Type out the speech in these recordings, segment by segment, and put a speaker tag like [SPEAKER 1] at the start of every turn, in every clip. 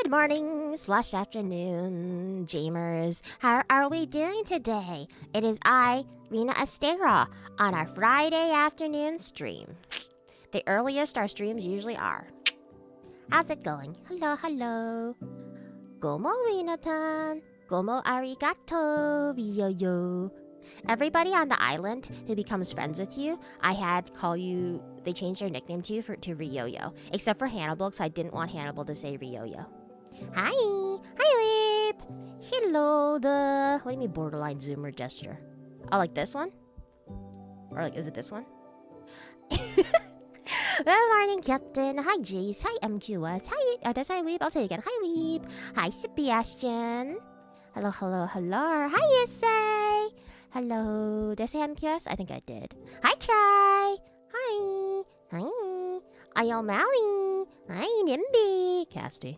[SPEAKER 1] Good morning slash afternoon, Jamers. How are we doing today? It is I, Rina Astera, on our Friday afternoon stream. The earliest our streams usually are. How's it going? Hello, hello. Gomo Rina-tan. Gomo arigato, ryo-yo. Everybody on the island who becomes friends with you, I had call you, they changed their nickname to you to Ryo-yo. Except for Hannibal, because I didn't want Hannibal to say Ryo-yo. Hi! Hi, Weep! Hello, what do you mean borderline zoomer gesture? Oh, like this one? Or like, is it this one? Good morning, Captain. Hi, Jace. Hi, MQS. Hi, that's hi, Weep. I'll say it again. Hi, Weep. Hi, Sebastian. Hello, hello, hello. Hi, Issei. Hello. Did I say MQS? I think I did. Hi, Try. Hi. Hi. Ayo, Mally. Hi, Nimby. Casty.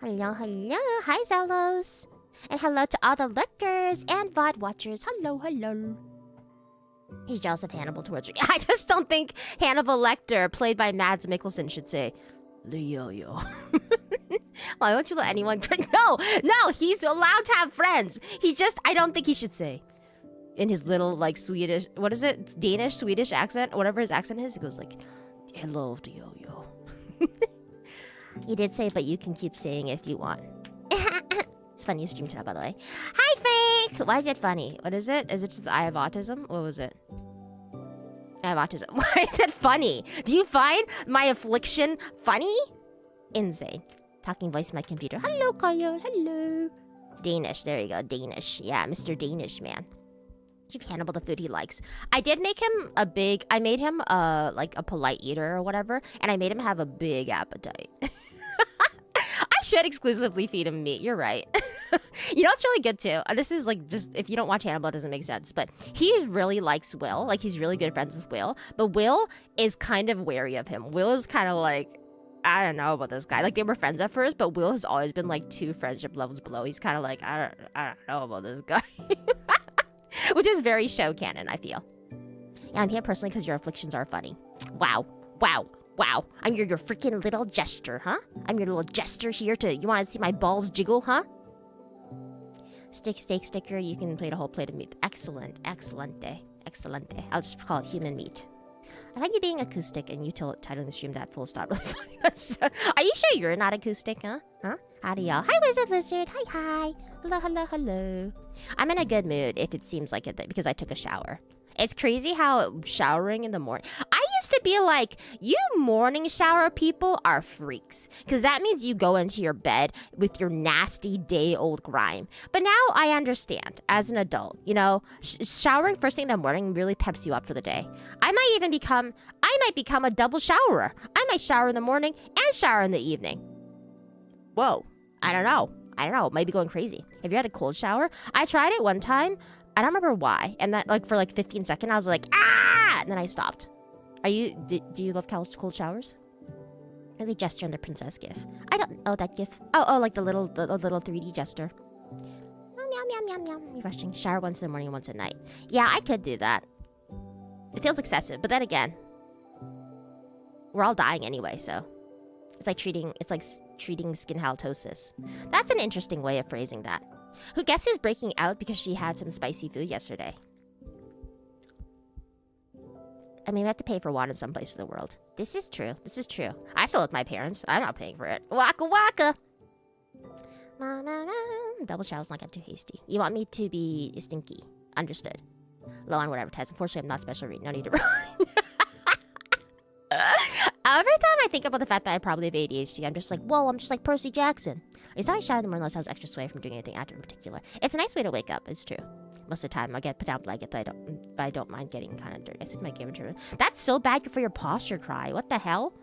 [SPEAKER 1] Hello, hello. Hi, Zelos. And hello to all the lurkers and VOD watchers. Hello, hello. He's jealous of Hannibal towards me. I just don't think Hannibal Lecter, played by Mads Mikkelsen, should say, the yo-yo. Why won't you let anyone... No, he's allowed to have friends. I don't think he should say, in his little, like, Swedish, what is it? Danish, Swedish accent, whatever his accent is, he goes like, hello, the yo-yo. He did say, but you can keep saying it if you want. It's funny you streamed tonight, by the way. Hi, Frank! Why is it funny? What is it? Is it just I have autism? What was it? I have autism. Why is it funny? Do you find my affliction funny? Insane. Talking voice to my computer. Hello, Kyle. Hello. Danish. There you go. Danish. Yeah, Mr. Danish man. Give Hannibal the food he likes. I did make him I made him like a polite eater or whatever, and I made him have a big appetite. I should exclusively feed him meat. You're right. You know what's really good too? This is like just, if you don't watch Hannibal, it doesn't make sense. But he really likes Will. Like, he's really good friends with Will. But Will is kind of wary of him. Will is kind of like, I don't know about this guy. Like, they were friends at first, but Will has always been like 2 friendship levels below. He's kind of like, I don't know about this guy. Which is very show canon, I feel. Yeah, I'm here personally because your afflictions are funny. Wow. Wow. Wow. I'm your freaking little jester, huh? I'm your little jester here you want to see my balls jiggle, huh? Steak sticker, you can plate a whole plate of meat. Excellent. Excelente. Excelente. I'll just call it human meat. I find you being acoustic and you titling the stream that full stop really funny. Are you sure you're not acoustic, huh? Huh? Howdy, y'all. Hi, Wizard Lizard. Hi. Hello, hello, hello. I'm in a good mood if it seems like it because I took a shower. It's crazy how showering in the morning... I used to be like, you morning shower people are freaks. Because that means you go into your bed with your nasty day-old grime. But now I understand, as an adult, you know, showering first thing in the morning really peps you up for the day. I might become a double showerer. I might shower in the morning and shower in the evening. Whoa. I don't know. Maybe going crazy. Have you had a cold shower? I tried it one time. I don't remember why. And that, like, for like 15 seconds, I was like, ah! And then I stopped. Do you love cold showers? Really gesture on the princess gif. I don't, oh, that gif. Oh, like the little 3D gesture. Meow. Refreshing. Shower once in the morning and once at night. Yeah, I could do that. It feels excessive, but then again, we're all dying anyway, so. It's like treating skin halitosis. That's an interesting way of phrasing that. Guess who's breaking out because she had some spicy food yesterday? I mean, we have to pay for water in some place in the world. This is true. I still with my parents. I'm not paying for it. Waka waka! Double shower's not get too hasty. You want me to be stinky. Understood. Low on whatever test. Unfortunately, I'm not special read. No need to run. Every time I think about the fact that I probably have ADHD, I'm just like, whoa, I'm just like Percy Jackson. It's not a shower in the morning unless I was extra sway from doing anything active in particular. It's a nice way to wake up, it's true. Most of the time, I get put down blanket, but I don't mind getting kind of dirty. I think my game room. That's so bad for your posture, Cry. What the hell?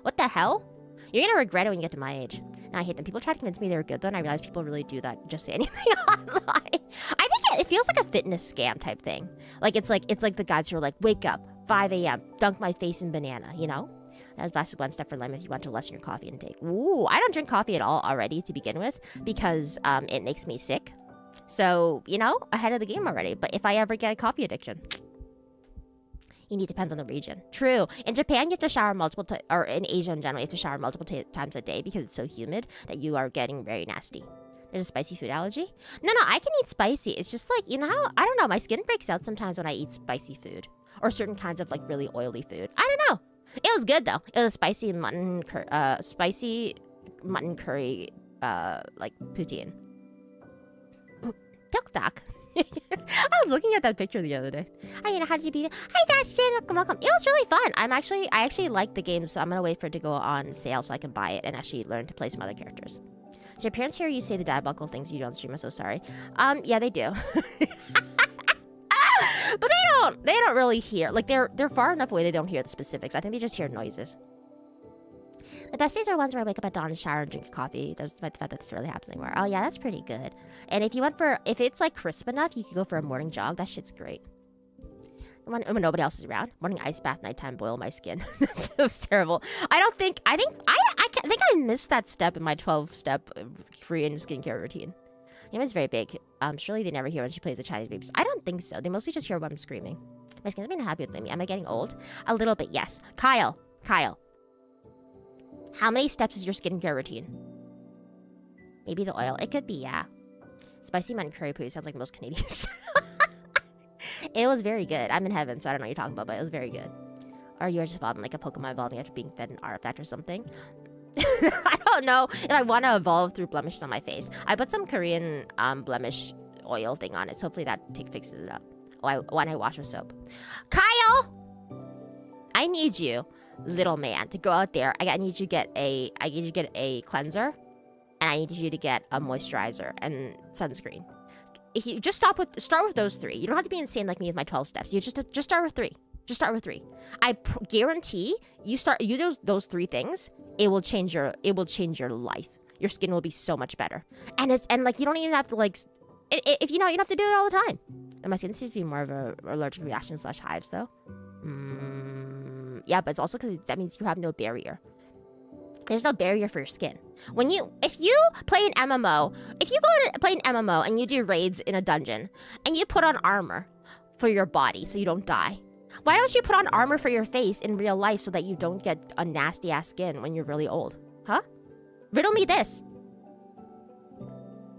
[SPEAKER 1] You're gonna regret it when you get to my age. Now I hate them. People try to convince me they were good though, and I realize people really do that. Just say anything online. I think it feels like a fitness scam type thing. Like it's like the guys who are like, wake up, 5 a.m., dunk my face in banana, you know? That's basically one step for lemon if you want to lessen your coffee intake. Ooh, I don't drink coffee at all already to begin with because it makes me sick. So, you know, ahead of the game already. But if I ever get a coffee addiction, Depends on the region. True. In Japan, you have to shower multiple times, or in Asia in general, you have to shower multiple times a day because it's so humid that you are getting very nasty. There's a spicy food allergy? No, I can eat spicy. It's just like, you know how, I don't know, my skin breaks out sometimes when I eat spicy food. Or certain kinds of like really oily food. I don't know. It was good though. It was a spicy mutton curry, like poutine. Tuk-tak. I was looking at that picture the other day. Hi, how did you beat it? Hi, Dustin. Welcome. It was really fun. I actually like the game, so I'm gonna wait for it to go on sale so I can buy it and actually learn to play some other characters. So your parents hear you say the diabolical things you don't stream. I'm so sorry. Yeah, they do. But they don't really hear. Like they're far enough away they don't hear the specifics. I think they just hear noises. The best days are ones where I wake up at dawn, shower, and drink coffee. Despite the fact that it's really happening more. Oh yeah, that's pretty good. And if it's like crisp enough, you could go for a morning jog. That shit's great. When nobody else is around, morning ice bath, nighttime boil my skin. That was terrible. I think I missed that step in my 12-step Korean skincare routine. It's very big. Surely they never hear when she plays the Chinese babies. I don't think so. They mostly just hear when I'm screaming. My skin's been happy with me. Am I getting old? A little bit, yes. Kyle. How many steps is your skincare routine? Maybe the oil. It could be, yeah. Spicy mutton curry poo sounds like most Canadians. It was very good. I'm in heaven, so I don't know what you're talking about, but it was very good. Or you're just evolving like a Pokemon evolving after being fed an artifact or something. I don't know if I want to evolve through blemishes on my face. I put some Korean blemish oil thing on it, so hopefully that fixes it up. When I wash with soap. Kyle! I need you, little man, to go out there. I need you to get a cleanser, and I need you to get a moisturizer and sunscreen. If you just start with those 3. You don't have to be insane like me with my 12 steps. You just start with 3. Just start with 3. I guarantee you do those 3 things. It will change your life. Your skin will be so much better. And like you don't even have to like if you don't have to do it all the time. And my skin seems to be more of a allergic reaction / hives though. Yeah, but it's also because that means you have no barrier. There's no barrier for your skin. If you play an MMO, if you go to play an MMO and you do raids in a dungeon and you put on armor for your body so you don't die, why don't you put on armor for your face in real life so that you don't get a nasty ass skin when you're really old? Huh? Riddle me this.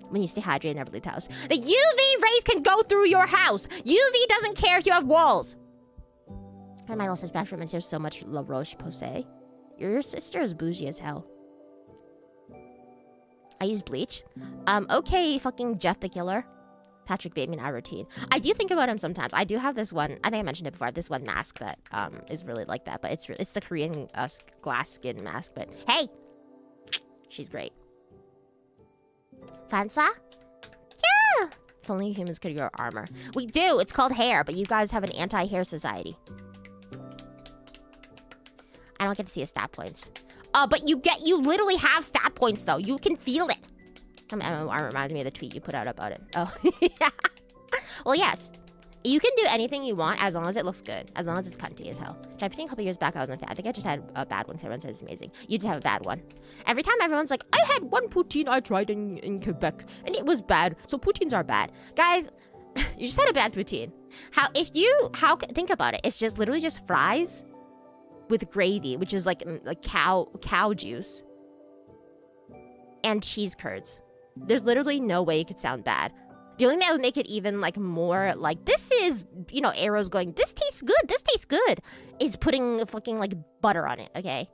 [SPEAKER 1] When you stay hydrated and never leave the house. The UV rays can go through your house. UV doesn't care if you have walls. And my little sister's bathroom and there's so much La Roche-Posay. Your sister is bougie as hell. I use bleach. Okay, fucking Jeff the Killer. Patrick Bateman, our routine. I do think about him sometimes. I do have this one, I think I mentioned it before, I have this one mask that is really like that, but it's the Korean glass skin mask, but hey! She's great. Fansa? Yeah! If only humans could wear armor. We do! It's called hair, but you guys have an anti-hair society. I don't get to see his stat points. But you literally have stat points though. You can feel it. MMR reminds me of the tweet you put out about it. Oh, yeah. Well, yes. You can do anything you want as long as it looks good. As long as it's cunty as hell. Tried putting a couple years back, I was in a fan. I think I just had a bad one. Everyone says it's amazing. You just have a bad one. Every time everyone's like, I had one poutine I tried in Quebec, and it was bad. So poutines are bad. Guys, you just had a bad poutine. Think about it. It's just literally just fries with gravy, which is like cow juice, and cheese curds. There's literally no way it could sound bad. The only thing that would make it even like more like this is, arrows going, this tastes good, is putting fucking like butter on it, okay?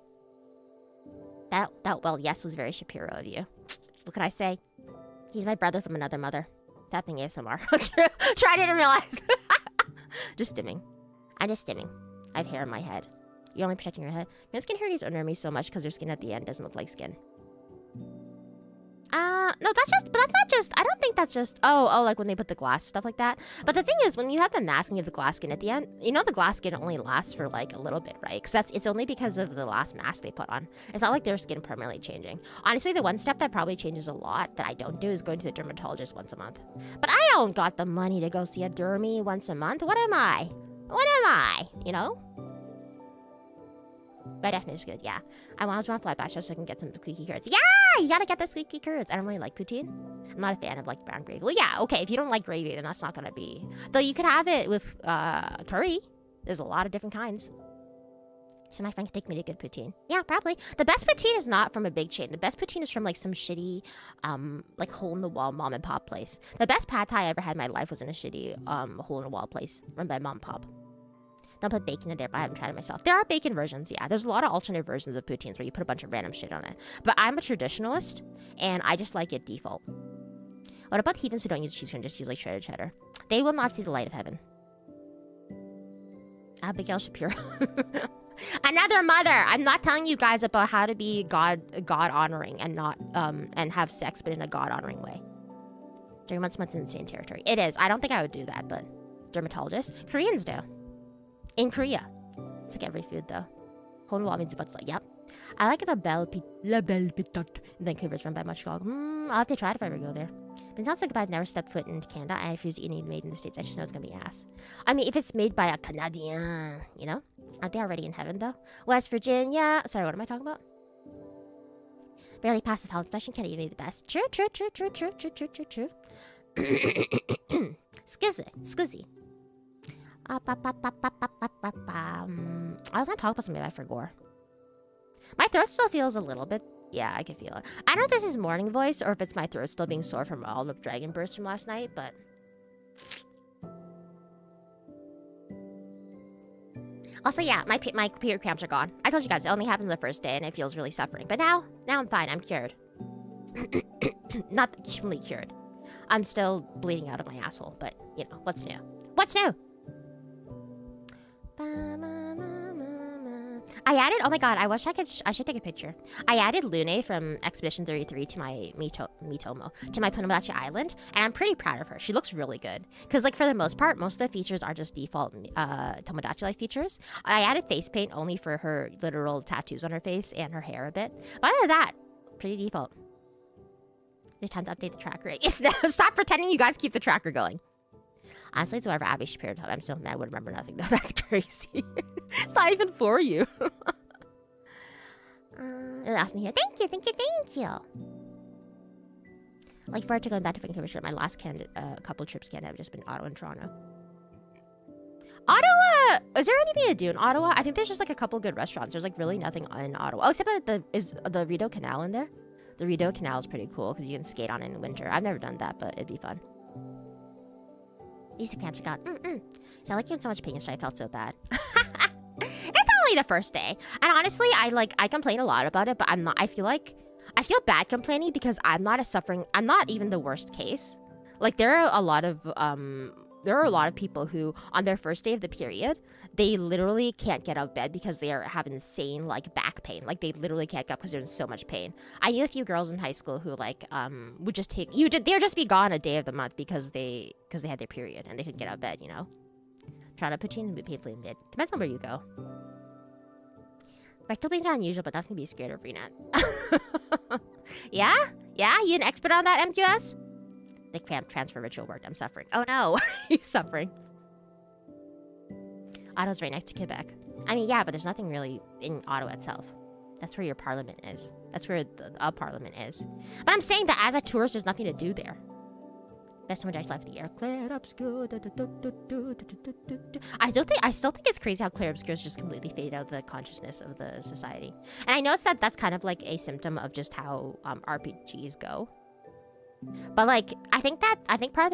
[SPEAKER 1] Well, yes, was very Shapiro of you. What could I say? He's my brother from another mother. Tapping ASMR. Tried it and realized. Just stimming. I'm just stimming. I have hair in my head. You're only protecting your head. Your skin hair annoy me so much because their skin at the end doesn't look like skin. No, that's not just, I don't think that's just, like when they put the glass, stuff like that. But the thing is, when you have the mask and you have the glass skin at the end, the glass skin only lasts for like a little bit, right? Because it's only because of the last mask they put on. It's not like their skin permanently changing. Honestly, the one step that probably changes a lot that I don't do is going to the dermatologist once a month. But I don't got the money to go see a dermy once a month. What am I? By definition is good, yeah. I want to fly back just so I can get some squeaky curds. Yeah! You gotta get the squeaky curds. I don't really like poutine. I'm not a fan of like brown gravy. Well, yeah, okay, if you don't like gravy, then that's not gonna be. Though you could have it with curry. There's a lot of different kinds. So my friend can take me to good poutine. Yeah, probably. The best poutine is not from a big chain. The best poutine is from like some shitty, like hole-in-the-wall mom and pop place. The best pad thai I ever had in my life was in a shitty, hole-in-the-wall place run by mom and pop. Don't put bacon in there, but I haven't tried it myself. There are bacon versions, yeah. There's a lot of alternate versions of poutines where you put a bunch of random shit on it. But I'm a traditionalist, and I just like it default. What about heathens who don't use cheese and just use like shredded cheddar? They will not see the light of heaven. Abigail Shapiro. Another mother. I'm not telling you guys about how to be God honoring and not and have sex, but in a God honoring way. 3 months is insane territory. It is. I don't think I would do that, but dermatologists, Koreans do. In Korea, it's like every food though. Hole-in-the-wall means about like, yep. I like La Belle Pitot in Vancouver's run by Montreal. I'll have to try it if I ever go there. But it sounds like if I've never stepped foot in Canada, I refuse to eat anything made in the States. I just know it's gonna be ass. I mean, if it's made by a Canadian, you know? Aren't they already in heaven though? West Virginia. Sorry, what am I talking about? Barely passive health expression, can't even be the best. True. Scuzzy. I was gonna talk about something I forgot. My throat still feels a little bit. Yeah, I can feel it. I don't know if this is morning voice or if it's my throat still being sore from all the dragon bursts from last night, but also, yeah, my period cramps are gone. I told you guys it only happened the first day and it feels really suffering. But now I'm fine. I'm cured. Not completely cured. I'm still bleeding out of my asshole, but you know, what's new? What's new? I added, oh my god, I wish I should take a picture. I added Lune from Expedition 33 to my Mitomo, to my Punomachi Island, and I'm pretty proud of her. She looks really good. Because, like, for the most part, most of the features are just default Tomodachi-like features. I added face paint only for her literal tattoos on her face and her hair a bit. But other than that, pretty default. It's time to update the tracker. Stop pretending you guys keep the tracker going. Honestly, it's whatever Abby Shapiro told me. I'm still mad. I would remember nothing, though. That's crazy. It's not even for you. Asking here. Thank you. Like, forward to going back to Vancouver trip. My last couple of trips to Canada have just been Ottawa and Toronto. Ottawa! Is there anything to do in Ottawa? I think there's just, like, a couple good restaurants. There's, like, really nothing in Ottawa. Oh, except that is the Rideau Canal in there? The Rideau Canal is pretty cool because you can skate on it in winter. I've never done that, but it'd be fun. These camps are gone. Sound like you're in so much pain yesterday. I felt so bad. It's only the first day. And honestly, I complain a lot about it, but I'm not. I feel bad complaining because I'm not even the worst case. Like there are a lot of people who on their first day of the period, they literally can't get out of bed because they have insane like back pain. Like they literally can't get up because they're in so much pain. I knew a few girls in high school who like would just they'd just be gone a day of the month because they had their period and they couldn't get out of bed, you know. Trying to put you in painfully in bed. Depends on where you go. Rectal pain's not unusual, but nothing to be scared of, Rina. Yeah? You an expert on that, MQS? The cramp transfer ritual worked. I'm suffering. Oh no, you suffering. Ottawa's right next to Quebec. I mean, yeah, but there's nothing really in Ottawa itself. That's where your parliament is. That's where the parliament is. But I'm saying that as a tourist, there's nothing to do there. Best time life of the year. Clair Obscur. I still think it's crazy how Clair Obscur is just completely faded out of the consciousness of the society. And I noticed that that's kind of like a symptom of just how RPGs go. But like, I think part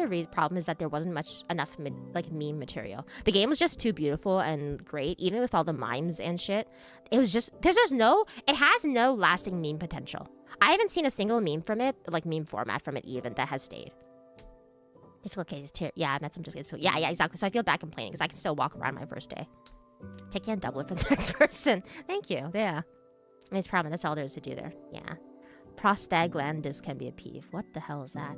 [SPEAKER 1] of the problem is that there wasn't enough meme material. The game was just too beautiful and great, even with all the mimes and shit. It was just it has no lasting meme potential. I haven't seen a single meme from it, like meme format from it even, that has stayed. Difficult cases, yeah, I met some difficult people. Yeah, exactly. So I feel bad complaining because I can still walk around my first day. Take it and double it for the next person. Thank you. Yeah. I mean, it's problem. That's all there is to do there. Yeah. Prostaglandus can be a peeve. What the hell is that?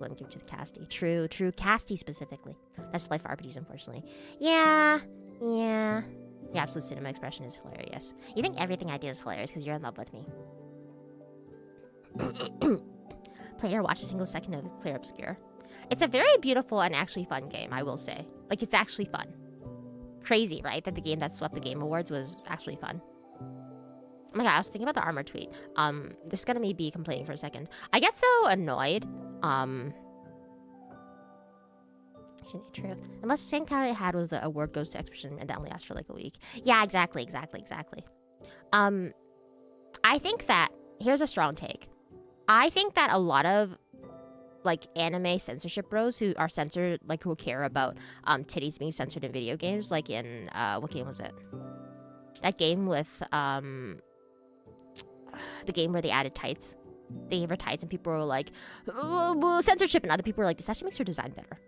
[SPEAKER 1] Let me give it to the casty. True. Casty specifically. That's life for RPGs, unfortunately. Yeah. The absolute cinema expression is hilarious. You think everything I do is hilarious because you're in love with me. Play or watch a single second of Clair Obscur. It's a very beautiful and actually fun game, I will say. Like, it's actually fun. Crazy, right? That the game that swept the Game Awards was actually fun. Oh my god, I was thinking about the armor tweet. This is gonna me be complaining for a second. I get so annoyed, Actually, true. The most same comment I had was the award goes to exhibition, and that only lasts for like a week. Yeah, exactly. I think that here's a strong take. I think that a lot of like anime censorship bros who are censored, like who care about titties being censored in video games, like in what game was it? That game with the game where they added tights. They gave her tights, and people were like, censorship, and other people were like, this actually makes her design better.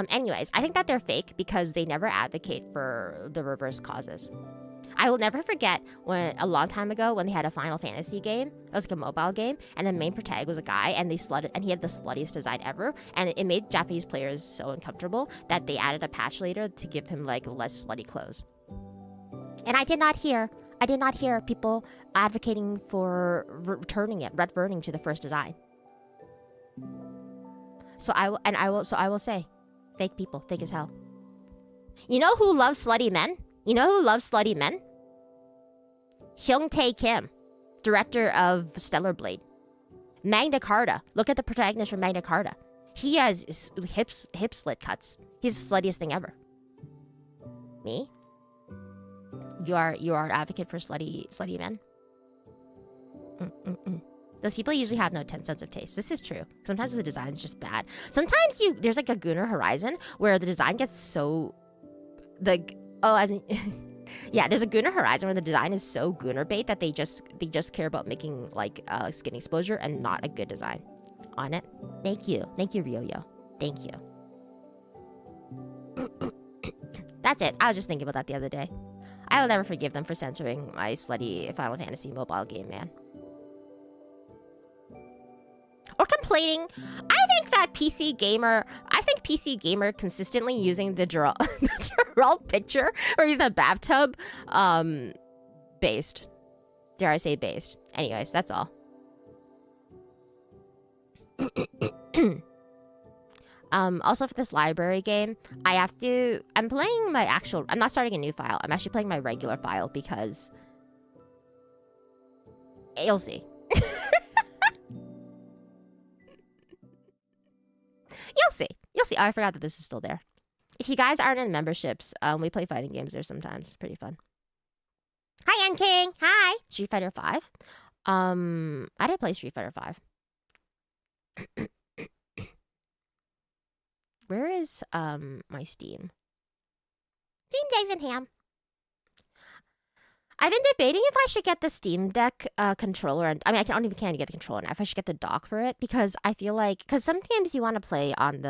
[SPEAKER 1] Anyways, I think that they're fake because they never advocate for the reverse causes. I will never forget when a long time ago when they had a Final Fantasy game. It was like a mobile game, and the main protagonist was a guy, and he had the sluttiest design ever, and it made Japanese players so uncomfortable that they added a patch later to give him like less slutty clothes. And I did not hear people advocating for reverting to the first design. So I will say, fake people, fake as hell. You know who loves slutty men? Hyung-tae Kim, director of Stellar Blade. Magna Carta. Look at the protagonist from Magna Carta. He has hip slit cuts. He's the sluttiest thing ever. Me? You are an advocate for slutty men? Those people usually have no sense of taste. This is true. Sometimes the design is just bad. Sometimes there's like a Gunnar Horizon where the design gets so there's a Gunnar Horizon where the design is so Gunnar bait that they just care about making like skin exposure and not a good design on it. Thank you, Ryo-Yo. Thank you. That's it. I was just thinking about that the other day. I will never forgive them for censoring my slutty Final Fantasy mobile game, man. Or complaining. I think PC Gamer consistently using the Geralt picture, or using the bathtub, based. Dare I say based. Anyways, that's all. Also for this library game, I'm not starting a new file. I'm actually playing my regular file because you'll see. You'll see. Oh, I forgot that this is still there. If you guys aren't in memberships, we play fighting games there sometimes. It's pretty fun. Hi, N King. Hi. Street Fighter 5. I didn't play Street Fighter 5. Where is my Steam? Steam Days and Ham. I've been debating if I should get the Steam Deck controller. I mean, I can't even get the controller now. If I should get the dock for it, because I feel like, because sometimes you want to play on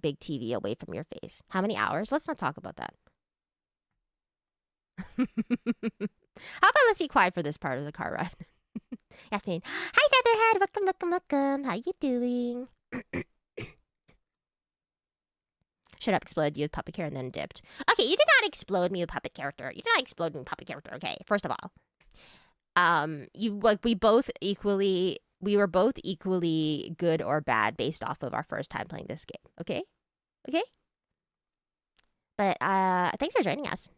[SPEAKER 1] big TV away from your face. How many hours? Let's not talk about that. How about let's be quiet for this part of the car ride? Yasmin. Hi, Featherhead. Welcome. How you doing? Shut up, exploded you with puppet character and then dipped. Okay, you did not explode me with puppet character. Okay, first of all. We were both equally good or bad based off of our first time playing this game. Okay? But thanks for joining us.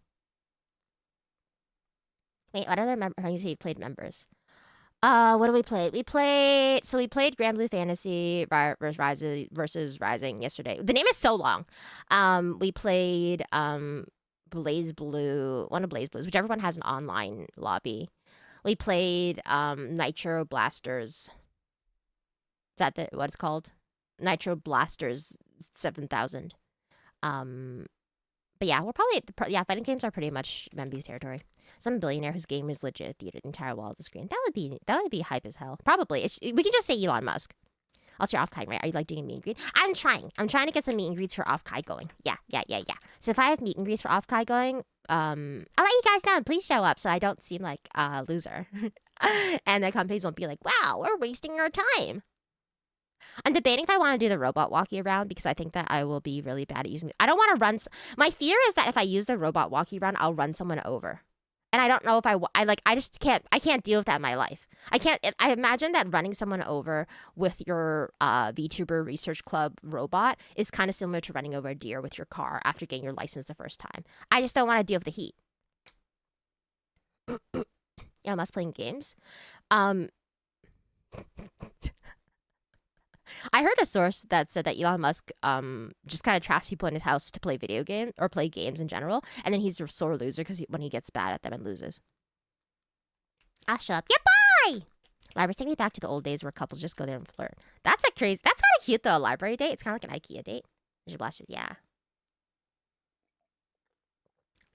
[SPEAKER 1] Wait, what other things have you played members? What did we play? We played Grand Blue Fantasy versus Rising yesterday. The name is so long. We played Blaze Blue, one of Blaze Blues, whichever one has an online lobby. We played Nitro Blasters. Is that what it's called? Nitro Blasters 7000. But yeah, we're probably fighting games are pretty much Memby's territory. Some billionaire whose game is legit theater the entire wall of the screen. That would be hype as hell. Probably. We can just say Elon Musk. Also, you're off-kai, right? Are you like doing a meet and greet? I'm trying to get some meet and greets for off-kai going. Yeah. So if I have meet and greets for off-kai going, I'll let you guys know. Please show up so I don't seem like a loser. And the companies won't be like, wow, we're wasting our time. I'm debating if I want to do the robot walkie around because I think that I will be really bad at using it. I don't want to run. My fear is that if I use the robot walkie around, I'll run someone over. And I don't know if I can't deal with that in my life. I imagine that running someone over with your VTuber Research Club robot is kind of similar to running over a deer with your car after getting your license the first time. I just don't want to deal with the heat. Yeah, I'm us playing games. I I heard a source that said that Elon Musk just kind of traps people in his house to play video games or play games in general, and then he's a sore loser because when he gets bad at them and loses. I'll show up. Yeah, bye! Libraries take me back to the old days where couples just go there and flirt. That's a crazy. That's kind of cute though. A library date. It's kind of like an IKEA date. You should blast it. Yeah.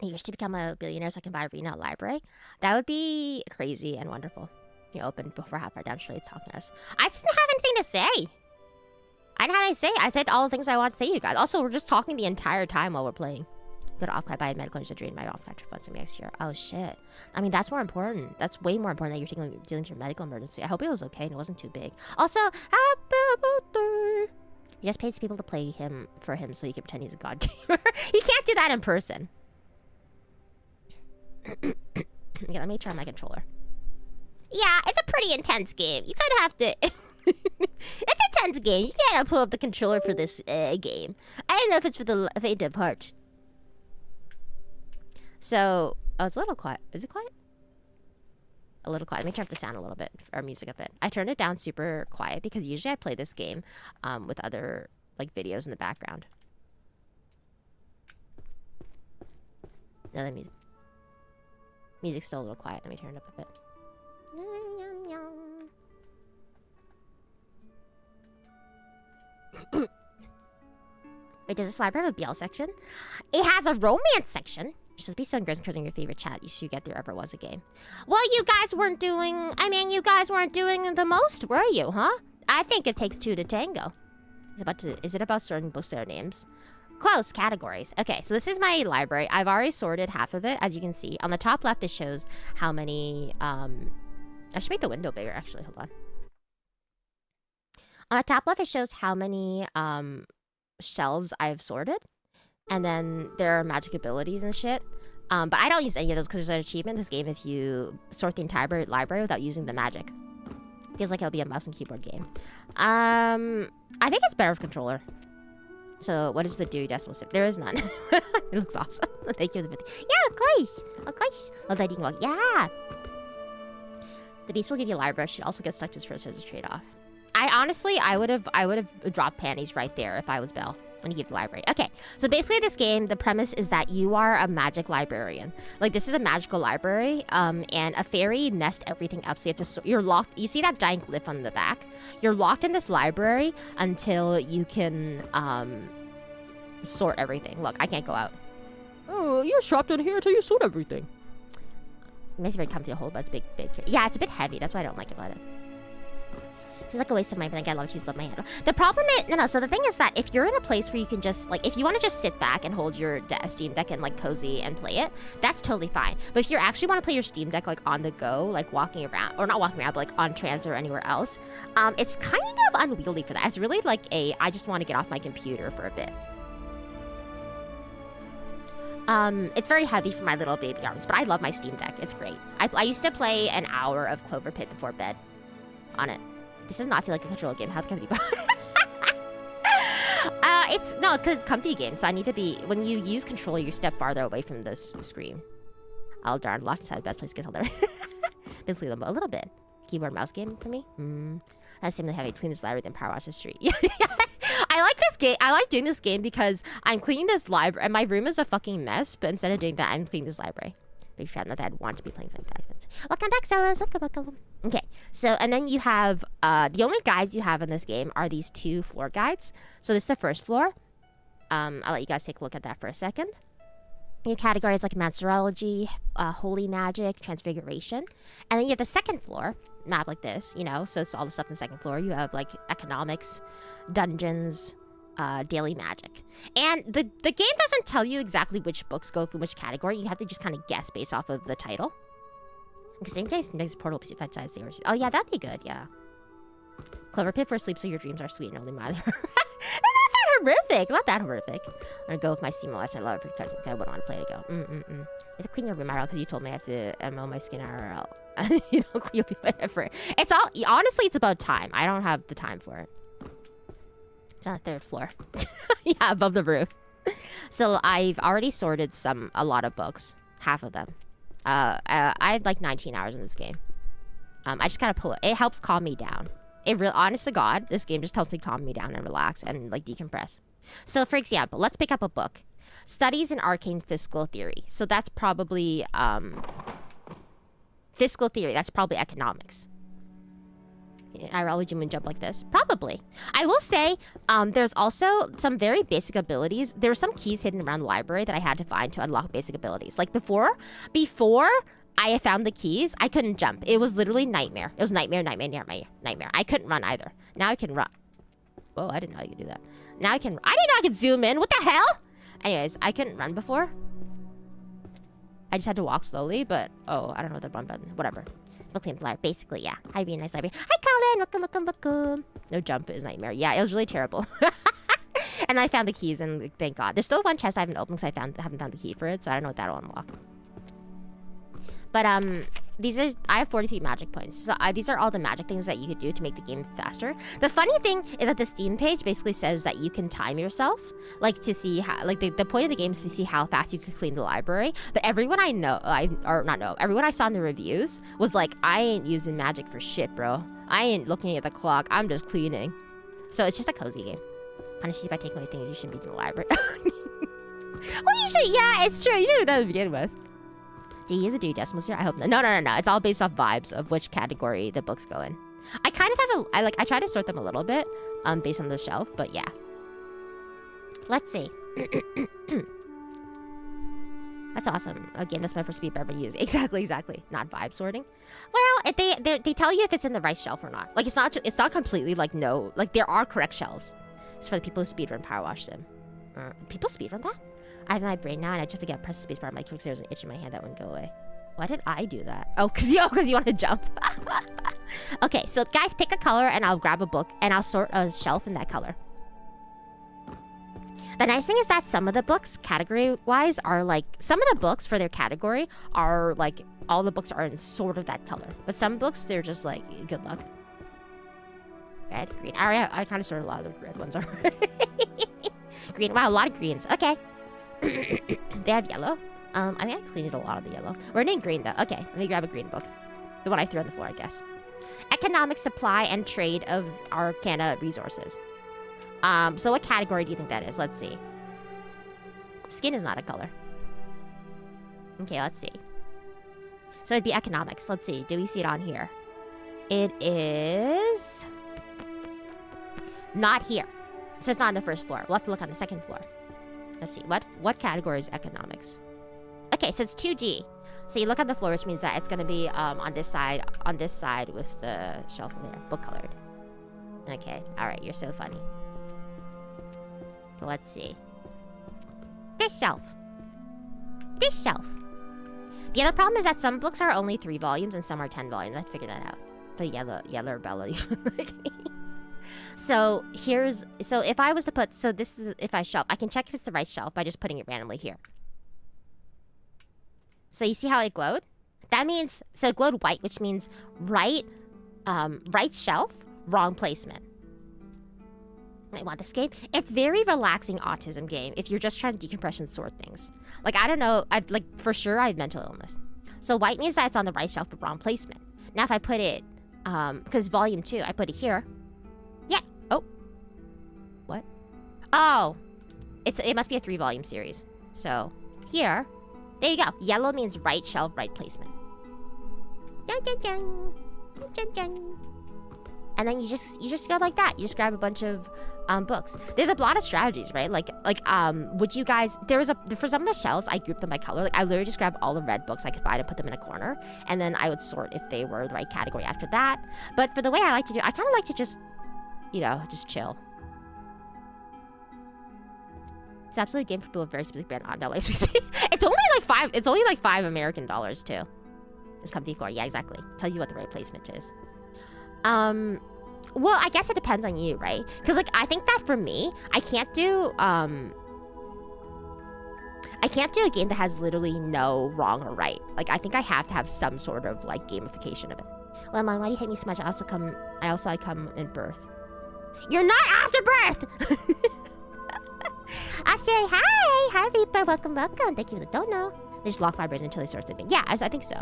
[SPEAKER 1] I wish to become a billionaire so I can buy Rina a library. That would be crazy and wonderful. You're open before half our damn straight talking to us. I just didn't have anything to say. I didn't have anything to say. I said all the things I want to say to you guys. Also, we're just talking the entire time while we're playing. Go to off-cloud, buy a medical insurance to drain my off-cloud funds next year. Oh, shit. I mean, that's more important. That's way more important that you're dealing with your medical emergency. I hope it was okay and it wasn't too big. Also, happy birthday. He just pays people to play him for him so he can pretend he's a god gamer. He can't do that in person. Yeah, let me try my controller. Yeah, it's a pretty intense game. You kind of have to... It's a tense game. You gotta pull up the controller for this game. I don't know if it's for the faint of heart. So, oh, it's a little quiet. Is it quiet? A little quiet. Let me turn up the sound a little bit, or music a bit. I turned it down super quiet because usually I play this game with other like videos in the background. No, the music's still a little quiet. Let me turn it up a bit. Wait, does this library have a BL section? It has a romance section. Just be so engrossed in your favorite chat. You should get there ever was a game. Well, you guys weren't doing... I mean, you guys weren't doing the most, were you, huh? I think it takes two to tango. Is it about sorting books their names? Close. Categories. Okay, so this is my library. I've already sorted half of it, as you can see. On the top left, it shows how many... I should make the window bigger, actually. Hold on. On the top left, it shows how many shelves I've sorted. And then there are magic abilities and shit. But I don't use any of those because there's an achievement in this game if you sort the entire library without using the magic. Feels like it'll be a mouse and keyboard game. I think it's better with controller. So what is the do decimal step? There is none. It looks awesome. Thank you for the 50. Yeah, of course. Of course. Well, then you can walk. Yeah. The beast will give you a library. She also gets sucked as first as a trade-off. I would have dropped panties right there if I was Belle. When you give the library. Okay, so basically this game, the premise is that you are a magic librarian. Like, this is a magical library, and a fairy messed everything up, so you have to, you're locked, you see that giant glyph on the back? You're locked in this library until you can, sort everything. Look, I can't go out. Oh, you're trapped in here until you sort everything. It makes it very comfy to hold, but it's big. Yeah, it's a bit heavy, that's why I don't like about it. It's like a waste of money, but I love to use my handle. The problem is, so the thing is that if you're in a place where you can just, like, if you want to just sit back and hold your Steam Deck and, like, cozy and play it, that's totally fine. But if you actually want to play your Steam Deck, like, on the go, like, walking around, or not walking around, but, like, on trans or anywhere else, it's kind of unwieldy for that. It's really like I just want to get off my computer for a bit. It's very heavy for my little baby arms, but I love my Steam Deck. It's great. I used to play an hour of Clover Pit before bed on it. This does not feel like a controller game. How can it be? It's because it's comfy game. So I need to be, when you use controller, you step farther away from this screen. Oh darn, locked inside the best place to get held there. Basically, a little bit. Keyboard mouse game for me. That's seemingly heavy. Clean this library, then power wash the street. I like this game. I like doing this game because I'm cleaning this library, and my room is a fucking mess. But instead of doing that, I'm cleaning this library. Big fan that I'd want to be playing something that. Welcome back, sellers. Welcome. Okay, so, and then you have, the only guides you have in this game are these 2 floor guides. So this is the first floor. I'll let you guys take a look at that for a second. Your categories like Mancerology, Holy Magic, Transfiguration. And then you have the second floor, map like this, so it's all the stuff in the second floor. You have, like, Economics, Dungeons, Daily Magic. And the game doesn't tell you exactly which books go through which category. You have to just kind of guess based off of the title. Because same case makes portal piece of size. Oh yeah, that'd be good. Yeah. Clover Pit for sleep, so your dreams are sweet and only mine. Not that horrific. Not that horrific. I'm gonna go with my Steam OS. I love it. I wouldn't want to play it. Go. You have to clean your room IRL because you told me I have to MO my skin IRL. You'll be whatever. It's all honestly. It's about time. I don't have the time for it. It's on the 3rd floor. Yeah, above the roof. So I've already sorted a lot of books. Half of them. I have like 19 hours in this game. I just gotta pull it. It helps calm me down. It real honest to God, this game just helps me calm me down and relax and like decompress. So for example, let's pick up a book. Studies in Arcane Fiscal Theory. So that's probably fiscal theory. That's probably economics. Would you jump like this? Probably. I will say, there's also some very basic abilities. There were some keys hidden around the library that I had to find to unlock basic abilities. Like before I found the keys, I couldn't jump. It was literally nightmare. It was nightmare. I couldn't run either. Now I can run. Whoa, I didn't know you could do that. Now I didn't know I could zoom in. What the hell? Anyways, I couldn't run before. I just had to walk slowly, but I don't know the run button. Whatever. Claim library. Basically, yeah. Hi, Rina. Nice library. Hi, Colin. Welcome. No jump is nightmare. Yeah, it was really terrible. And I found the keys, and thank God. There's still one chest I haven't opened because I haven't found the key for it, so I don't know what that'll unlock. But I have 43 magic points. So these are all the magic things that you could do to make the game faster. The funny thing is that the Steam page basically says that you can time yourself, like to see how, like the point of the game is to see how fast you could clean the library. But everyone everyone I saw in the reviews was like, I ain't using magic for shit, bro. I ain't looking at the clock. I'm just cleaning. So it's just a cozy game. Punish you by taking away things you shouldn't be in the library. Well, you should. Yeah, it's true. You should have done it to begin with. Do you use a decimals here? I hope not. No. It's all based off vibes of which category the books go in. I kind of have I try to sort them a little bit, based on the shelf, but yeah. Let's see. That's awesome. Again, that's my first beep ever used. Exactly. Not vibe sorting. Well, if they tell you if it's in the right shelf or not. Like it's not completely like no. Like there are correct shelves. It's for the people who speedrun Power Wash Sim. People speedrun that? I have my brain now, and I just have to get press the space bar. My quick there's an itch in my hand that wouldn't go away. Why did I do that? Oh, because you want to jump. Okay, so guys, pick a color, and I'll grab a book, and I'll sort a shelf in that color. The nice thing is that some of the books, category-wise, are like... Some of the books for their category are like... All the books are in sort of that color. But some books, they're just like, good luck. Red, green. I kind of sorted a lot of the red ones already. Green. Wow, a lot of greens. Okay. They have yellow. I think I cleaned a lot of the yellow. We're in green though. Okay, let me grab a green book. The one I threw on the floor, I guess. Economic supply and trade of Arcana resources. So what category do you think that is? Let's see. Skin is not a color. Okay, let's see. So it'd be economics. Let's see. Do we see it on here? It is not here. So it's not on the first floor. We'll have to look on the second floor. Let's see. What category is economics? Okay, so it's 2G. So you look at the floor, which means that it's going to be on this side with the shelf over there. Book colored. Okay. All right. You're so funny. So let's see. This shelf. The other problem is that some books are only 3 volumes and some are 10 volumes. I have to figure that out. The yellow Bella. So if I was to put, if I shelf, I can check if it's the right shelf by just putting it randomly here. So you see how it glowed? That means, so it glowed white, which means right shelf, wrong placement. I want this game. It's very relaxing autism game if you're just trying to decompress and sort things. Like, I don't know, for sure I have mental illness. So white means that it's on the right shelf, but wrong placement. Now if I put it, because volume 2, I put it here. Yeah. Oh. What? Oh. It must be a 3-volume series. So here. There you go. Yellow means right shelf, right placement. Dun, dun, dun. Dun, dun, dun. And then you just go like that. You just grab a bunch of books. There's a lot of strategies, right? Would you guys, for some of the shelves, I grouped them by color. Like I literally just grabbed all the red books I could find and put them in a corner. And then I would sort if they were the right category after that. But for the way I like to do, I kind of like to just, just chill. It's absolutely a game for people with very specific brand on dollars. It's only like $5 American dollars too. It's comfy core. Yeah, exactly. Tell you what the right placement is. Well, I guess it depends on you, right? Because I think that for me, I can't do a game that has literally no wrong or right. Like I think I have to have some sort of gamification of it. Well, Mom, why do you hate me so much? I come in birth. You're not after birth. I say hi Reaper, welcome. Thank you for the dono. They just lock libraries until they start thinking. Yeah, I think so.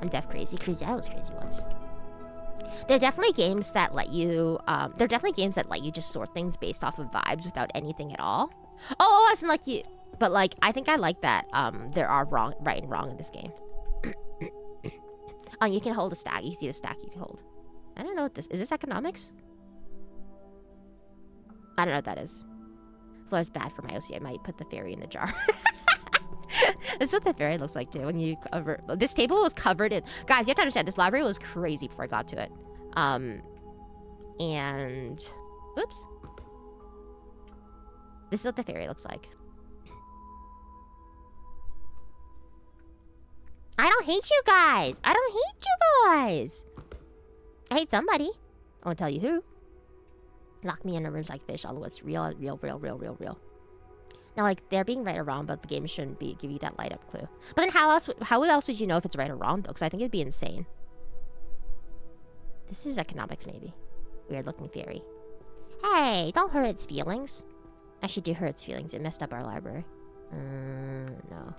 [SPEAKER 1] I'm deaf crazy. I was crazy once. There are definitely games that let you, just sort things based off of vibes without anything at all. Oh, it wasn't like you, but like, I think I like that, there are right and wrong in this game. Oh, you can hold a stack. You see the stack you can hold. I don't know what this, is this economics? I don't know what that is. Floor's bad for my OC. I might put the fairy in the jar. This is what the fairy looks like too. When you cover this table was covered in, guys, you have to understand this library was crazy before I got to it. And oops. This is what the fairy looks like. I don't hate you guys. I don't hate you guys. I hate somebody. I won't tell you who. Lock me in a room like fish. All the what's real. Now, like, they're being right or wrong, but the game shouldn't give you that light up clue. But then how else would you know if it's right or wrong, though? Because I think it'd be insane. This is economics, maybe. Weird looking fairy. Hey, don't hurt its feelings. Actually, do hurt its feelings. It messed up our library. No.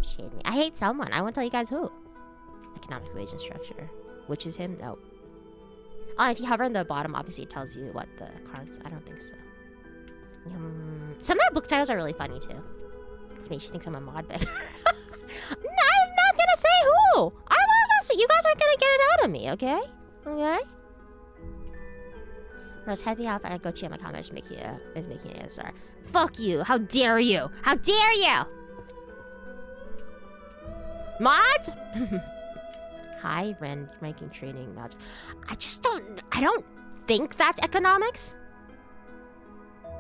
[SPEAKER 1] Shade me. I hate someone. I won't tell you guys who. Economics, wage, and structure. Which is him? No. Oh, if you hover on the bottom, obviously it tells you what the cards. I don't think so. Some of the book titles are really funny too. This makes you think I'm a mod bag. I'm not gonna say who. I'm not gonna say. You guys aren't gonna get it out of me, okay? Okay. Rose, happy off. I go check my comments. Is making an ASR. Fuck you. How dare you? How dare you? Mod? High ranking training match. I don't think that's economics.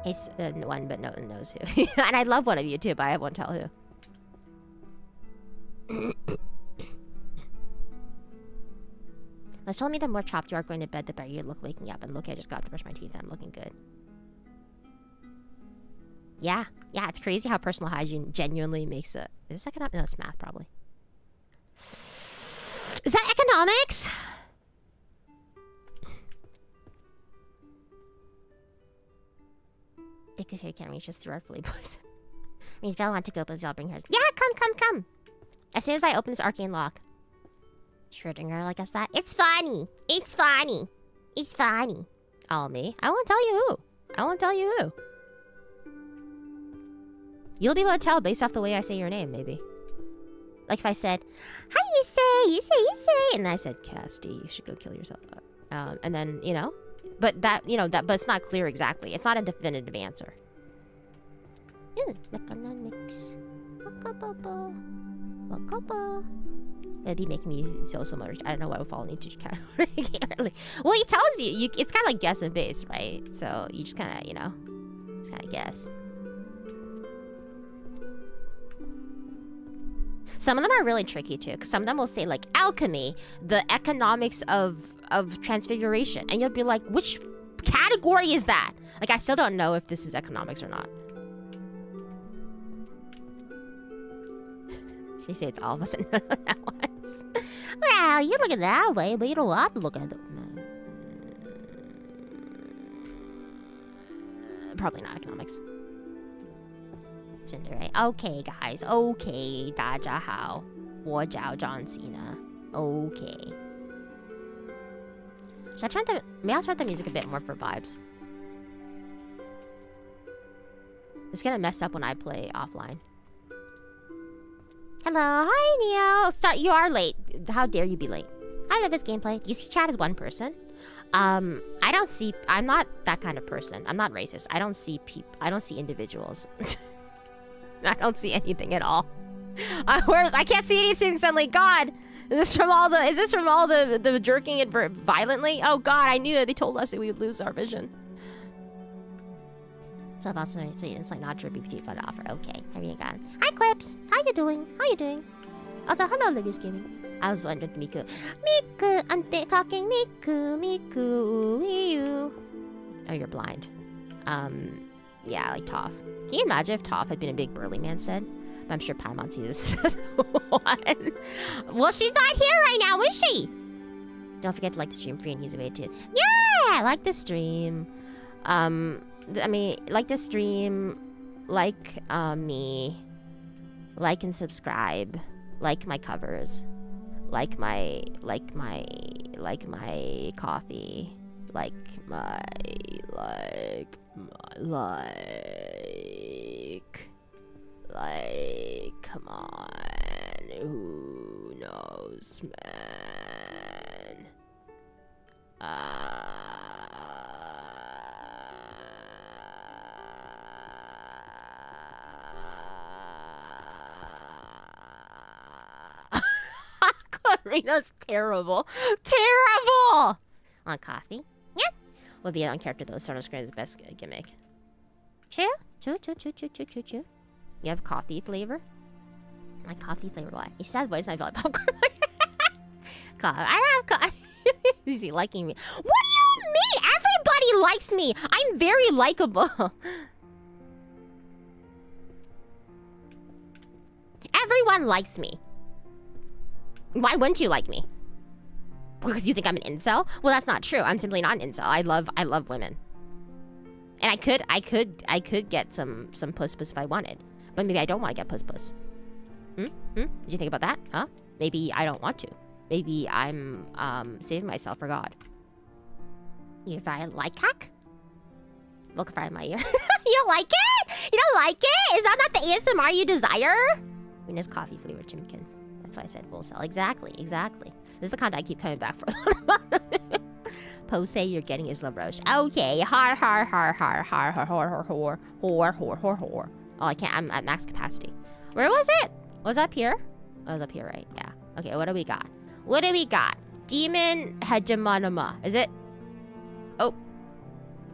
[SPEAKER 1] It's one, but no one knows who. And I love one of you too, but I won't tell who. Let's tell me the more chopped you are going to bed, the better you look waking up. And look, I just got to brush my teeth and I'm looking good. Yeah, it's crazy how personal hygiene genuinely makes it. Is this economics? No, it's math probably. Is that economics? Think if you can't reach us through our fully boys. Means Bella want to go, but I'll bring hers. Yeah, come. As soon as I open this arcane lock. Schrodinger like us that. It's funny. Oh, me? I won't tell you who. You'll be able to tell based off the way I say your name, maybe. Like if I said, hi, you say, and I said, Casty, you should go kill yourself. And then, but but it's not clear exactly. It's not a definitive answer. Economics. That'd be making me so similar. I don't know why would fall into category. Well, he tells you. It's kind of like guess and base, right? So you just kind of, guess. Some of them are really tricky too, because some of them will say like alchemy, the economics of transfiguration, and you'll be like, which category is that? Like, I still don't know if this is economics or not. She said it's all of us and none of that once. Well, you look at it that way, but you don't have to look at it. Probably not economics. Right? Okay, guys. Okay, 大家好，我叫 John Cena. Okay. Maybe I'll turn the music a bit more for vibes. It's gonna mess up when I play offline. Hello, hi Neo. You are late. How dare you be late? I love this gameplay. You see chat as one person. I'm not that kind of person. I'm not racist. I don't see individuals. I don't see anything at all. I can't see anything suddenly. God, is this from all the jerking it violently? Oh God, I knew it. They told us that we would lose our vision. So about it's like not sure BPT for the offer. Okay, here you go. Hi Clips, how you doing? Also, hello Livy's Gaming. I was wondering, Miku, I'm talking Miku, you. Oh, you're blind. Yeah, like Toph. Can you imagine if Toph had been a big burly man said? But I'm sure Paimon sees this one. Well, she's not here right now, is she? Don't forget to like the stream free and use a way to. Yeah, like the stream. Like the stream, like me, like and subscribe, like my covers, Like my coffee. Come on, who knows, man? Rina's terrible. Terrible! On coffee? Yeah. Would be on character though. Sonos Screen is the best gimmick. True? True. You have coffee flavor? My coffee flavor, what? You said voice, I feel like popcorn. I don't have coffee. Is he liking me? What do you mean? Everybody likes me. I'm very likable. Everyone likes me. Why wouldn't you like me? Because you think I'm an incel? Well, that's not true. I'm simply not an incel. I love women. And I could get some puss if I wanted. But maybe I don't want to get puss. Did you think about that? Huh? Maybe I don't want to. Maybe I'm saving myself for God. You fire like hack? Look fire in my ear. You don't like it? You don't like it? Is that not the ASMR you desire? Rina's coffee flavored chimkin. That's why I said full sell. Exactly. This is the content I keep coming back for. Poe say you're getting is LaRoche. Okay. Har. Oh, I can't. I'm at max capacity. Where was it? Was it up here? Oh, it was up here, right? Yeah. Okay, what do we got? Demon hegemonima. Is it?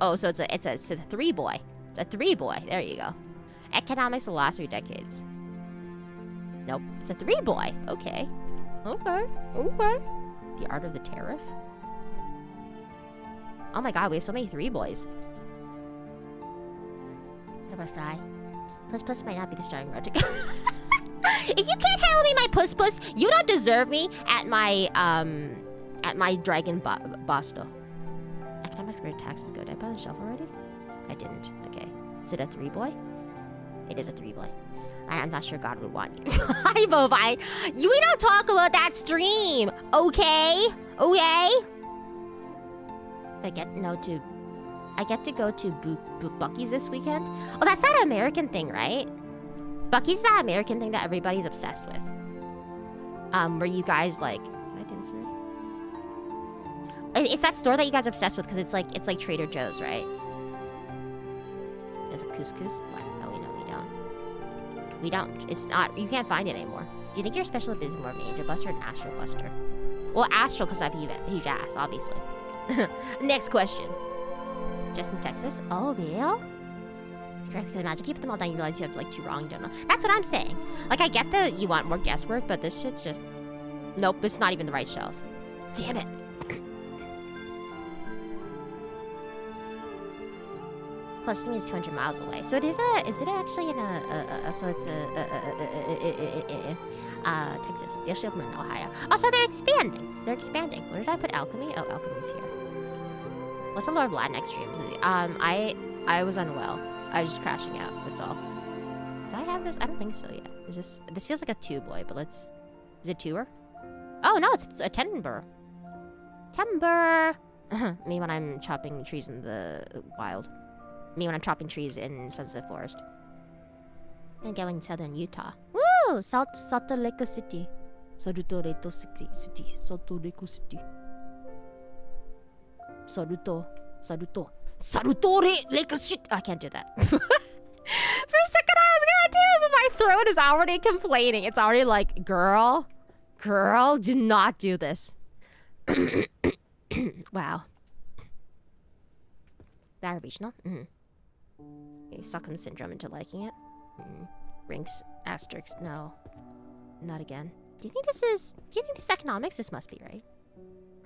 [SPEAKER 1] Oh, so it's a 3-boy. It's a 3-boy. There you go. Economics will last 3 decades. Nope. It's a 3-boy. Okay. The art of the tariff? Oh my god, we have so many 3-boys. How about fry? Puss might not be the starting road to go. If you can't handle me, my puss, you don't deserve me at my dragon basto. Economics grade taxes go. Did I put on the shelf already? I didn't. Okay. Is it a 3-boy? It is a 3-boy. I'm not sure God would want you. Hi, Bovine. We don't talk about that stream, okay? I get to go to Buc-ee's this weekend. Oh, that's that American thing, right? Buc-ee's that American thing that everybody's obsessed with. Where you guys like, can I do this right? It's that store that you guys are obsessed with because it's like Trader Joe's, right? Is it couscous? What? Oh, we don't. We don't. It's not. You can't find it anymore. Do you think your special ability is more of an angel buster or an astral buster? Well, astral because I have a huge ass, obviously. Next question. Just in Texas? Oh, real? Correct, imagine if you put them all down, you realize you have like 2 wrong, you don't know. That's what I'm saying. Like, I get that you want more guesswork, but this shit's just... Nope, it's not even the right shelf. Damn it. Close to me is 200 miles away. So is it actually in Texas. They actually opened in Ohio. Oh, so they're expanding. Where did I put alchemy? Oh, alchemy's here. What's the Lord of Latinx stream? I was unwell. I was just crashing out. That's all. Did I have this? I don't think so yet. Is this feels like a 2-boy, but let's... Is it 2er? Oh, no, it's a timber. Me when I'm chopping trees in the wild. Me when I'm chopping trees in Sunset Forest. And going southern Utah. Woo! Salt Lake City. Salt Lake City. I can't do that. For a second I was gonna do it, but my throat is already complaining. It's already like, girl, do not do this. Wow. That regional? Stockholm syndrome into liking it. Rinks, asterisks, no. Not again. Do you think this is economics? This must be, right?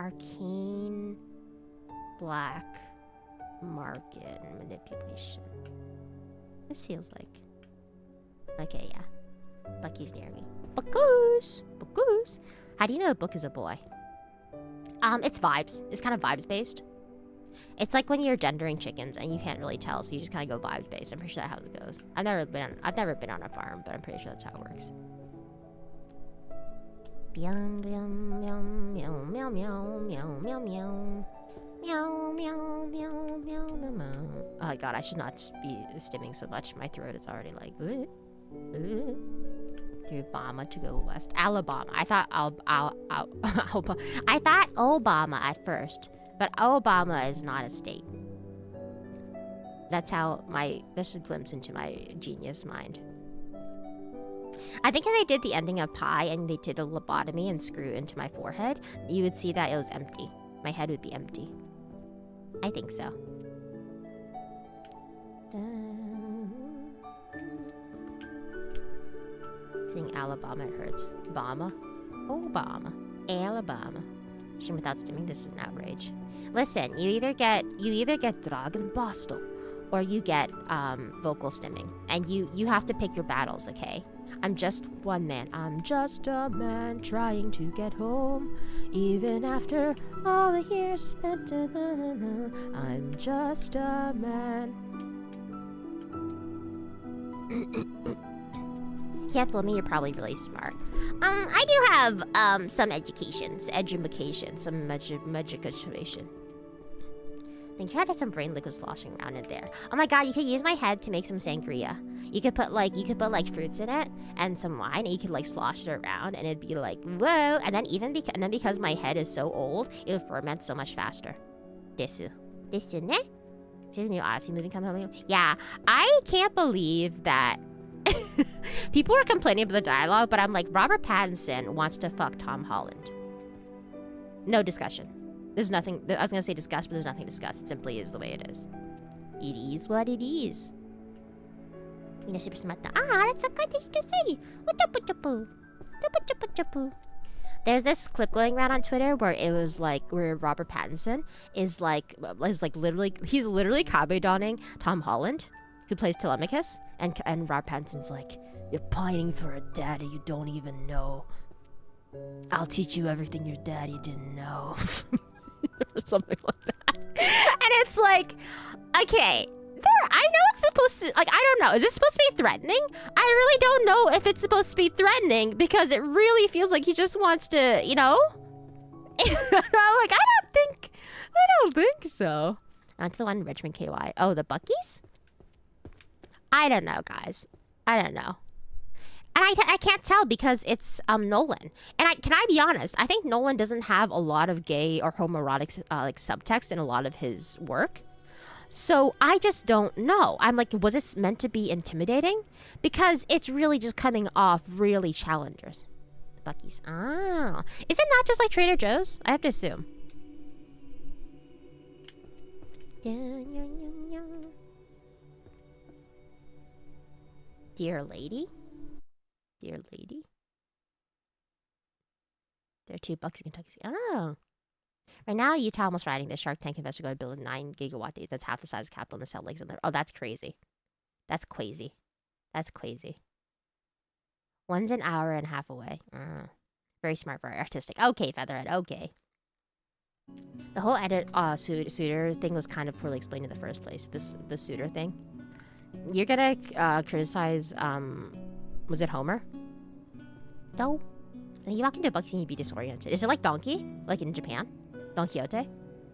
[SPEAKER 1] Arcane black market manipulation. This feels like... Okay, yeah. Bucky's near me. Buckoos! How do you know a book is a boy? It's vibes. It's kind of vibes based. It's like when you're gendering chickens and you can't really tell, so you just kind of go vibes based. I'm pretty sure that's how it goes. I've never been on a farm, but I'm pretty sure that's how it works. Meow, meow, meow, meow, meow, meow, meow, meow, meow. Meow, meow, meow, meow, meow, meow. Oh my god, I should not be stimming so much. My throat is already like... Through Obama to go west. Alabama. I thought I thought Obama at first. But Obama is not a state. That's how this is a glimpse into my genius mind. I think if they did the ending of Pi and they did a lobotomy and screw into my forehead, you would see that it was empty. My head would be empty. I think so. Saying Alabama, it hurts. Obama? Obama. Alabama. Shame without stimming, this is an outrage. Listen, you either get Dragon Basto or you get vocal stimming. And you have to pick your battles, okay? I'm just one man. I'm just a man trying to get home. Even after all the years spent. I'm just a man. Yeah, for me, you're probably really smart. I do have some education, some education. I think you had some brain liquid sloshing around in there. Oh my god, you could use my head to make some sangria. You could put like fruits in it and some wine, and you could like slosh it around, and it'd be like whoa. And then because my head is so old, it would ferment so much faster. Desu ne? Is the new Odyssey movie coming? Yeah, I can't believe that. People were complaining about the dialogue, but I'm like, Robert Pattinson wants to fuck Tom Holland. No discussion. There's nothing. I was gonna say discuss, but there's nothing to discuss. It simply is the way it is. It is what it is. You know, super smart. That's a good thing to say. There's this clip going around on Twitter where it was like where Robert Pattinson is literally kabe-donning Tom Holland, who plays Telemachus, and Rob Pattinson's like, you're pining for a daddy you don't even know. I'll teach you everything your daddy didn't know. Or something like that. And it's like, okay, I know it's supposed to, like, I don't know. Is it supposed to be threatening? I really don't know if it's supposed to be threatening because it really feels like he just wants to, you know? Like, I don't think so. On to the one in Richmond, KY. Oh, the Buckies? I don't know, guys. I don't know. And I can't tell because it's Nolan. And can I be honest? I think Nolan doesn't have a lot of gay or homoerotic like subtext in a lot of his work. So I just don't know. I'm like, was this meant to be intimidating? Because it's really just coming off really challengers. The Buckies. Oh. Is it not just like Trader Joe's? I have to assume. Dear lady? Dear lady? There are 2 bucks in Kentucky. Oh. Right now, Utah almost riding the Shark Tank investor going to build a 9 gigawatt data that's half the size of Capitol in the Salt Lakes in there. Oh, that's crazy. That's crazy. That's crazy. One's an hour and a half away. Very smart, very artistic. Okay, Featherhead, okay. The whole suitor thing was kind of poorly explained in the first place. The suitor thing. You're gonna criticize, was it Homer? No. You walk into a Bucks and you'd be disoriented. Is it like Donkey? Like in Japan? Don Quixote?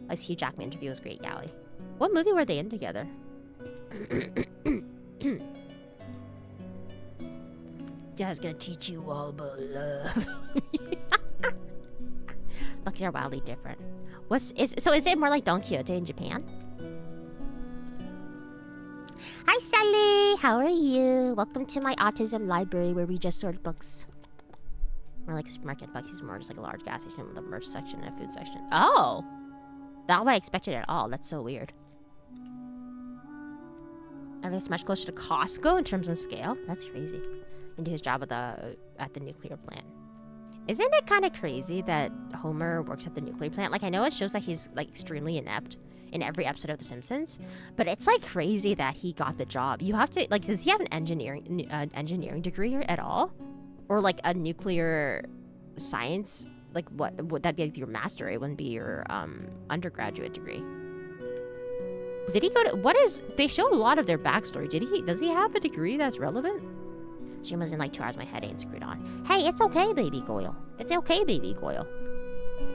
[SPEAKER 1] Like Hugh Jackman interview was great, Gally. What movie were they in together? Dad's gonna teach you all about love. Buckies are wildly different. So is it more like Don Quixote in Japan? Hi Sally, how are you? Welcome to my autism library where we just sort books. More like a supermarket. Bucky's more just like a large gas station with a merch section and a food section. Oh! Not what I expected at all. That's so weird. Everything's much closer to Costco in terms of scale. That's crazy. And do his job at the nuclear plant. Isn't it kind of crazy that Homer works at the nuclear plant? Like, I know it shows that he's like extremely inept in every episode of The Simpsons, but it's like crazy that he got the job. You have to, like, does he have an engineering degree at all? Or like a nuclear science? Like, what would that be, like your master? It wouldn't be your undergraduate degree. Did he go to, they show a lot of their backstory. Does he have a degree that's relevant? Stream was in like 2 hours, my head ain't screwed on. Hey, it's okay, baby Goyle. It's okay, baby Goyle.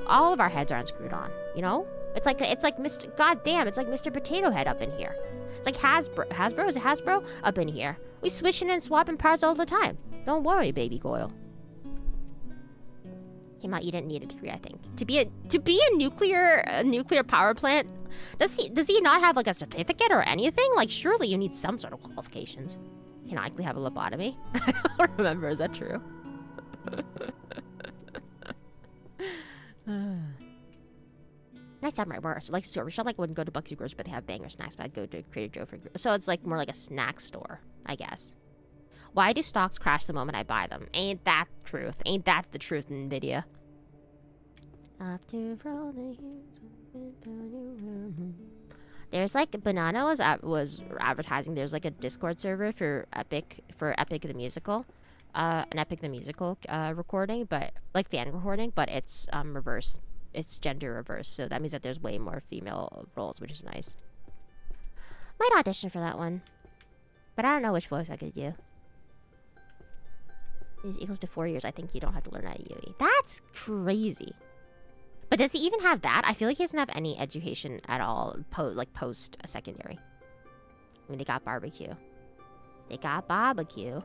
[SPEAKER 1] All of our heads aren't screwed on, you know? It's like Mr. Goddamn, it's like Mr. Potato Head up in here. It's like Hasbro, is it Hasbro? Up in here. We switching and swapping parts all the time. Don't worry, baby Goyle. You didn't need a degree, I think. To be a nuclear power plant, does he not have like a certificate or anything? Like surely you need some sort of qualifications. Can I actually have a lobotomy? I don't remember, is that true? Nice time right where like store shop, like wouldn't go to Bucky's Grocery, but they have banger snacks, but I'd go to Trader Joe for so it's like more like a snack store, I guess. Why do stocks crash the moment I buy them? Ain't that truth? Ain't that the truth, NVIDIA? After all the years, there's like Banana was advertising. There's like a Discord server for Epic the Musical, an Epic the Musical recording, but like fan recording, but it's reverse. It's gender reverse, so that means that there's way more female roles, which is nice. Might audition for that one, but I don't know which voice I could do. Is equals to 4 years. I think you don't have to learn how to UE. That's crazy. But does he even have that? I feel like he doesn't have any education at all, post secondary. I mean, they got barbecue. They got barbecue.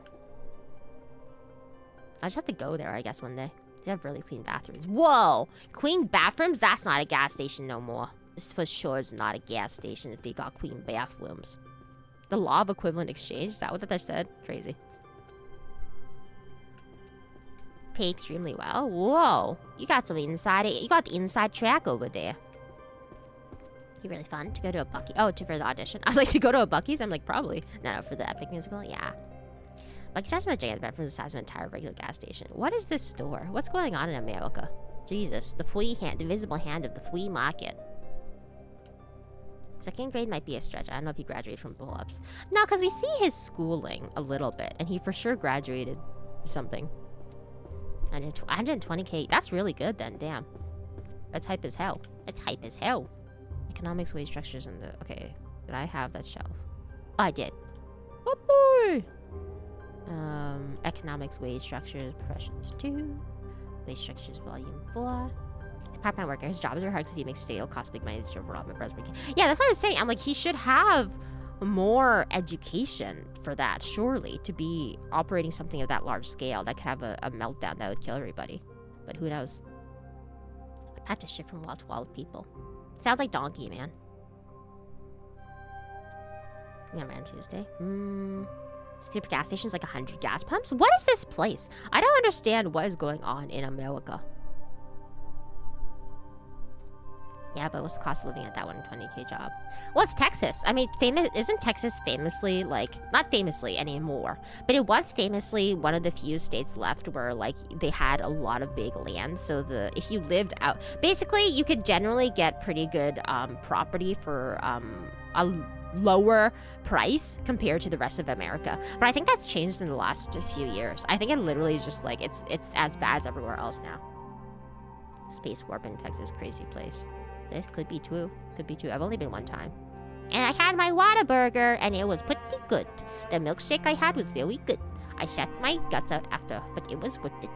[SPEAKER 1] I just have to go there, I guess, one day. They have really clean bathrooms. Whoa! Clean bathrooms? That's not a gas station no more. This for sure is not a gas station if they got clean bathrooms. The law of equivalent exchange? Is that what that said? Crazy. Pay extremely well. Whoa! You got some inside. You got the inside track over there. Be really fun to go to a Bucky. Oh, for the audition. I was like, to go to a Bucky's? I'm like, probably. No, for the Epic Musical? Yeah. Bucky's Fast Food giant from the size of an entire regular gas station. What is this store? What's going on in America? Jesus, the visible hand of the flea market. Second grade might be a stretch. I don't know if he graduated from pull-ups. No, because we see his schooling a little bit, and he for sure graduated something. 120K. That's really good then. Damn. That's hype as hell. That's hype as hell. Economics, wage structures, and the... Okay. Did I have that shelf? Oh, I did. Oh, boy! Economics, wage structures, professions 2. Wage structures, volume 4. Part-time worker. His jobs are hard because he makes stale, cost big money to overall. Yeah, that's what I was saying. I'm like, he should have more education for that, surely, to be operating something of that large scale that could have a meltdown that would kill everybody. But who knows? I had to shift from wall to wall with people. Sounds like Donkey, man. Yeah, man, Tuesday. Stupid gas stations, like 100 gas pumps? What is this place? I don't understand what is going on in America. Yeah, but what's the cost of living at that 120K job? Well, it's Texas. I mean, isn't Texas famously, like, not famously anymore, but it was famously one of the few states left where, like, they had a lot of big land. So if you lived out, basically, you could generally get pretty good property for a lower price compared to the rest of America. But I think that's changed in the last few years. I think it literally is just like, it's as bad as everywhere else now. Space Warp in Texas, crazy place. This could be true. Could be true. I've only been one time. And I had my Whataburger, and it was pretty good. The milkshake I had was very good. I shat my guts out after, but it was worth it.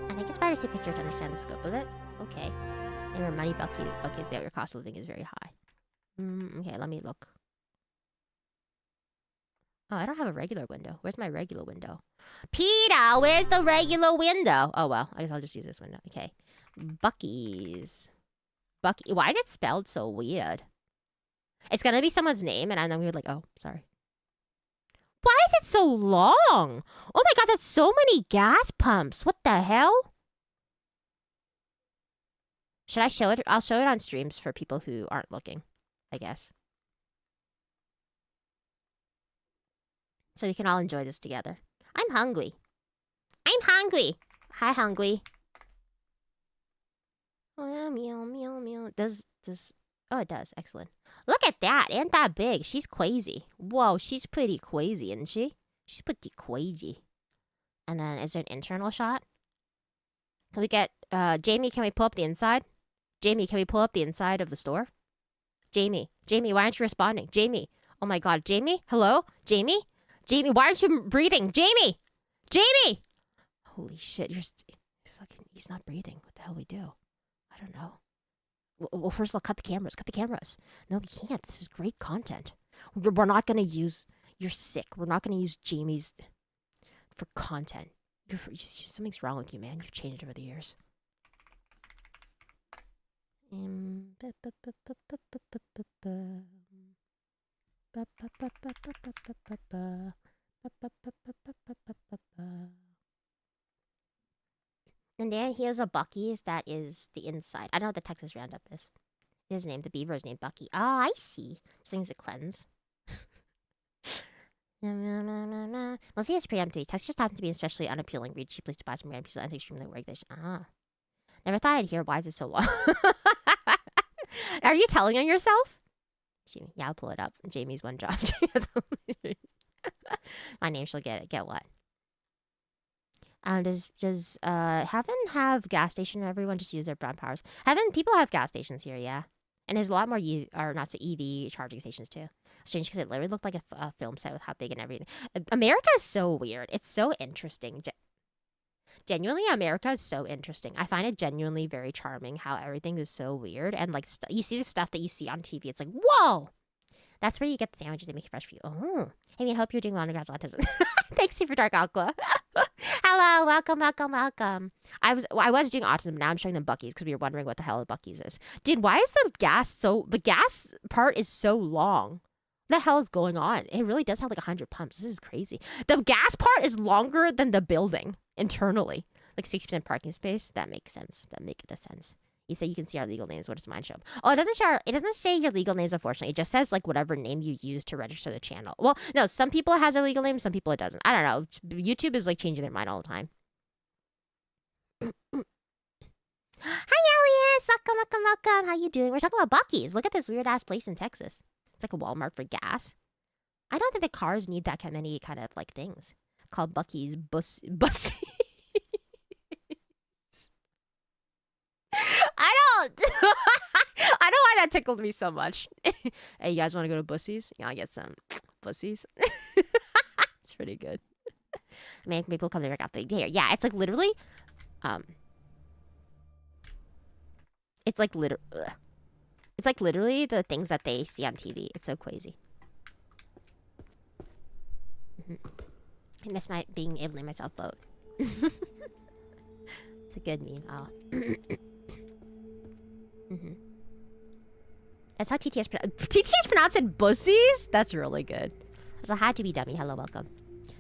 [SPEAKER 1] I think it's better to see pictures to understand the scope of it. Okay. And remember, buckets there, your cost of living is very high. Okay, let me look. Oh, I don't have a regular window. Where's my regular window? Peter, where's the regular window? Oh, well, I guess I'll just use this window. Okay. Bucky's. Why is it spelled so weird? It's going to be someone's name, and I'm going to be like, oh, sorry. Why is it so long? Oh my god, that's so many gas pumps. What the hell? Should I show it? I'll show it on streams for people who aren't looking, I guess. So we can all enjoy this together. I'm hungry. I'm hungry. Hi, hungry. Oh, meow, meow, meow. Oh, it does. Excellent. Look at that. Ain't that big? She's crazy. Whoa, she's pretty crazy, isn't she? She's pretty crazy. And then, is there an internal shot? Can we get... Jamie, can we pull up the inside? Jamie, can we pull up the inside of the store? Jamie, why aren't you responding? Jamie. Oh my god, Jamie? Hello? Jamie? Jamie, why aren't you breathing? Jamie! Jamie! Holy shit, he's not breathing. What the hell we do? I don't know. Well, first of all, cut the cameras. Cut the cameras. No, we can't. This is great content. We're not going to use... You're sick. We're not going to use Jamie's... for content. Something's wrong with you, man. You've changed over the years. And then here's a Bucky's that is the inside. I don't know what the Texas Roundup is. His name, the beaver is named Bucky. Oh, I see. This thing's a cleanse. Mostly it's pretty empty. Texas just happens to be an especially unappealing read. Cheap place to buy some random pieces of extremely regulation. Never thought I'd hear why is it so long. Are you telling on yourself? Jamie, yeah, I'll pull it up. Jamie's one job. My name shall get it. Get what? Does Heaven have gas station? Everyone just use their brown powers. Heaven, people have gas stations here, yeah. And there's a lot more EV charging stations too. Strange because it literally looked like a film set with how big and everything. America is so weird. It's so interesting. Genuinely, America is so interesting. I find it genuinely very charming how everything is so weird. And like, you see the stuff that you see on TV. It's like, whoa! That's where you get the sandwiches they make it fresh for you. Oh. Hey, I hope you're doing well in regards to autism. Thanks, Super Dark Aqua. Hello, welcome. I was doing autism, but now I'm showing them Bucky's because we were wondering what the hell Bucky's is. Dude, why is the gas part is so long? What the hell is going on? It really does have like 100 pumps. This is crazy. The gas part is longer than the building internally. Like 60% parking space. That makes sense. That makes sense. You say you can see our legal names. What does mine show? Oh, it doesn't say your legal names, unfortunately. It just says like whatever name you use to register the channel. Well, no, some people it has a legal name, some people it doesn't. I don't know. YouTube is like changing their mind all the time. Hi, Elias. Welcome. How you doing? We're talking about Bucky's. Look at this weird ass place in Texas. It's like a Walmart for gas. I don't think the cars need that many kind of like things called Bucky's bus. I don't know why that tickled me so much. Hey, you guys want to go to Bussies? Yeah, I'll get some Bussies. It's pretty good. I mean, people come to work out here. Yeah, it's like literally, it's like literally the things that they see on TV. It's so crazy. I miss being able to name myself Boat. It's a good meme. Oh. That's how TTS pronounced it. Bussies? That's really good. So had to be dummy. Hello, welcome.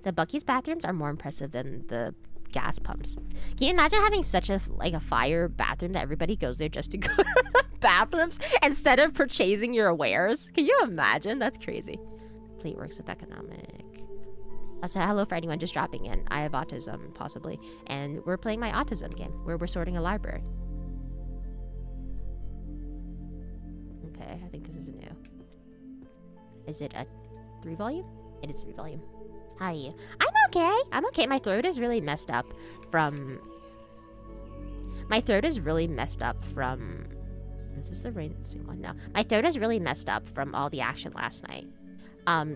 [SPEAKER 1] The Bucky's bathrooms are more impressive than the gas pumps. Can you imagine having such a fire bathroom that everybody goes there just to go to the bathrooms instead of purchasing your wares? Can you imagine? That's crazy. Complete works with economic. Also, hello for anyone just dropping in. I have autism, possibly, and we're playing my autism game where we're sorting a library. Okay, I think this is a new. Is it a 3-volume? It is 3-volume. How are you? I'm okay. My throat is really messed up from... Is this the rain one? No. My throat is really messed up from all the action last night.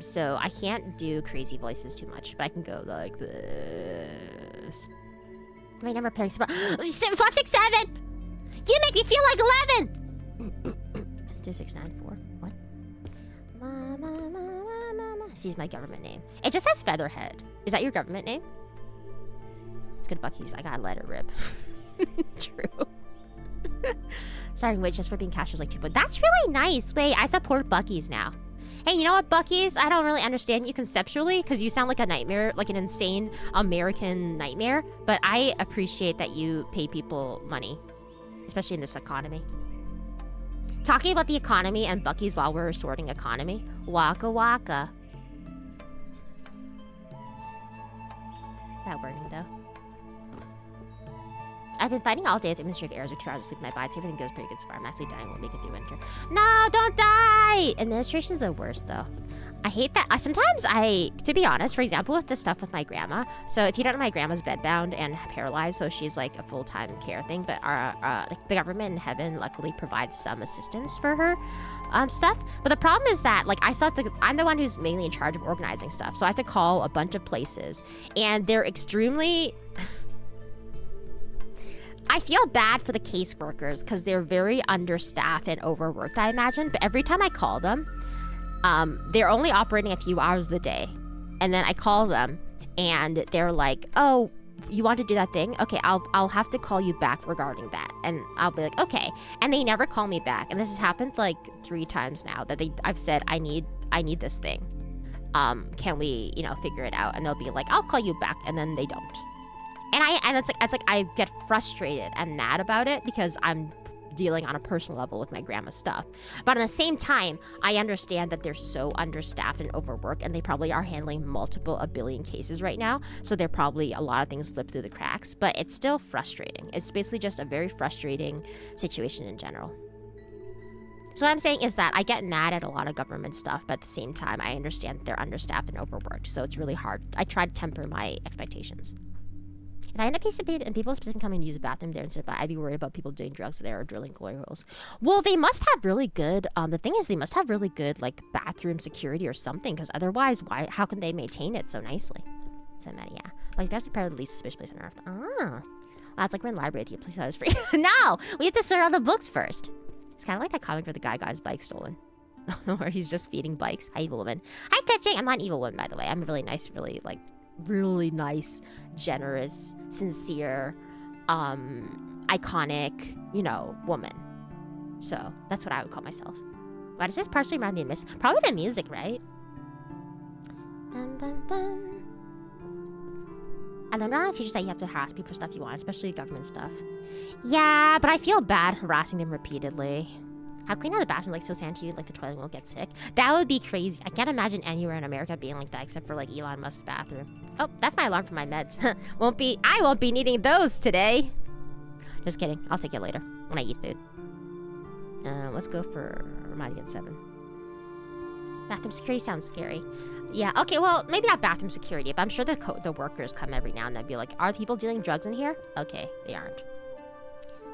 [SPEAKER 1] So I can't do crazy voices too much, but I can go like this. My number pairing 567! You make me feel like 11! 2694. What? This is my government name. It just says Featherhead. Is that your government name? It's good, Bucky's. I gotta let it rip. True. Sorry, wait, just for being cash was like 2 points. That's really nice. Wait, I support Bucky's now. Hey, you know what, Bucky's? I don't really understand you conceptually because you sound like a nightmare, like an insane American nightmare. But I appreciate that you pay people money, especially in this economy. Talking about the economy and Bucky's while we're sorting economy. Waka waka. That burning though. I've been fighting all day with administrative errors with 2 hours of sleep in my bites. Everything goes pretty good so far. I'm actually dying. We'll make it through winter. No, don't die! Administration's the worst, though. I hate that. Sometimes to be honest, for example, with the stuff with my grandma. So if you don't know, my grandma's bedbound and paralyzed, so she's like a full-time care thing. But the government in heaven luckily provides some assistance for her stuff. But the problem is that I'm the one who's mainly in charge of organizing stuff. So I have to call a bunch of places, and they're extremely. I feel bad for the caseworkers because they're very understaffed and overworked, I imagine. But every time I call them, they're only operating a few hours a day. And then I call them and they're like, oh, you want to do that thing? Okay, I'll have to call you back regarding that. And I'll be like, okay. And they never call me back. And this has happened like 3 times now that I've said, I need this thing. Can we, figure it out? And they'll be like, I'll call you back. And then they don't. And it's like I get frustrated and mad about it because I'm dealing on a personal level with my grandma's stuff. But at the same time, I understand that they're so understaffed and overworked, and they probably are handling a billion cases right now. So they're probably a lot of things slip through the cracks, but it's still frustrating. It's basically just a very frustrating situation in general. So what I'm saying is that I get mad at a lot of government stuff, but at the same time, I understand that they're understaffed and overworked. So it's really hard. I try to temper my expectations. If I end up and people specifically coming to use a bathroom there instead of I'd be worried about people doing drugs there or drilling glory holes. Well, they must have really good, the thing is they must have really good, like, bathroom security or something, because otherwise, how can they maintain it so nicely? So, yeah. Like, that's probably the least suspicious place on Earth. Wow, it's like we're in library. Please tell us free. No! We have to sort out the books first. It's kind of like that comic where the guy got his bike stolen. Where he's just feeding bikes. Hi, evil woman. Hi, Kaching! I'm not an evil woman, by the way. I'm a really nice, really nice, generous, sincere, iconic, woman. So that's what I would call myself. Why does this partially remind me of probably the music, right? Bum, bum, bum. I don't know if teachers say you have to harass people for stuff you want, especially government stuff. Yeah, but I feel bad harassing them repeatedly. How clean are the bathrooms, like, so sanitary, like the toilet won't get sick? That would be crazy. I can't imagine anywhere in America being like that, except for, like, Elon Musk's bathroom. Oh, that's my alarm for my meds. I won't be needing those today. Just kidding. I'll take it later, when I eat food. Let's go for reminding at 7. Bathroom security sounds scary. Yeah, okay, well, maybe not bathroom security, but I'm sure the workers come every now and then and be like, are people dealing drugs in here? Okay, they aren't.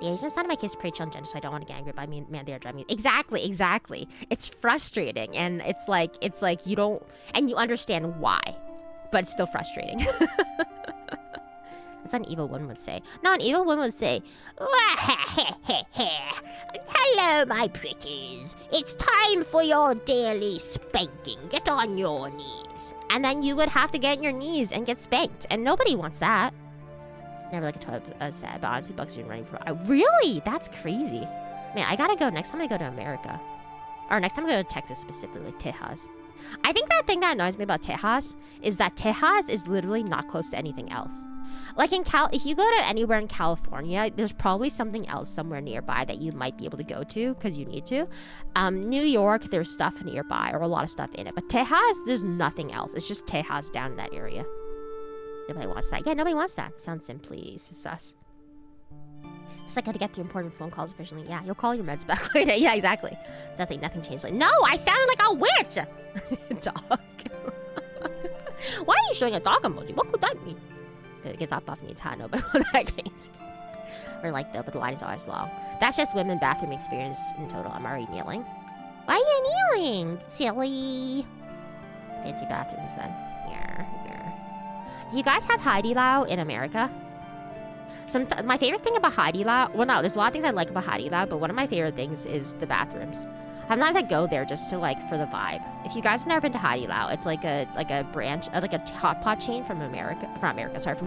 [SPEAKER 1] The Asian side of my kids preach on gender, so I don't want to get angry, but I mean, man, they are driving me. Exactly. It's frustrating, and it's like you don't, and you understand why, but it's still frustrating. That's what an evil one would say. No, an evil one would say, hello, my pretties. It's time for your daily spanking. Get on your knees. And then you would have to get on your knees and get spanked, and nobody wants that. Never like a toilet sad, but honestly, Buck's doing running for. Really? That's crazy. Man, I gotta go. Next time I go to America. Or next time I go to Texas, specifically, Tejas. I think that thing that annoys me about Tejas is that Tejas is literally not close to anything else. Like if you go to anywhere in California, there's probably something else somewhere nearby that you might be able to go to because you need to. New York, there's stuff nearby or a lot of stuff in it. But Tejas, there's nothing else. It's just Tejas down in that area. Nobody wants that. Yeah, nobody wants that. Sounds simply sus. It's like how to get through important phone calls efficiently. Yeah, you'll call your meds back later. Yeah, exactly. Nothing changed. Like, no, I sounded like a witch! Dog. Why are you showing a dog emoji? What could that mean? It gets up off and needs hot. No, but that crazy. Or like, but the line is always long. That's just women bathroom experience in total. I'm already kneeling. Why are you kneeling? Silly. Fancy bathrooms then. Yeah. Do you guys have Haidi Lao in America? My favorite thing about Haidi Lao, well, no, there's a lot of things I like about Haidi Lao, but one of my favorite things is the bathrooms. Sometimes I go there just to for the vibe. If you guys have never been to Haidi Lao, it's like a branch, like a hot pot chain from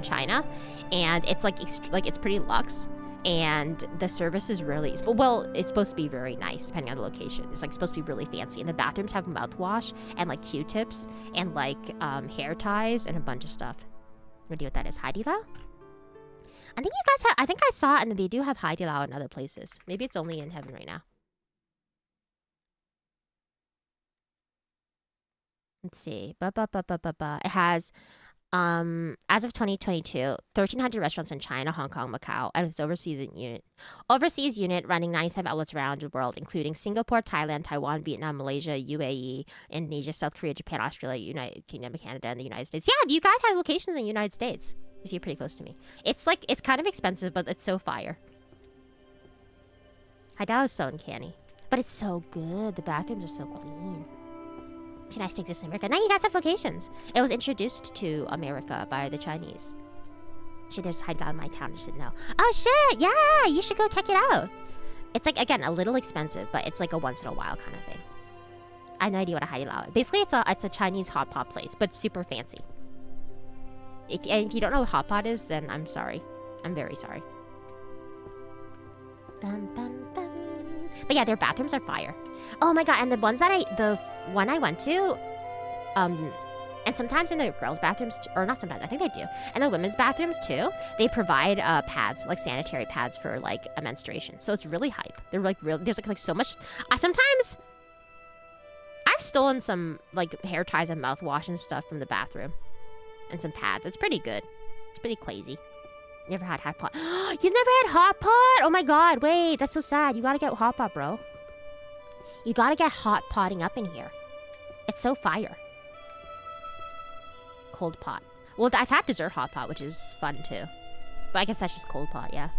[SPEAKER 1] China, and it's it's pretty luxe, and the service is really well. It's supposed to be very nice depending on the location. It's supposed to be really fancy, and the bathrooms have mouthwash and Q-tips and hair ties and a bunch of stuff. No idea what that is. Haidi Lao? I think you guys have. I think I saw it, and they do have Haidi Lao in other places. Maybe it's only in heaven right now. Let's see. It has As of 2022, 1,300 restaurants in China, Hong Kong, Macau, and its overseas unit running 97 outlets around the world, including Singapore, Thailand, Taiwan, Vietnam, Malaysia, UAE, Indonesia, South Korea, Japan, Australia, United Kingdom, Canada, and the United States. Yeah, you guys have locations in the United States, if you're pretty close to me. It's kind of expensive, but it's so fire. Haidao is so uncanny. But it's so good. The bathrooms are so clean. Should I take this to America? Now you guys have locations. It was introduced to America by the Chinese. Shit, there's Haidao in my town. I just didn't know. Oh shit! Yeah, you should go check it out. It's like, again, a little expensive, but it's like a once in a while kind of thing. I have no idea what a Haidao is. Basically, it's a Chinese hot pot place, but super fancy. If you don't know what hot pot is, then I'm sorry. I'm very sorry. Bum, bum, bum. But yeah, their bathrooms are fire. Oh my god, and the one I went to, and sometimes in the girls' bathrooms, or not sometimes, I think they do, and the women's bathrooms too, they provide pads, like sanitary pads for like a menstruation. So it's really hype. They're like real. There's like so much. Sometimes I've stolen some like hair ties and mouthwash and stuff from the bathroom, and some pads. It's pretty good. It's pretty crazy. Never had hot pot. You've never had hot pot? Oh my god, wait, that's so sad. You gotta get hot pot, bro. You gotta get hot potting up in here. It's so fire. Cold pot. Well, I've had dessert hot pot, which is fun too. But I guess that's just cold pot, yeah.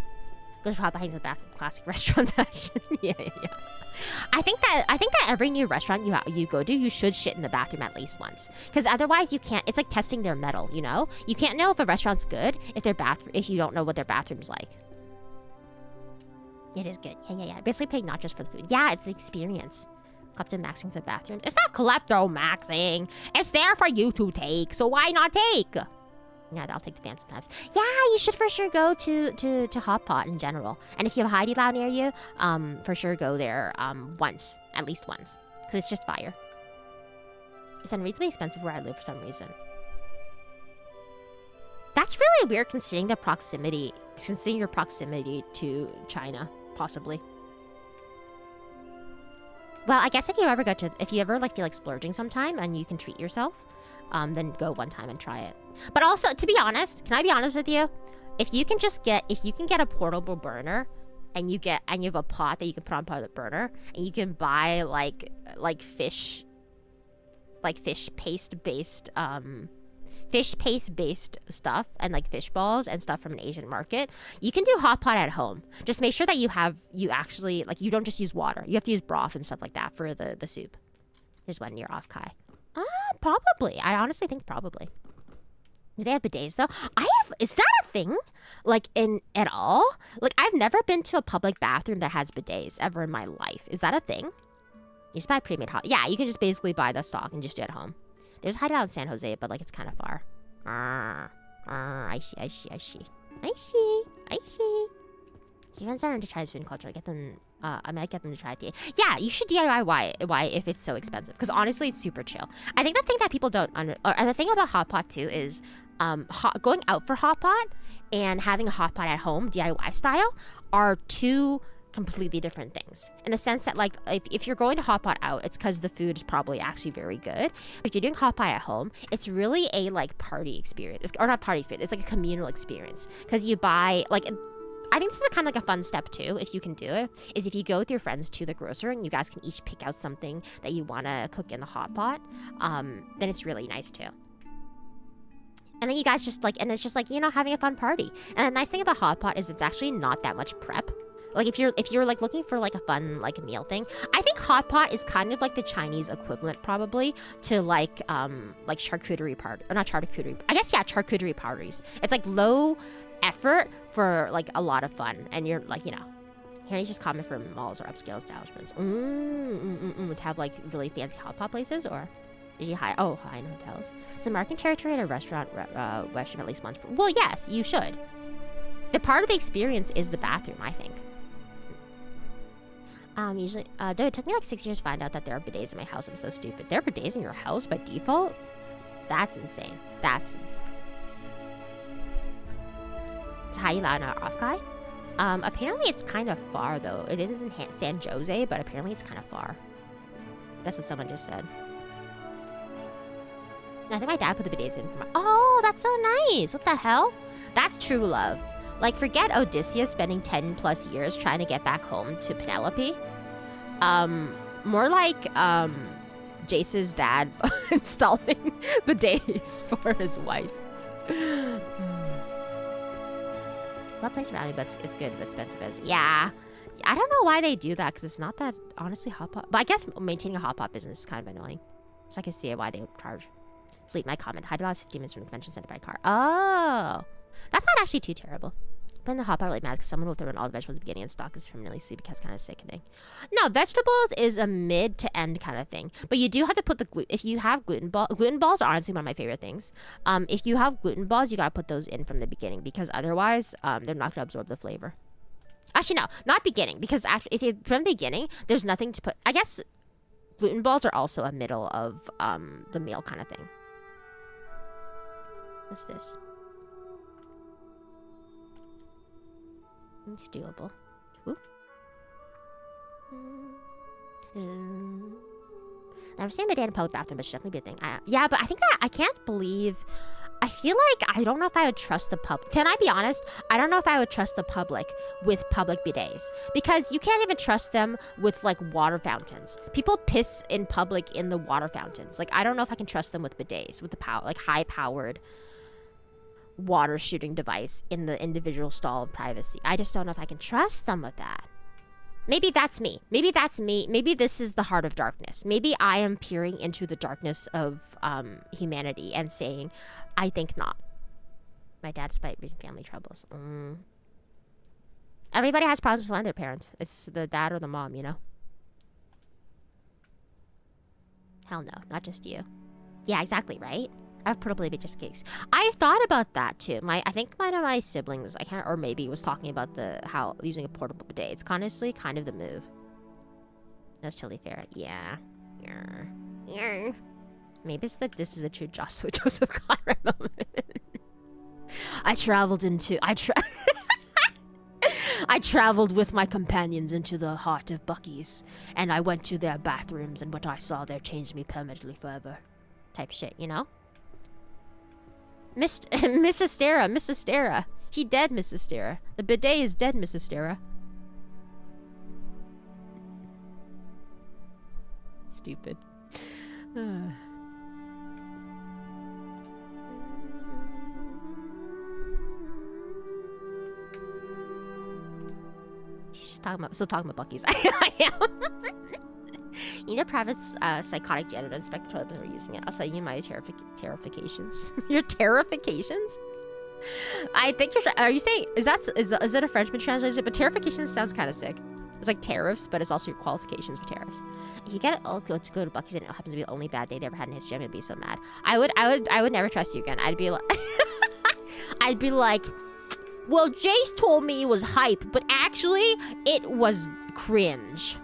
[SPEAKER 1] Goes for hot pot hangs in the bathroom. Classic restaurant fashion. Yeah. I think that every new restaurant you go to, you should shit in the bathroom at least once, because otherwise you can't. It's like testing their mettle, you know. You can't know if a restaurant's good if you don't know what their bathroom's like. It is good. Yeah. Basically paying not just for the food. Yeah, it's the experience. Kleptomaxing for the bathroom. It's not kleptomaxing. It's there for you to take. So why not take? Yeah, I'll take the fan sometimes. Yeah, you should for sure go to Hot Pot in general. And if you have a Haidilao near you, for sure go there once, at least once, because it's just fire. It's unreasonably expensive where I live for some reason. That's really weird considering your proximity to China, possibly. Well, I guess if you ever like feel like splurging sometime and you can treat yourself, then go one time and try it. But also, to be honest, can I be honest with you? If you can get a portable burner, and you have a pot that you can put on part of the burner, and you can buy like fish paste based stuff and like fish balls and stuff from an Asian market, you can do hot pot at home. Just make sure that you actually like, you don't just use water. You have to use broth and stuff like that for the soup. There's one near off Kai. Probably. I honestly think probably. Do they have bidets though? Is that a thing? Like at all? Like I've never been to a public bathroom that has bidets ever in my life. Is that a thing? You just buy pre-made hot. Yeah, you can just basically buy the stock and just do it at home. There's a Hideout in San Jose, but like it's kind of far. I see. Your friends are into Chinese food and culture. I might get them to try it. Yeah, you should DIY if it's so expensive. Because honestly, it's super chill. I think the thing that people don't the thing about hot pot too is going out for hot pot and having a hot pot at home DIY style are two completely different things. In the sense that like if you're going to hot pot out, it's because the food is probably actually very good. If you're doing hot pot at home, it's really a like party experience, or not party experience. It's like a communal experience because you buy like. I think this is kind of like a fun step too, if you can do it, is if you go with your friends to the grocer and you guys can each pick out something that you want to cook in the hot pot, then it's really nice too. And then you guys just like, and it's just like, you know, having a fun party. And the nice thing about hot pot is it's actually not that much prep. Like if you're like looking for like a fun like meal thing, I think hot pot is kind of like the Chinese equivalent probably to like charcuterie party, or not charcuterie. I guess yeah, charcuterie parties. It's like low effort for like a lot of fun, and you're like, you know, here it's just common for malls or upscale establishments to have like really fancy hot pot places, or is you high-end hotels. Is American territory at a restaurant restroom at least once per? Well, yes, you should. The part of the experience is the bathroom, I think. Usually, though it took me like 6 years to find out that there are bidets in my house. I'm so stupid. There are bidets in your house by default? That's insane. That's insane. It's Haidilao in off Kai. Apparently it's kind of far though. It is in San Jose, but apparently it's kind of far. That's what someone just said. I think my dad put the bidets in for my... Oh, that's so nice. What the hell? That's true love. Like, forget Odysseus spending 10 plus years trying to get back home to Penelope. More like, Jace's dad installing bidets for his wife. That place around me, but it's good, but expensive as... Yeah. I don't know why they do that, because it's not that, honestly, hot pot... But I guess maintaining a hot pot business is kind of annoying. So I can see why they would charge. Delete my comment. Hide the last 15 minutes from the convention center by car. Oh. That's not actually too terrible. But in the hot pot, really mad because someone will throw in all the vegetables at the beginning and stock is permanently sweet because it's kind of sickening. No, vegetables is a mid to end kind of thing. But you do have to put the gluten. If you have gluten balls are honestly one of my favorite things. If you have gluten balls, you gotta put those in from the beginning because otherwise, they're not gonna absorb the flavor. Actually, no, not beginning because after if you from the beginning, there's nothing to put. I guess gluten balls are also a middle of the meal kind of thing. What's this? It's doable. Ooh. Never seen my dad in a public bathroom, but it should definitely be a thing. Yeah, but I think that I can't believe. I feel like I don't know if I would trust the public. Can I be honest? I don't know if I would trust the public with public bidets because you can't even trust them with like water fountains. People piss in public in the water fountains. Like I don't know if I can trust them with bidets with the power, like high-powered water shooting device in the individual stall of privacy. I just don't know if I can trust them with that. Maybe that's me. Maybe that's me. Maybe this is the heart of darkness. Maybe I am peering into the darkness of humanity and saying, I think not. My dad, despite recent family troubles. Everybody has problems with one of their parents. It's the dad or the mom, you know? Hell no, not just you. Yeah, exactly, right? I've portable just cakes. I thought about that too. I think one of my siblings, I can't, or maybe was talking about how using a portable bidet. It's honestly kind of the move. That's totally fair. Yeah. Yeah. Maybe it's that this is a true Joseph Conrad moment. I traveled with my companions into the heart of Bucky's, and I went to their bathrooms, and what I saw there changed me permanently forever. Type shit, you know? Miss Astera. He dead, Miss Astera. The bidet is dead, Miss Astera. Stupid. She's still talking about Bucky's. I am. You know, Private's psychotic janitor inspect the toilet when we're using it. I'll send you my terrifications. Your terrifications? I think you're. Are you saying is it a Frenchman translation? But terrifications sounds kind of sick. It's like tariffs, but it's also your qualifications for tariffs. If you get it all go to Bucky's and it happens to be the only bad day they ever had in history, I'm gonna be so mad. I would never trust you again. I'd be like, well, Jace told me it was hype, but actually it was cringe.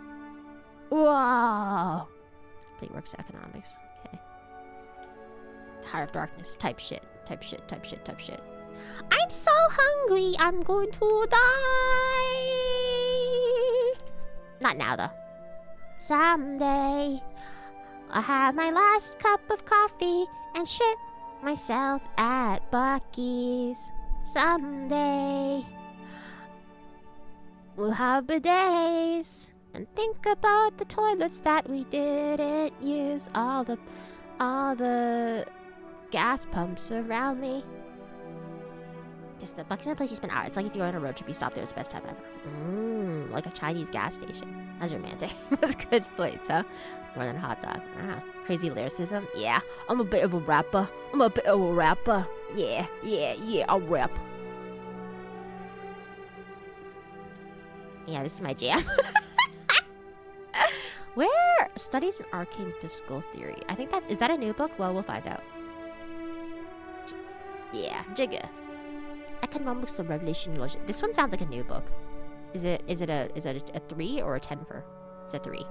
[SPEAKER 1] Whoa. Complete works economics. Okay. Heart of darkness. Type shit. I'm so hungry. I'm going to die. Not now, though. Someday, I'll have my last cup of coffee and shit myself at Bucky's. Someday, we'll have bidets. And think about the toilets that we didn't use. All the gas pumps around me. Just the Bucky's in a place you spend hours. It's like if you're on a road trip, you stop there. It's the best time ever. Like a Chinese gas station. That's romantic. That's good plates, huh? More than a hot dog. Crazy lyricism. Yeah, I'm a bit of a rapper. Yeah, I'll rap. Yeah, this is my jam. Where? Studies in Arcane Fiscal Theory. I think is that a new book? Well, we'll find out. Yeah, Jigga. Economics of Revelation Logic. This one sounds like a new book. Is it a 3 or a 10 for? It's a 3.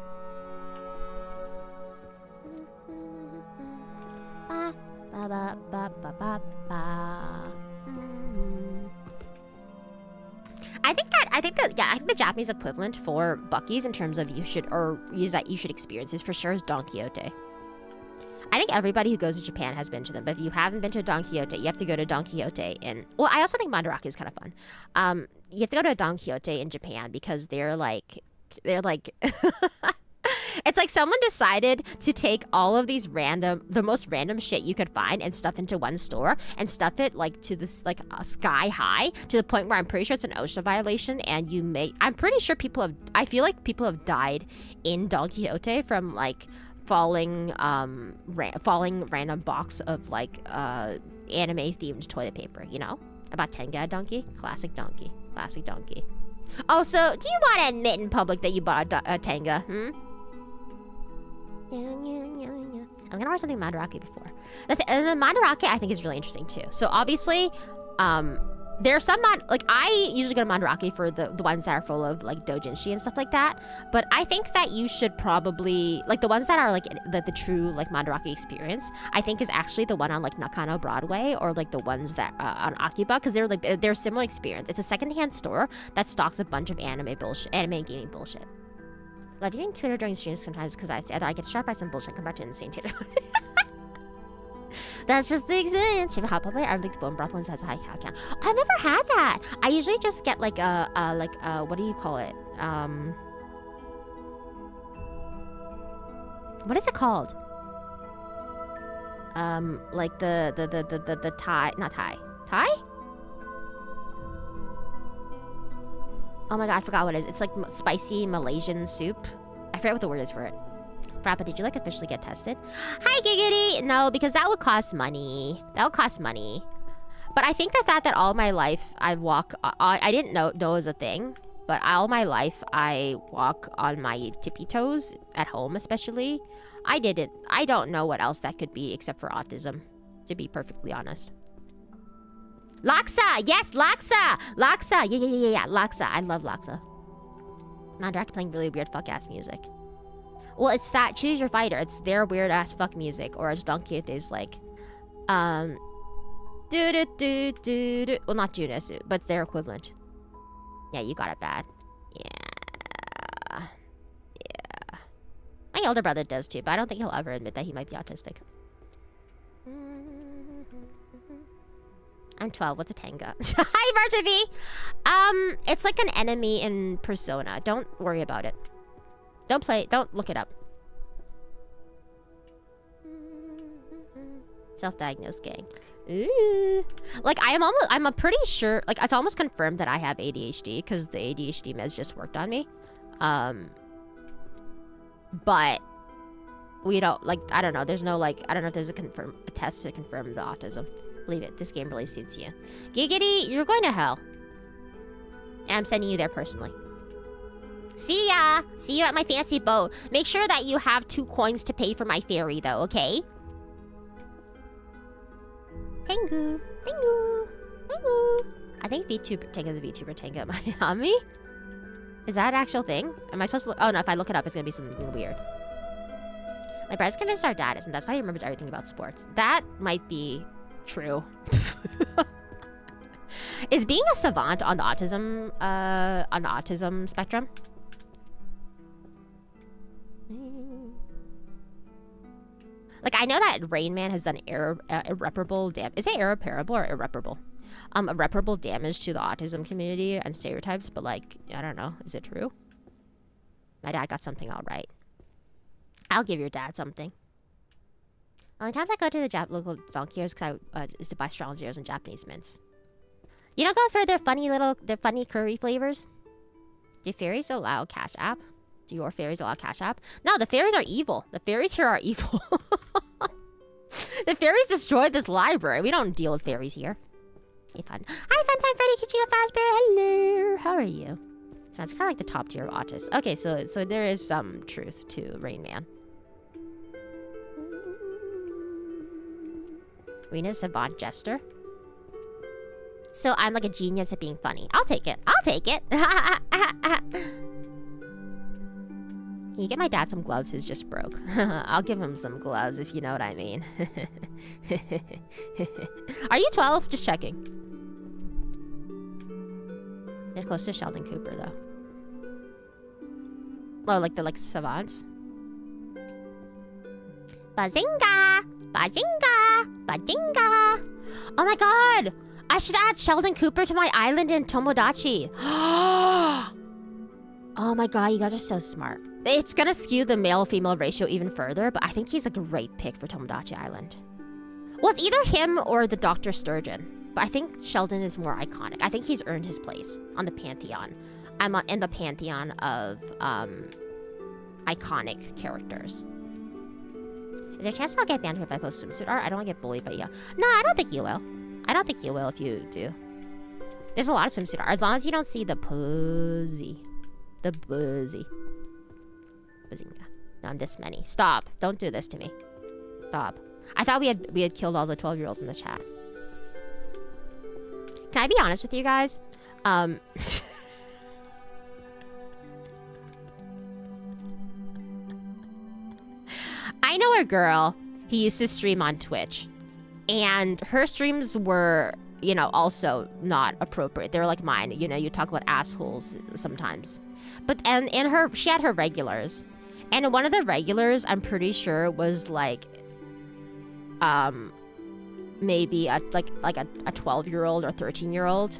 [SPEAKER 1] I think the Japanese equivalent for Bucky's in terms of you should experience is for sure is Don Quixote. I think everybody who goes to Japan has been to them. But if you haven't been to Don Quixote, you have to go to Don Quixote. And well, I also think Mandarake is kind of fun. You have to go to Don Quixote in Japan because they're like. It's like someone decided to take all of these the most random shit you could find and stuff into one store and stuff it like to this like sky high to the point where I'm pretty sure it's an OSHA violation and I'm pretty sure I feel like people have died in Don Quixote from like falling random box of like anime themed toilet paper, you know? About Tenga donkey? Classic donkey. Oh, so do you want to admit in public that you bought a Tenga? I'm gonna watch something Mandarake before. And the Mandarake I think is really interesting too. So obviously, there are some I usually go to Mandarake for the ones that are full of like doujinshi and stuff like that. But I think that you should probably like the ones that are like the true like Mandarake experience. I think is actually the one on like Nakano Broadway or like the ones that on Akiba because they're similar experience. It's a secondhand store that stocks a bunch of anime and gaming bullshit. Love using Twitter during streams sometimes because I get distracted by some bullshit. Come back to insane Twitter. That's just the experience. If hot play, I like the bone broth ones has a high cal count. I've never had that. I usually just get like what do you call it? What is it called? Like the Thai, not Thai. Thai? Oh my god, I forgot what it is. It's like spicy Malaysian soup. I forget what the word is for it. Rappa, did you like officially get tested? Hi, Giggity! No, because that would cost money. But I think the fact that all my life I didn't know it was a thing. But all my life I walk on my tippy toes at home, especially. I don't know what else that could be except for autism, to be perfectly honest. Laksa! Yes, Laksa! Laksa! Yeah. Laksa. I love Laksa. Mandarake playing really weird fuck-ass music. Well, it's that Choose Your Fighter. It's their weird-ass fuck music. Or as Don Quixote's like... do-do-do-do-do. Well, not Judas, but their equivalent. Yeah, you got it bad. Yeah. My older brother does too, but I don't think he'll ever admit that he might be autistic. I'm 12. What's a Tenga? Hi, Varjavi! It's like an enemy in Persona. Don't worry about it. Don't look it up. Self-diagnosed gang. Ooh. Like, I'm pretty sure, like, it's almost confirmed that I have ADHD, because the ADHD meds just worked on me. But we don't, like, I don't know. There's no, like, I don't know if there's a test to confirm the autism. Believe it, this game really suits you. Giggity, you're going to hell. And I'm sending you there personally. See ya! See you at my fancy boat. Make sure that you have 2 coins to pay for my ferry, though, okay? Tengu. I think Tenga is a VTuber Tenga Miami. Is that an actual thing? Am I supposed to look? Oh no, if I look it up, it's gonna be something weird. My brother's convinced our dad is, and that's why he remembers everything about sports. That might be true. Is being a savant on the autism spectrum? Like, I know that Rain Man has done irreparable damage. Is it irreparable or irreparable? Irreparable damage to the autism community and stereotypes, but like, I don't know. Is it true? My dad got something all right. I'll give your dad something. Only times I go to the local donkeys is to buy strong zeros and Japanese mints. You don't go for their funny curry flavors? Do fairies allow Cash App? Do your fairies allow Cash App? No, the fairies are evil. The fairies here are evil. The fairies destroyed this library. We don't deal with fairies here. Hey, fun. Hi, Funtime Freddy, Kitchen Fazbear. Hello. How are you? So it's kind of like the top tier of autists. Okay, so there is some truth to Rain Man. Rina's Savant Jester. So I'm like a genius at being funny. I'll take it. Can you get my dad some gloves? His just broke. I'll give him some gloves if you know what I mean. Are you 12? Just checking. They're close to Sheldon Cooper though. Oh, like the savants? Bazinga! Bazinga! Bazinga! Oh my god! I should add Sheldon Cooper to my island in Tomodachi. Oh my god, you guys are so smart. It's gonna skew the male-female ratio even further, but I think he's a great pick for Tomodachi Island. Well, it's either him or the Dr. Sturgeon, but I think Sheldon is more iconic. I think he's earned his place on the pantheon. I'm in the pantheon of iconic characters. Is there a chance I'll get banned if I post swimsuit art? I don't want to get bullied, but yeah. No, I don't think you will. I don't think you will if you do. There's a lot of swimsuit art. As long as you don't see the pussy. The buzzy. Bazinga. No, I'm this many. Stop. Don't do this to me. Stop. I thought we had killed all the 12-year-olds in the chat. Can I be honest with you guys? I know a girl who used to stream on Twitch. And her streams were, you know, also not appropriate. They were like mine. You know, you talk about assholes sometimes. But, and she had her regulars. And one of the regulars, I'm pretty sure, was like, maybe a 12-year-old or 13-year-old.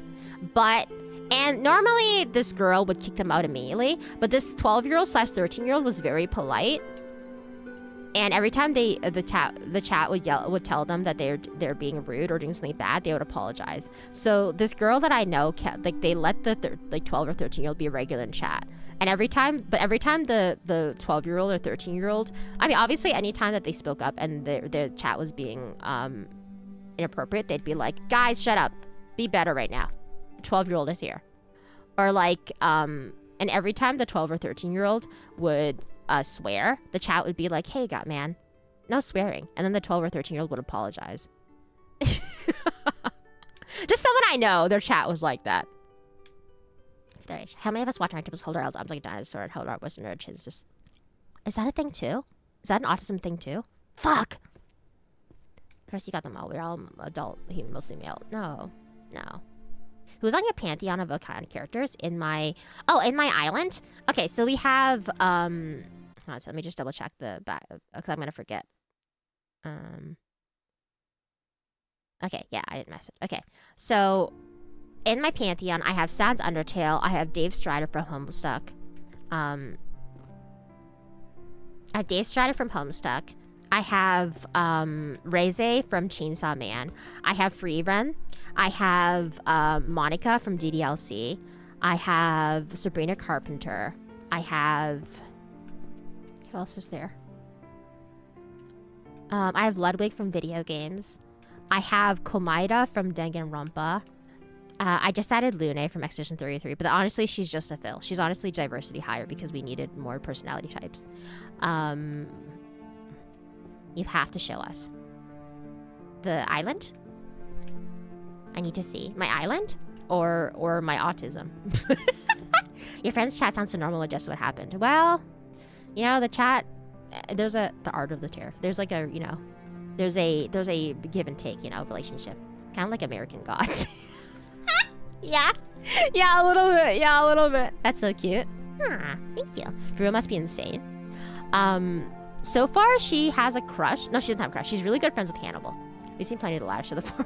[SPEAKER 1] And normally this girl would kick them out immediately. But this 12-year-old / 13-year-old was very polite. And every time the chat would tell them that they're being rude or doing something bad, they would apologize. So this girl that I know, they let the 12 or 13-year-old be regular in chat. And every time the 12-year-old or 13-year-old, I mean, obviously any time that they spoke up and their chat was being inappropriate, they'd be like, guys, shut up, be better right now. The 12-year-old is here. Or like, and every time the 12 or 13-year-old would swear, the chat would be like, hey, man, no swearing. And then the 12 or 13-year-old would apologize. Just someone I know, their chat was like that. How many of us watch our tables hold our arms like a dinosaur and hold our Western urchins? Just, is that a thing too? Is that an autism thing too? Fuck! Chris, you got them all. We're all adult, mostly male. No. Who's on your pantheon of iconic characters? In my island? Okay, so we have, hold on, so let me just double check the back, because I'm gonna forget. Okay, yeah, I didn't mess it. Okay, so in my pantheon, I have Sans Undertale, I have Dave Strider from Homestuck. I have Dave Strider from Homestuck. I have Reze from Chainsaw Man. I have Freerun. I have Monica from DDLC. I have Sabrina Carpenter. I have... Who else is there? I have Ludwig from video games. I have Komaida from Danganronpa. I just added Lune from Expedition 33, but honestly, she's just a fill. She's honestly diversity higher because we needed more personality types. You have to show us. The island? I need to see. My island? Or my autism? Your friend's chat sounds so normal, just what happened. Well, you know, the chat, there's the art of the tariff. There's like a, you know, there's a give and take, you know, relationship. Kind of like American Gods. Yeah, a little bit. That's so cute. Ah, thank you. Drew must be insane. So far she has a crush. No, she doesn't have a crush. She's really good friends with Hannibal. We've seen plenty of the ladder show before.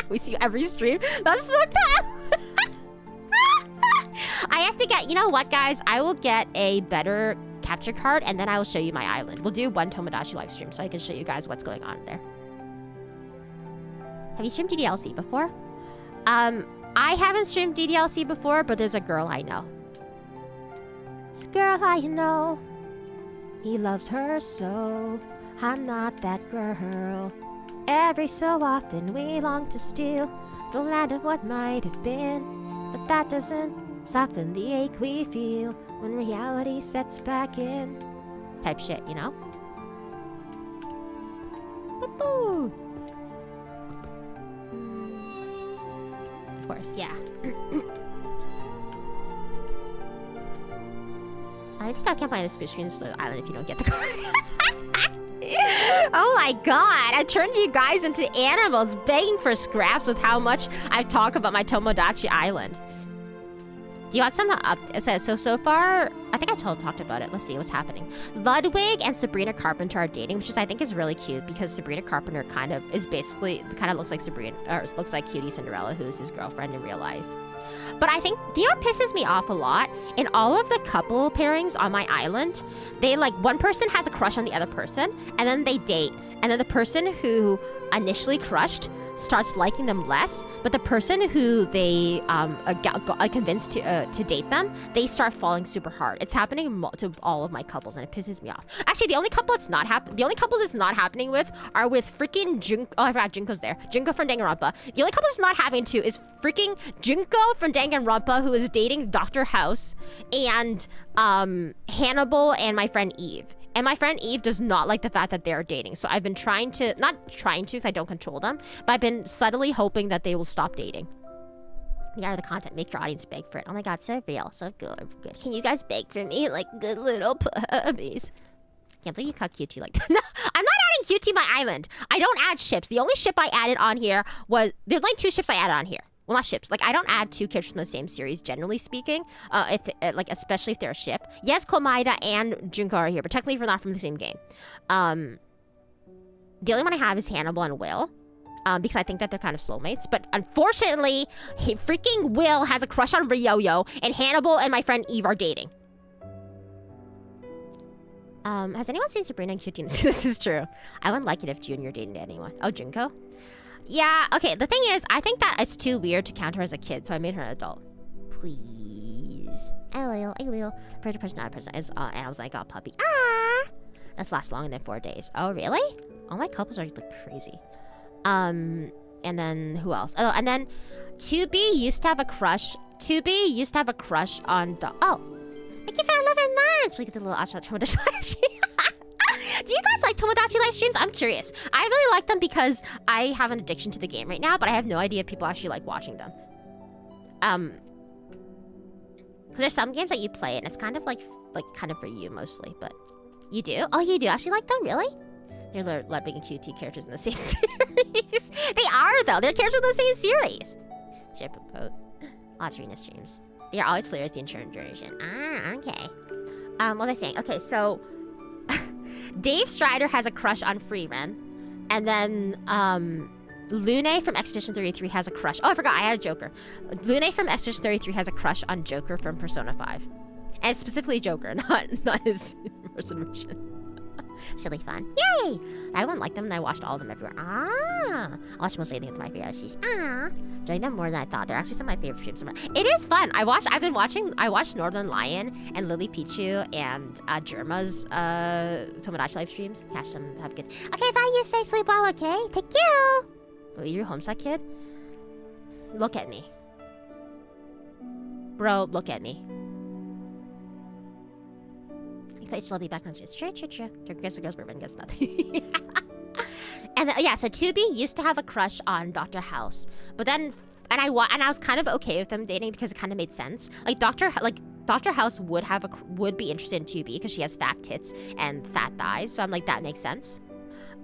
[SPEAKER 1] We see every stream. That's fucked up. I have to get, you know what, guys? I will get a better capture card and then I will show you my island. We'll do one Tomodachi live stream so I can show you guys what's going on there. Have you streamed DDLC before? I haven't streamed DDLC before, but there's a girl I know. There's a girl I know. He loves her so. I'm not that girl. Every so often we long to steal the land of what might have been, but that doesn't soften the ache we feel when reality sets back in. Type shit, you know? Boo-boo. Of course, yeah. I think I can't buy the split screen island if you don't get the card. Oh my god, I turned you guys into animals begging for scraps with how much I talk about my Tomodachi Island. Do you want some so far, I think I talked about it. Let's see what's happening. Ludwig and Sabrina Carpenter are dating, which is I think is really cute because Sabrina Carpenter kind of looks like Sabrina, or looks like Cutie Cinderella, who's his girlfriend in real life. But I think, you know what pisses me off a lot? In all of the couple pairings on my island, they one person has a crush on the other person, and then they date. And then the person who initially crushed starts liking them less, but the person who they got convinced to date them, they start falling super hard. It's happening to all of my couples, and it pisses me off. Actually, the only couples it's not happening with are with freaking Junko. Oh, I forgot Junko's there. Junko from Danganronpa. The only couple it's not happening to is freaking Junko from Danganronpa, who is dating Dr. House, and Hannibal and my friend Eve. And my friend Eve does not like the fact that they're dating. So I've been not trying to because I don't control them, but I've been subtly hoping that they will stop dating. Yeah, the content, make your audience beg for it. Oh my god, so real, so good. Can you guys beg for me like good little puppies? Can't believe you cut QT like that. No, I'm not adding QT my island. I don't add ships. The only ship I added on here was, there's only 2 ships I added on here. Well, not ships. I don't add 2 characters from the same series, generally speaking. Especially if they're a ship. Yes, Komaeda and Junko are here, but technically we're not from the same game. The only one I have is Hannibal and Will. Because I think that they're kind of soulmates. But unfortunately, freaking Will has a crush on Ryoyo, and Hannibal and my friend Eve are dating. Has anyone seen Sabrina and Cutie? This is true. I wouldn't like it if Junior dated anyone. Oh, Junko? Yeah, okay, the thing is, I think that it's too weird to count her as a kid, so I made her an adult. Please. I will. Person, not a person. And I was like, oh, puppy. Ah! This lasts longer than 4 days. Oh, really? All my couples are crazy. And then, who else? Oh, and then, 2B used to have a crush. 2B used to have a crush on oh! Thank you for 11 months! Look at the little Tomodachi. Do you guys like Tomodachi live streams? I'm curious. I really like them because I have an addiction to the game right now, but I have no idea if people actually like watching them. Because there's some games that you play and it's kind of kind of for you mostly, but you do? Oh, you do actually like them? Really? They're Ludwig and QT characters in the same series. They are though. They're characters in the same series. Ship a boat. Lots of Rina streams. They're always clear as the insurance version. Ah, okay. What was I saying? Okay, so Dave Strider has a crush on Freeran. And then, Lune from Expedition 33 has a crush. Oh, I forgot, I had a Joker. Lune from Expedition 33 has a crush on Joker from Persona 5. And specifically Joker, not his version. Silly fun. Yay! I wouldn't like them and I watched all of them everywhere. Ah! I watched mostly anything with my favorite Yoshis. Ah! Enjoying them more than I thought. They're actually some of my favorite streams. It is fun. I watched Northern Lion and Lily Pichu and Germa's Tomodachi live streams. Catch them, have a good. Okay, bye, you say sleep well, okay? Take care! Wait, you're a homesick kid? Look at me. Bro, look at me. It's slowly background streams. True. Guess the girls were gets nothing. And yeah, so 2B used to have a crush on Dr. House, but then I was kind of okay with them dating because it kind of made sense. Dr. House would be interested in 2B because she has fat tits and fat thighs, so I'm like, that makes sense.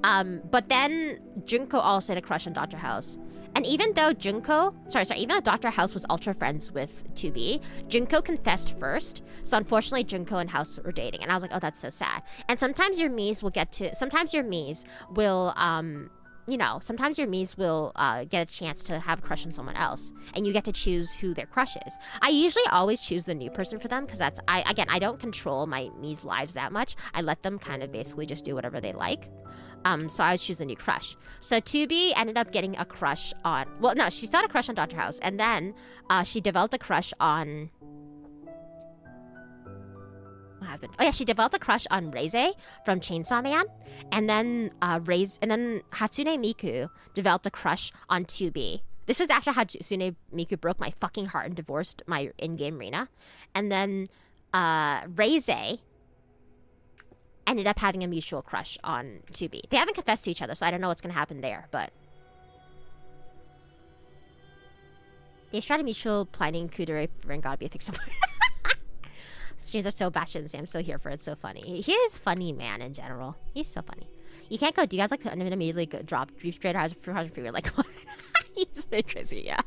[SPEAKER 1] But then Junko also had a crush on Dr. House. And even though even though Dr. House was ultra friends with 2B, Junko confessed first. So unfortunately, Junko and House were dating. And I was like, oh, that's so sad. And sometimes your Mies will get a chance to have a crush on someone else. And you get to choose who their crush is. I usually always choose the new person for them because I don't control my Mies' lives that much. I let them kind of basically just do whatever they like. So I always choose a new crush. So 2B ended up getting a crush on... Well, no, she still had a crush on Dr. House. And then she developed a crush on... What happened? Oh, yeah, she developed a crush on Reize from Chainsaw Man. And then Hatsune Miku developed a crush on 2B. This is after Hatsune Miku broke my fucking heart and divorced my in-game Rina. And then Reize ended up having a mutual crush on 2B. They haven't confessed to each other, so I don't know what's going to happen there, but... They started mutual planning kudere for God be a thing somewhere. Streams are so batshit insane. I'm so here for it. It's so funny. He is funny, man, in general. He's so funny. You can't go... Do you guys like immediately drop Dream Straight House for free? Like, what? He's very crazy, yeah.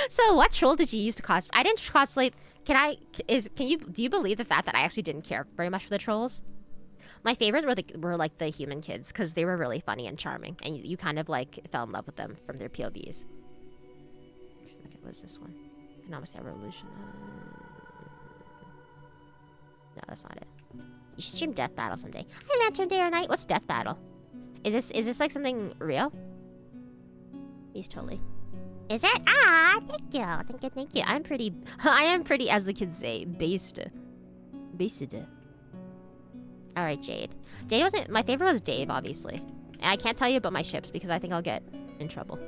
[SPEAKER 1] So what troll did you use to cosplay? I didn't cosplay Can do you believe the fact that I actually didn't care very much for the trolls? My favorites were like the human kids because they were really funny and charming, and you kind of like fell in love with them from their POVs. Okay, what's this one? Economic revolution. No, that's not it. You should stream Death Battle someday. Hi, Lantern Day or Night. What's Death Battle? Is this like something real? He's totally. Is it? Ah, thank you. Thank you. I am pretty, as the kids say, based. Alright, Jade. Jade wasn't, my favorite was Dave, obviously. And I can't tell you about my ships because I think I'll get in trouble.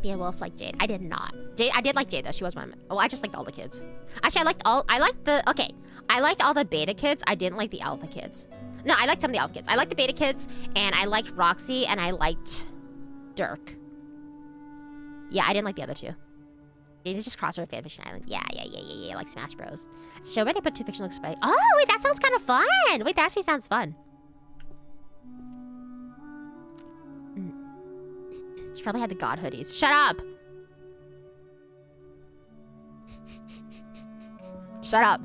[SPEAKER 1] Be a wolf like Jade. I did not. I did like Jade though. She was my, I just liked all the kids. Actually, I liked all the beta kids. I didn't like the alpha kids. No, I liked some of the alpha kids. I liked the beta kids, and I liked Roxy, and I liked Dirk. Yeah, I didn't like the other two. It's just crossover fanfiction island. Yeah, like Smash Bros. Show where they put two fictional exp. Oh, wait, that sounds kind of fun. Wait, that actually sounds fun. She probably had the god hoodies. Shut up! Shut up.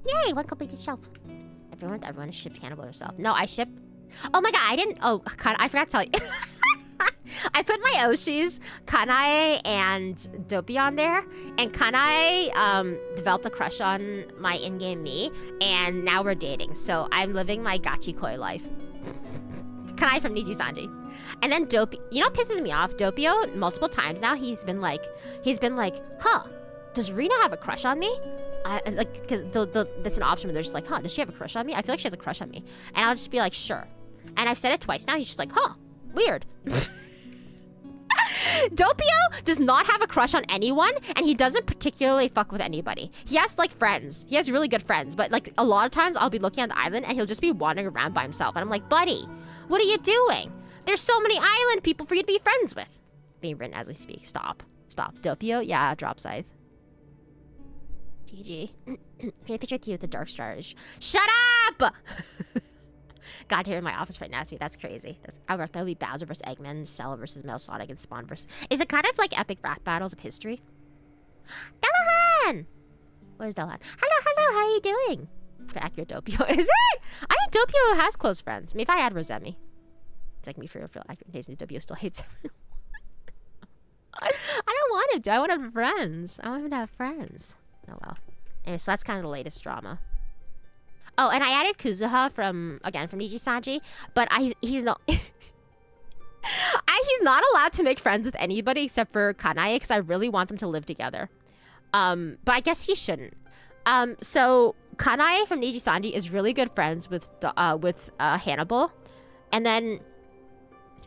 [SPEAKER 1] Yay, one completed shelf. Everyone shipped Hannibal herself. No, I shipped. Oh my god, I didn't. Oh, God, I forgot to tell you. I put my Oshis, Kanai, and Dopey on there, and Kanai developed a crush on my in-game me, and now we're dating. So I'm living my gachikoi life. Kanai from Niji Sanji. And then Dopey, you know what pisses me off? Doppio, multiple times now, he's been like, huh, does Rina have a crush on me? Because that's an option where they're just like, huh, does she have a crush on me? I feel like she has a crush on me. And I'll just be like, sure. And I've said it twice now, he's just like, huh, weird. Doppio does not have a crush on anyone, and he doesn't particularly fuck with anybody. He has like friends. He has really good friends, but like a lot of times I'll be looking at the island and he'll just be wandering around by himself. And I'm like, buddy, what are you doing? There's so many island people for you to be friends with. Being written as we speak. Stop. Doppio? Yeah, drop scythe. GG. Can I picture you with the dark stars? Shut up! God, here in my office right now, that's crazy. That would be Bowser versus Eggman, Cell versus Metal Sonic, and Spawn versus... Is it kind of like epic rap battles of history? Delahan! Where's Delahan? Hello, how are you doing? For accurate Doppio, is it? I think Doppio has close friends. I mean, if I add Rosemi. It's like me for accurate taste, Doppio still hates everyone. I don't want him to. I want him to have friends. I want him to have friends. Oh well. Anyway, so that's kind of the latest drama. Oh, and I added Kuzuha from Niji Sanji, but he's not he's not allowed to make friends with anybody except for Kanae, because I really want them to live together. But I guess he shouldn't. So Kanae from Niji Sanji is really good friends with Hannibal, and then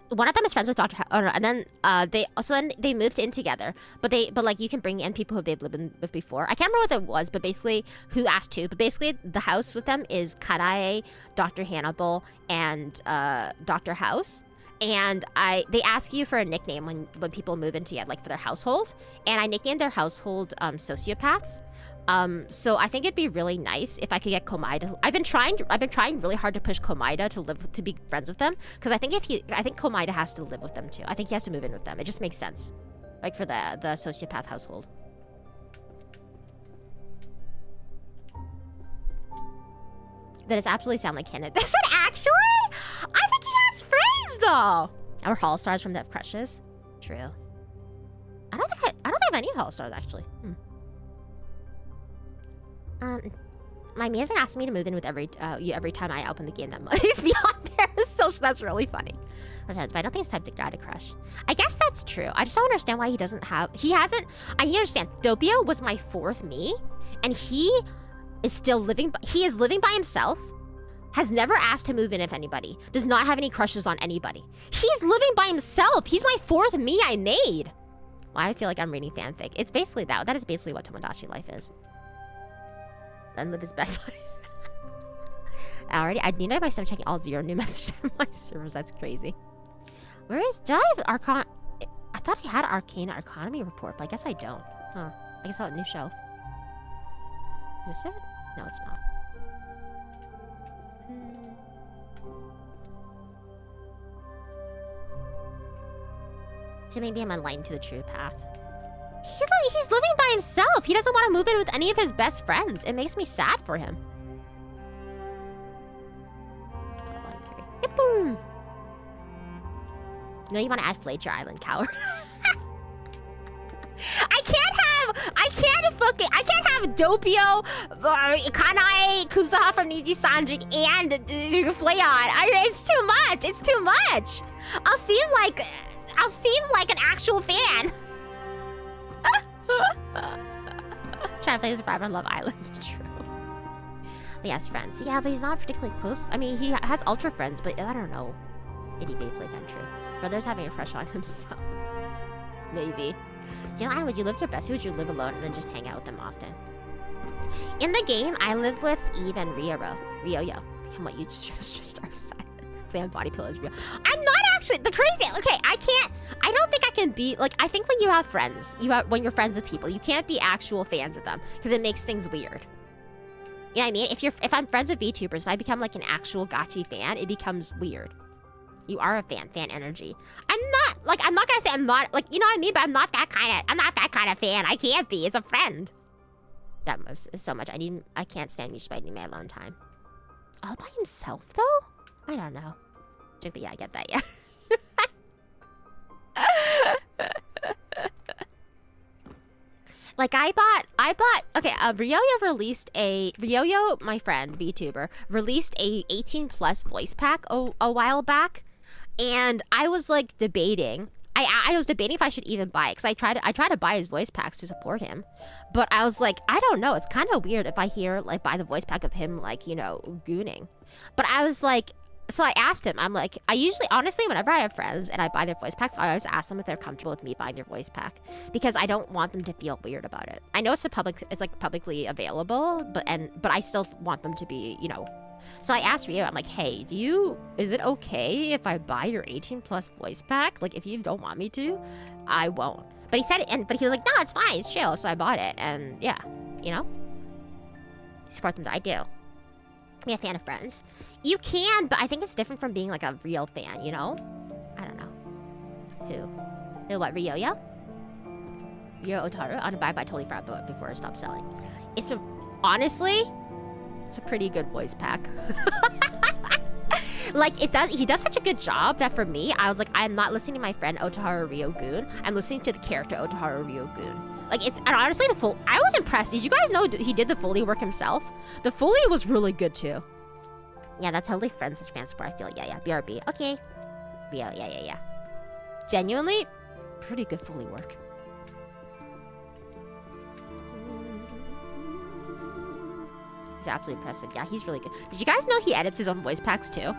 [SPEAKER 1] one of them is friends with Dr. And then they moved in together. But like you can bring in people who they've lived in with before. I can't remember what it was, but basically who asked to. But basically the house with them is Kanae, Dr. Hannibal, and Dr. House. And they ask you for a nickname when people move in together, like for their household. And I nicknamed their household Sociopaths. So I think it'd be really nice if I could get Komaida. I've been trying really hard to push Komaida to be friends with them, because I think Komaida has to live with them too. I think he has to move in with them. It just makes sense, like for the sociopath household. That does absolutely sound like Kenneth. Does it actually? I think he has friends though. Our Hall Stars from Death Crushes. True. I don't think I have any Hall Stars actually. My Mia's been asking me to move in with every time I open the game that money's beyond there, so that's really funny. But I don't think it's type to guy to crush. I guess that's true. I just don't understand why he hasn't. I understand. Doppio was my fourth me, and he is still living. He is living by himself. Has never asked to move in with anybody. Does not have any crushes on anybody. He's living by himself. He's my fourth me I made. Why I feel like I'm reading fanfic. It's basically that. That is basically what Tomodachi life is. Then live his best life. I need to start checking all 0 new messages on my servers. That's crazy. Do I have Arcana? I thought I had Arcana Economy report, but I guess I don't. Huh. I guess I'll new shelf. Is this it? No, it's not. So maybe I'm enlightened to the true path. He's living by himself. He doesn't want to move in with any of his best friends. It makes me sad for him. Yippoo! No, you want to add Flature Island, coward. I can't have Doppio, Kanae, Kusaha from Niji Sanji, and Flayon. It's too much. It's too much. I'll seem like an actual fan. Trying to play Survivor on Love Island. True. But yes, friends. Yeah, but he's not particularly close. I mean, he has ultra friends, but I don't know. Itty bitty play country. Brother's having a crush on himself. Maybe. You know, would you live with your bestie? Would you live alone and then just hang out with them often? In the game, I live with Eve and Ryo-Yo. Become what you just are silent. Fan body pillow is real. I'm not actually the crazy. Okay, I don't think I can be like. I think when you have friends, when you're friends with people, you can't be actual fans of them because it makes things weird. You know what I mean? If I'm friends with VTubers, if I become like an actual gachi fan, it becomes weird. You are a fan energy. I'm not gonna say I'm not, like, you know what I mean? But I'm not that kind of fan. I can't be. It's a friend. That was so much. I can't stand you just by needing my alone time. All by himself, though? I don't know. But yeah, I get that, yeah. Like, I bought, okay, Ryo-Yo, my friend, VTuber, released a 18+ voice pack a while back. And I was like debating. I was debating if I should even buy it because I tried to buy his voice packs to support him, but I was like, I don't know. It's kind of weird if I hear like buy the voice pack of him like, you know, gooning. But I was like, so I asked him. I'm like, I usually, honestly, whenever I have friends and I buy their voice packs, I always ask them if they're comfortable with me buying their voice pack because I don't want them to feel weird about it. I know it's like publicly available, but I still want them to be, you know. So I asked Rio, I'm like, hey, is it okay if I buy your 18+ voice pack? Like, if you don't want me to, I won't. But he said it, but he was like, no, it's fine, it's chill. So I bought it, and yeah, you know? Support them, I do. Be a fan of friends. You can, but I think it's different from being like a real fan, you know? I don't know. Who, what, Ryo-Yo? Yo Otaru? On a buy, I totally forgot about it before it stopped selling. Honestly, it's a pretty good voice pack. Like, he does such a good job that for me, I was like, I'm not listening to my friend Otaharu Ryo-Gun. I'm listening to the character Otaharu Ryo-Gun. Like, and honestly, I was impressed. Did you guys know he did the Foley work himself? The Foley was really good too. Yeah, that's totally friends with fan support. I feel like, yeah, BRB. Okay. Rio, yeah. Genuinely, pretty good Foley work. He's absolutely impressive. Yeah, he's really good. Did you guys know he edits his own voice packs too?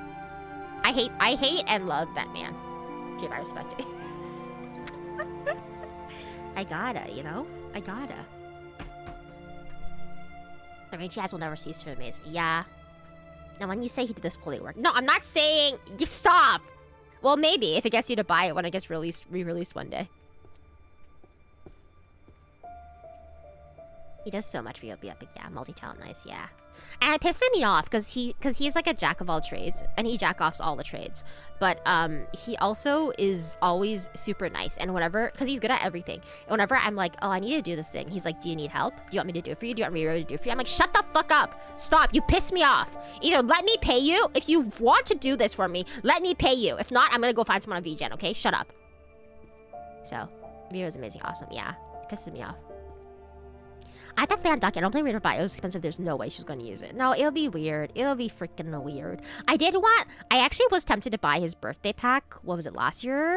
[SPEAKER 1] I hate and love that man. Give my respect. I gotta, you know? I gotta. The Ragey eyes will never cease to amaze me. Yeah. Now when you say he did this fully work. No, I'm not saying you stop. Well, maybe if it gets you to buy it when it gets re-released one day. He does so much for you, but yeah, multi-talent, nice, yeah. And it pisses me off because he's like a jack of all trades, and he jack-offs all the trades. But he also is always super nice, and whenever, because he's good at everything. And whenever I'm like, oh, I need to do this thing, he's like, do you need help? Do you want me to do it for you? Do you want me to do it for you? I'm like, shut the fuck up. Stop. You piss me off. Either let me pay you. If you want to do this for me, let me pay you. If not, I'm going to go find someone on VGen, okay? Shut up. So, Riro is amazing. Awesome. Yeah. It pisses me off. I thought Fanart. I don't blame her buy it. It was expensive. There's no way she's going to use it. No, it'll be weird. It'll be freaking weird. I actually was tempted to buy his birthday pack. What was it, last year?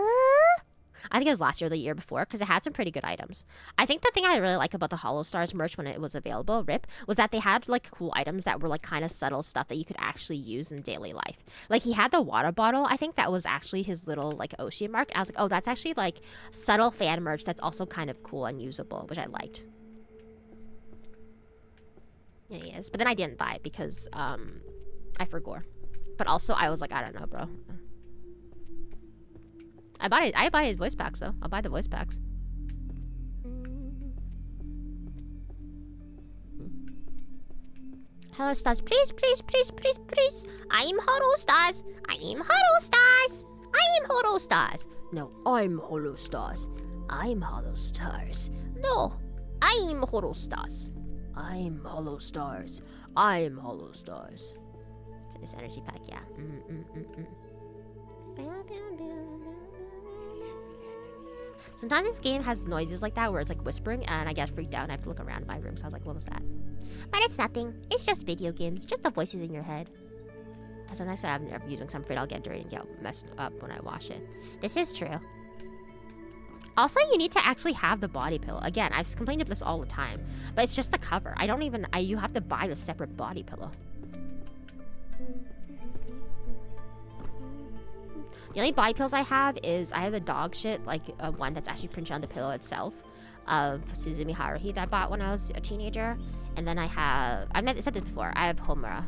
[SPEAKER 1] I think it was last year or the year before because it had some pretty good items. I think the thing I really like about the Hollow Stars merch when it was available, RIP, was that they had like cool items that were like kind of subtle stuff that you could actually use in daily life. Like he had the water bottle. I think that was actually his little like Ocean mark. And I was like, oh, that's actually like subtle fan merch that's also kind of cool and usable, which I liked. Yeah, he is. But then I didn't buy it because I forgot. But also I was like, I don't know, bro. I buy his voice packs though. I'll buy the voice packs. Hello Stars, please. I'm Hello Stars. I'm Hollow Stars. No, I'm Hollow Stars. I'm Hollow Stars. No, I'm Hollow Stars. I'm Hollow Stars. I'm Hollow Stars. It's this energy pack, yeah. Sometimes this game has noises like that where it's like whispering and I get freaked out and I have to look around my room. So I was like, what was that? But it's nothing. It's just video games. Just the voices in your head. Because sometimes I've never used them because I'm afraid I'll get dirty and get messed up when I wash it. This is true. Also, you need to actually have the body pillow. Again, I've complained of this all the time. But it's just the cover. You have to buy the separate body pillow. The only body pillows I have is, I have a dog shit, like one that's actually printed on the pillow itself of Suzumi Haruhi that I bought when I was a teenager. And then I have, I've said this before, I have Homura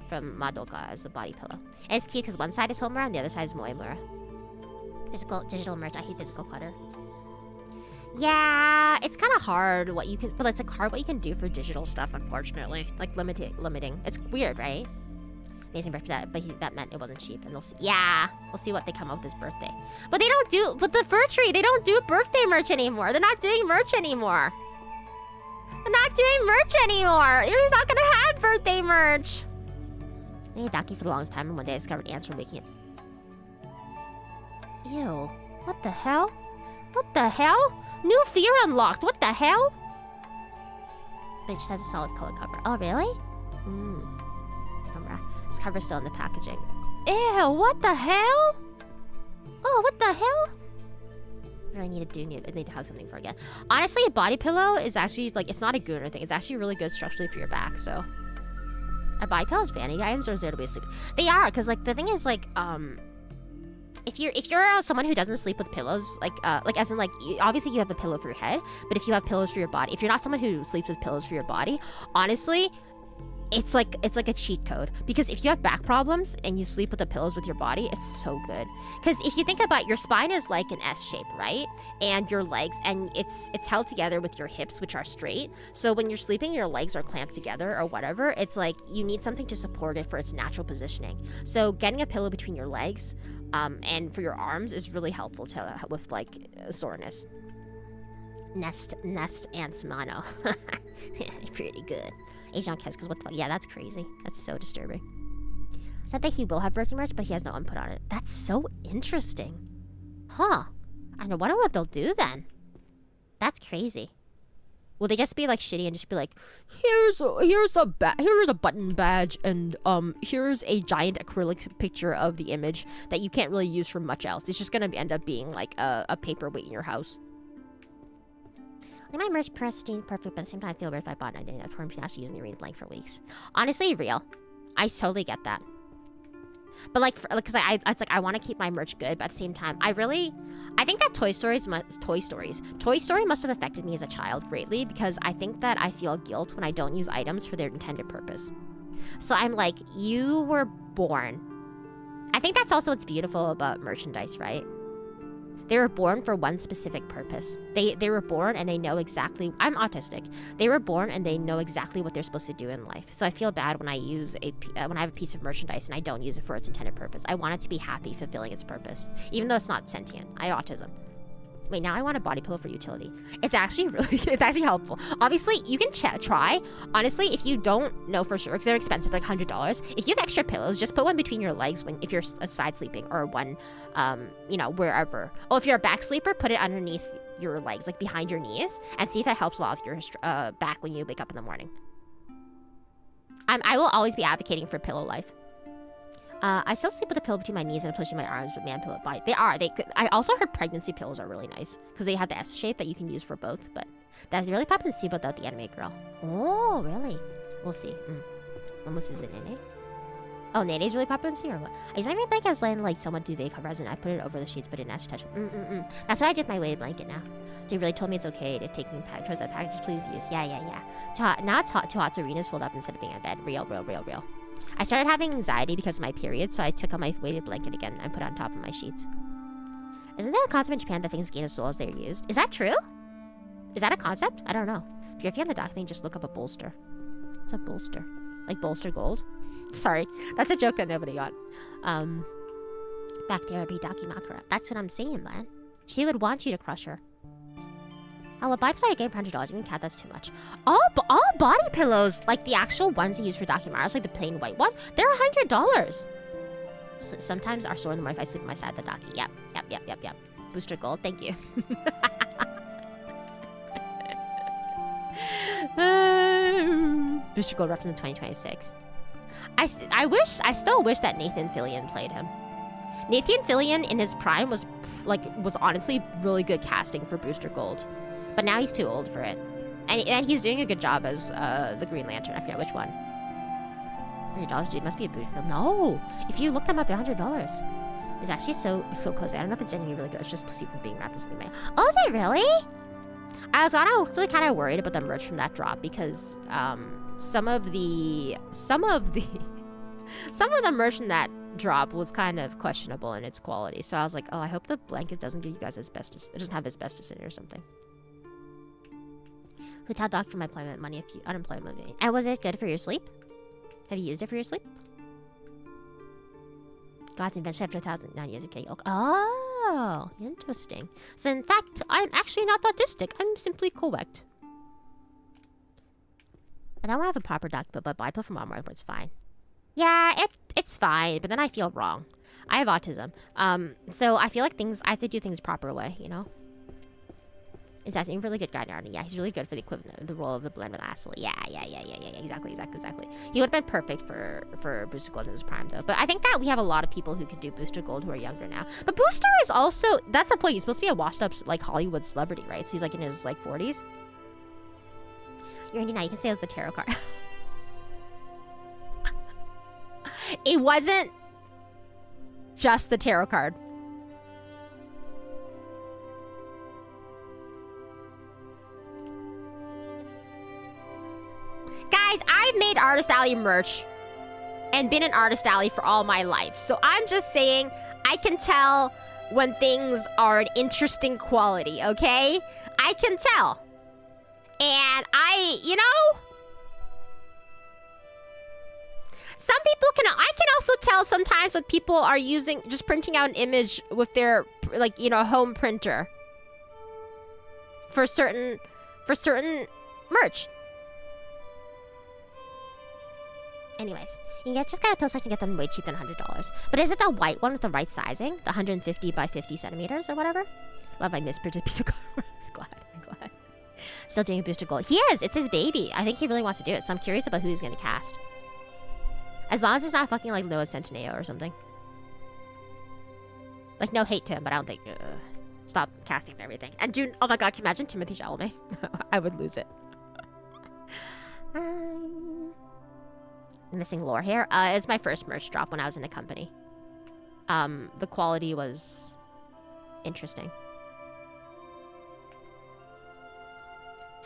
[SPEAKER 1] from Madoka as a body pillow. And it's cute because one side is Homura and the other side is Moemura. Digital merch, I hate physical clutter. Yeah, it's kind of hard what you can, but it's like hard what you can do for digital stuff, unfortunately. Like limiting. It's weird, right? Amazing birthday, that meant it wasn't cheap. And we'll see what they come up with this birthday. But the Fur Tree, they don't do birthday merch anymore. They're not doing merch anymore. They're not doing merch anymore. You're not gonna have birthday merch. I ate Daki for the longest time, and one day I discovered ants were making it. Ew, what the hell? What the hell? New fear unlocked, what the hell? But it just has a solid color cover. Oh, really? Camera. This cover's still in the packaging. Ew, what the hell? Oh, what the hell? I need to hug something for again. Honestly, a body pillow is actually, like, it's not a gooner thing. It's actually really good structurally for your back, so. Are body pillows vanity items or is there to be asleep? They are, because, like, the thing is, like, if you're someone who doesn't sleep with pillows, like as in, like, obviously you have a pillow for your head, but if you have pillows for your body, if you're not someone who sleeps with pillows for your body, honestly, it's like a cheat code. Because if you have back problems and you sleep with the pillows with your body, it's so good. Because if you think about it, your spine is like an S shape, right? And your legs, and it's held together with your hips, which are straight. So when you're sleeping, your legs are clamped together or whatever. It's like you need something to support it for its natural positioning. So getting a pillow between your legs and for your arms is really helpful with like soreness. Nest ants mano. Pretty good. Asian kiss, because what the fuck? Yeah, that's crazy. That's so disturbing. Said that he will have birthday merch, but he has no input on it. That's so interesting. Huh. I wonder what they'll do then. That's crazy. Will they just be like shitty and just be like, here's a button badge and here's a giant acrylic picture of the image that you can't really use for much else. It's just gonna end up being like a paperweight in your house. My merch pristine, perfect, but at the same time I feel weird if I bought it and I didn't have torn actually using the arena blank for weeks. Honestly, real. I totally get that. But like, it's like I want to keep my merch good, but at the same time, I think that Toy Story must have affected me as a child greatly because I think that I feel guilt when I don't use items for their intended purpose. So I'm like, you were born. I think that's also what's beautiful about merchandise, right? They were born for one specific purpose. They were born and they know exactly. I'm autistic. They were born and they know exactly what they're supposed to do in life. So I feel bad when I have a piece of merchandise and I don't use it for its intended purpose. I want it to be happy, fulfilling its purpose, even though it's not sentient. I have autism. Wait, now I want a body pillow for utility. It's actually helpful. Obviously, you can try. Honestly, if you don't know for sure, because they're expensive, like $100. If you have extra pillows, just put one between your legs if you're side sleeping, or one, wherever. Oh, if you're a back sleeper, put it underneath your legs, like behind your knees, and see if that helps a lot with your back when you wake up in the morning. I will always be advocating for pillow life. I still sleep with a pillow between my knees and pushing my arms with man pillow body. I also heard pregnancy pillows are really nice because they have the S shape that you can use for both. But that's really popping to see about the anime girl. Oh, really? We'll see. Almost is it Nene? Oh, Nene's really popular to see or what? I use my main blanket as letting like someone do they covers and I put it over the sheets but didn't actually touch it. That's why I did my weighted blanket now. They really told me it's okay to take me towards that package. Please use. Yeah. Now it's too hot so Rina's fold up instead of being in bed. Real. I started having anxiety because of my period, so I took out my weighted blanket again and put it on top of my sheets. Isn't there a concept in Japan that things gain a soul as they're used? Is that true? Is that a concept? I don't know. If you're on the doc thing, just look up a bolster. What's a bolster? Like bolster gold? Sorry, that's a joke that nobody got. Back therapy, Dakimakura. That's what I'm saying, man. She would want you to crush her. I'll buy a game for $100. Even cat, that's too much. All body pillows, like the actual ones you use for Dakimaras, like the plain white one, they're $100. So sometimes our store in the morning if I sleep on my side of the Daki. Yep. Booster gold, thank you. Booster gold reference in 2026. I still wish that Nathan Fillion played him. Nathan Fillion in his prime was honestly really good casting for Booster Gold. But now he's too old for it. And he's doing a good job as the Green Lantern. I forget which one. $100, dude. Must be a booster. No! If you look them up, they're $100. It's actually so close. I don't know if it's genuinely really good. It's just perceived from being wrapped in something. Oh, is it really? I was actually kind of worried about the merch from that drop because some of the merch in that drop was kind of questionable in its quality. So I was like, oh, I hope the blanket doesn't give you guys asbestos. It doesn't have asbestos in it or something. Who tell doctor my employment money if you unemployment money? And was it good for your sleep? Have you used it for your sleep? God's invention after 1,009 years of killing. Oh, interesting. So in fact, I'm actually not autistic. I'm simply correct. I don't have a proper doctor, but I put from Walmart, it's fine. Yeah, it's fine, but then I feel wrong. I have autism. So I feel like I have to do things proper way, you know? Is that a really good guy, Narnia? Yeah, he's really good for the equivalent, the role of the blend with asshole. Yeah. Exactly. He would have been perfect for Booster Gold in his prime, though. But I think that we have a lot of people who could do Booster Gold who are younger now. But Booster is also, that's the point. He's supposed to be a washed-up, like, Hollywood celebrity, right? So he's, like, in his, like, 40s. You're Indian now. You can say it was the tarot card. It wasn't just the tarot card. Guys, I've made Artist Alley merch and been an Artist Alley for all my life. So I'm just saying I can tell when things are an interesting quality, okay? I can tell. And you know, some people I can also tell sometimes when people are just printing out an image with their, like, you know, home printer for certain merch. Anyways, you can just get a pill so I can get them way cheaper than $100. But is it the white one with the right sizing? The 150 by 50 centimeters or whatever? Love my misprinted piece of cardboard. I'm glad. Still doing a Booster Gold. He is. It's his baby. I think he really wants to do it. So I'm curious about who he's going to cast. As long as it's not fucking like Noah Centineo or something. Like, no hate to him, but I don't think... stop casting and everything. And dude, oh my god, can you imagine Timothée Chalamet? I would lose it. Missing lore here. It's my first merch drop when I was in a company. The quality was interesting.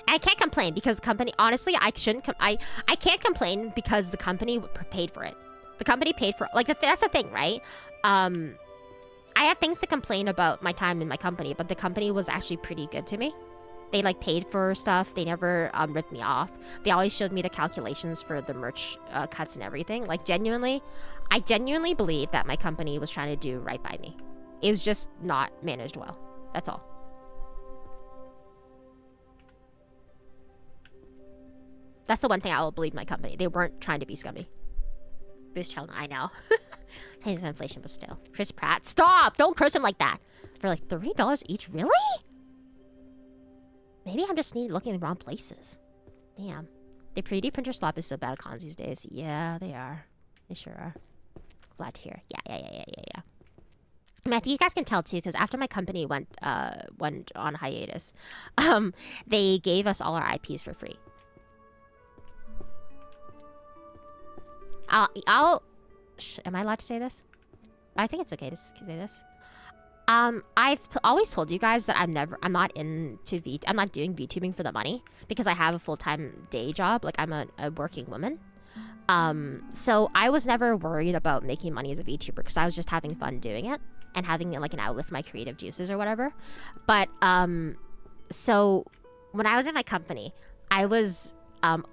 [SPEAKER 1] And I can't complain because the company, honestly, I can't complain because the company paid for it. The company paid for, like, that's the thing, right? I have things to complain about my time in my company, but the company was actually pretty good to me. They, like, paid for stuff. They never ripped me off. They always showed me the calculations for the merch cuts and everything. Like, I genuinely believe that my company was trying to do right by me. It was just not managed well. That's all. That's the one thing I will believe my company. They weren't trying to be scummy. Bruce Chell, I know. His inflation, but still. Chris Pratt, stop! Don't curse him like that. For like $3 each, really? Maybe I'm just looking in the wrong places. Damn. The 3D printer swap is so bad at cons these days. Yeah, they are. They sure are. Glad to hear. Yeah. I mean, I think you guys can tell too, because after my company went on hiatus, they gave us all our IPs for free. Am I allowed to say this? I think it's okay to say this. I've always told you guys that I'm not doing VTubing for the money because I have a full-time day job. Like, I'm a working woman. So I was never worried about making money as a VTuber because I was just having fun doing it and having like an outlet for my creative juices or whatever. But so when I was in my company, I was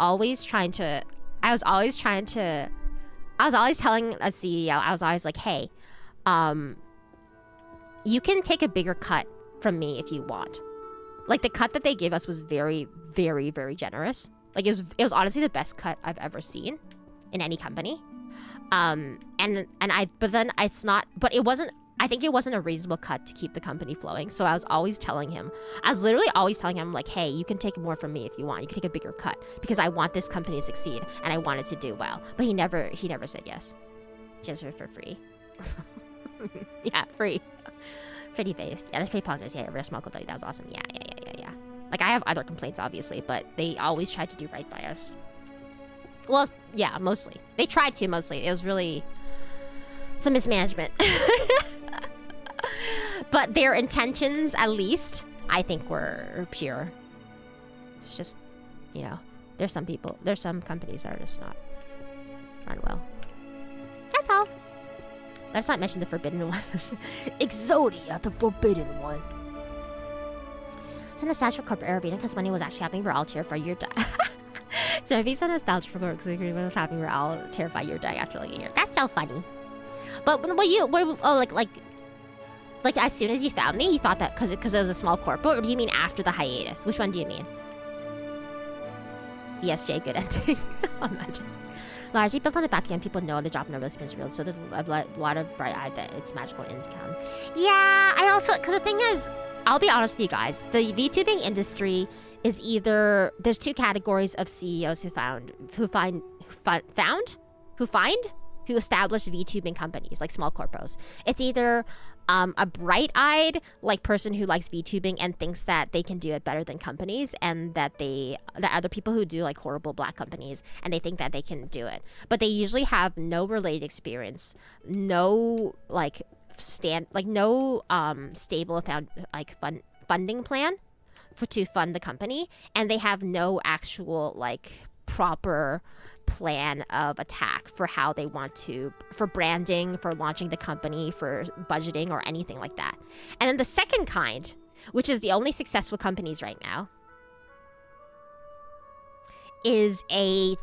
[SPEAKER 1] always telling a CEO, I was always like, hey, you can take a bigger cut from me if you want. Like, the cut that they gave us was very, very, very generous. Like, it was honestly the best cut I've ever seen in any company. But it wasn't, I think it wasn't a reasonable cut to keep the company flowing. So I was literally always telling him, like, hey, you can take more from me if you want. You can take a bigger cut because I want this company to succeed and I want it to do well. But he never said yes. Just for free. Yeah, free. Pretty based. Yeah, that's pretty positive. Yeah, real small that was awesome. Yeah. Like, I have other complaints, obviously, but they always tried to do right by us. Well, yeah, mostly. They tried to, mostly. It was really some mismanagement. But their intentions, at least, I think were pure. It's just, you know, there's some companies that are just not run well. That's all. Let's not mention the forbidden one. Exodia, the forbidden one. It's a nostalgia for corporate arena because when it was actually happening, we're all terrified you're dying. So if it's a nostalgia for corporate arena when it was happening, we're all terrified you're dying after like a year. That's so funny. But like as soon as you found me, you thought that because it was a small corporate, or do you mean after the hiatus? Which one do you mean? VSJ, good ending. Imagine. Largely built on the back end, people know the drop in risk is real, so there's a lot of bright-eyed that it's magical income. Yeah, I also, because the thing is, I'll be honest with you guys, the VTubing industry is either, there's two categories of CEOs who establish VTubing companies, like small corpos. It's either a bright-eyed like person who likes VTubing and thinks that they can do it better than companies, and that other people who do like horrible black companies and they think that they can do it, but they usually have no related experience, no like stable funding plan to fund the company, and they have no actual like proper plan of attack for how they want to, for branding, for launching the company, for budgeting, or anything like that. And then the second kind, which is the only successful companies right now, is a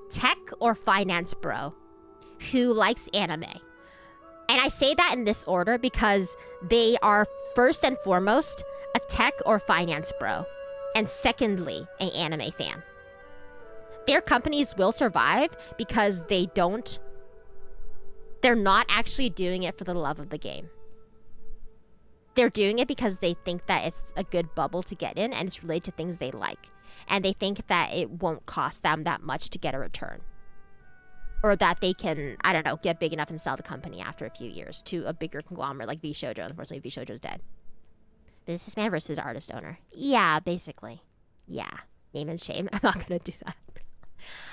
[SPEAKER 1] tech or finance bro who likes anime. And I say that in this order because they are first and foremost a tech or finance bro, and secondly, an anime fan. Their companies will survive because they're not actually doing it for the love of the game. They're doing it because they think that it's a good bubble to get in and it's related to things they like. And they think that it won't cost them that much to get a return. Or that they can, I don't know, get big enough and sell the company after a few years to a bigger conglomerate like V-Shoujo. Unfortunately, V-Shoujo's dead. Businessman versus artist owner. Yeah, basically. Yeah. Name and shame. I'm not going to do that.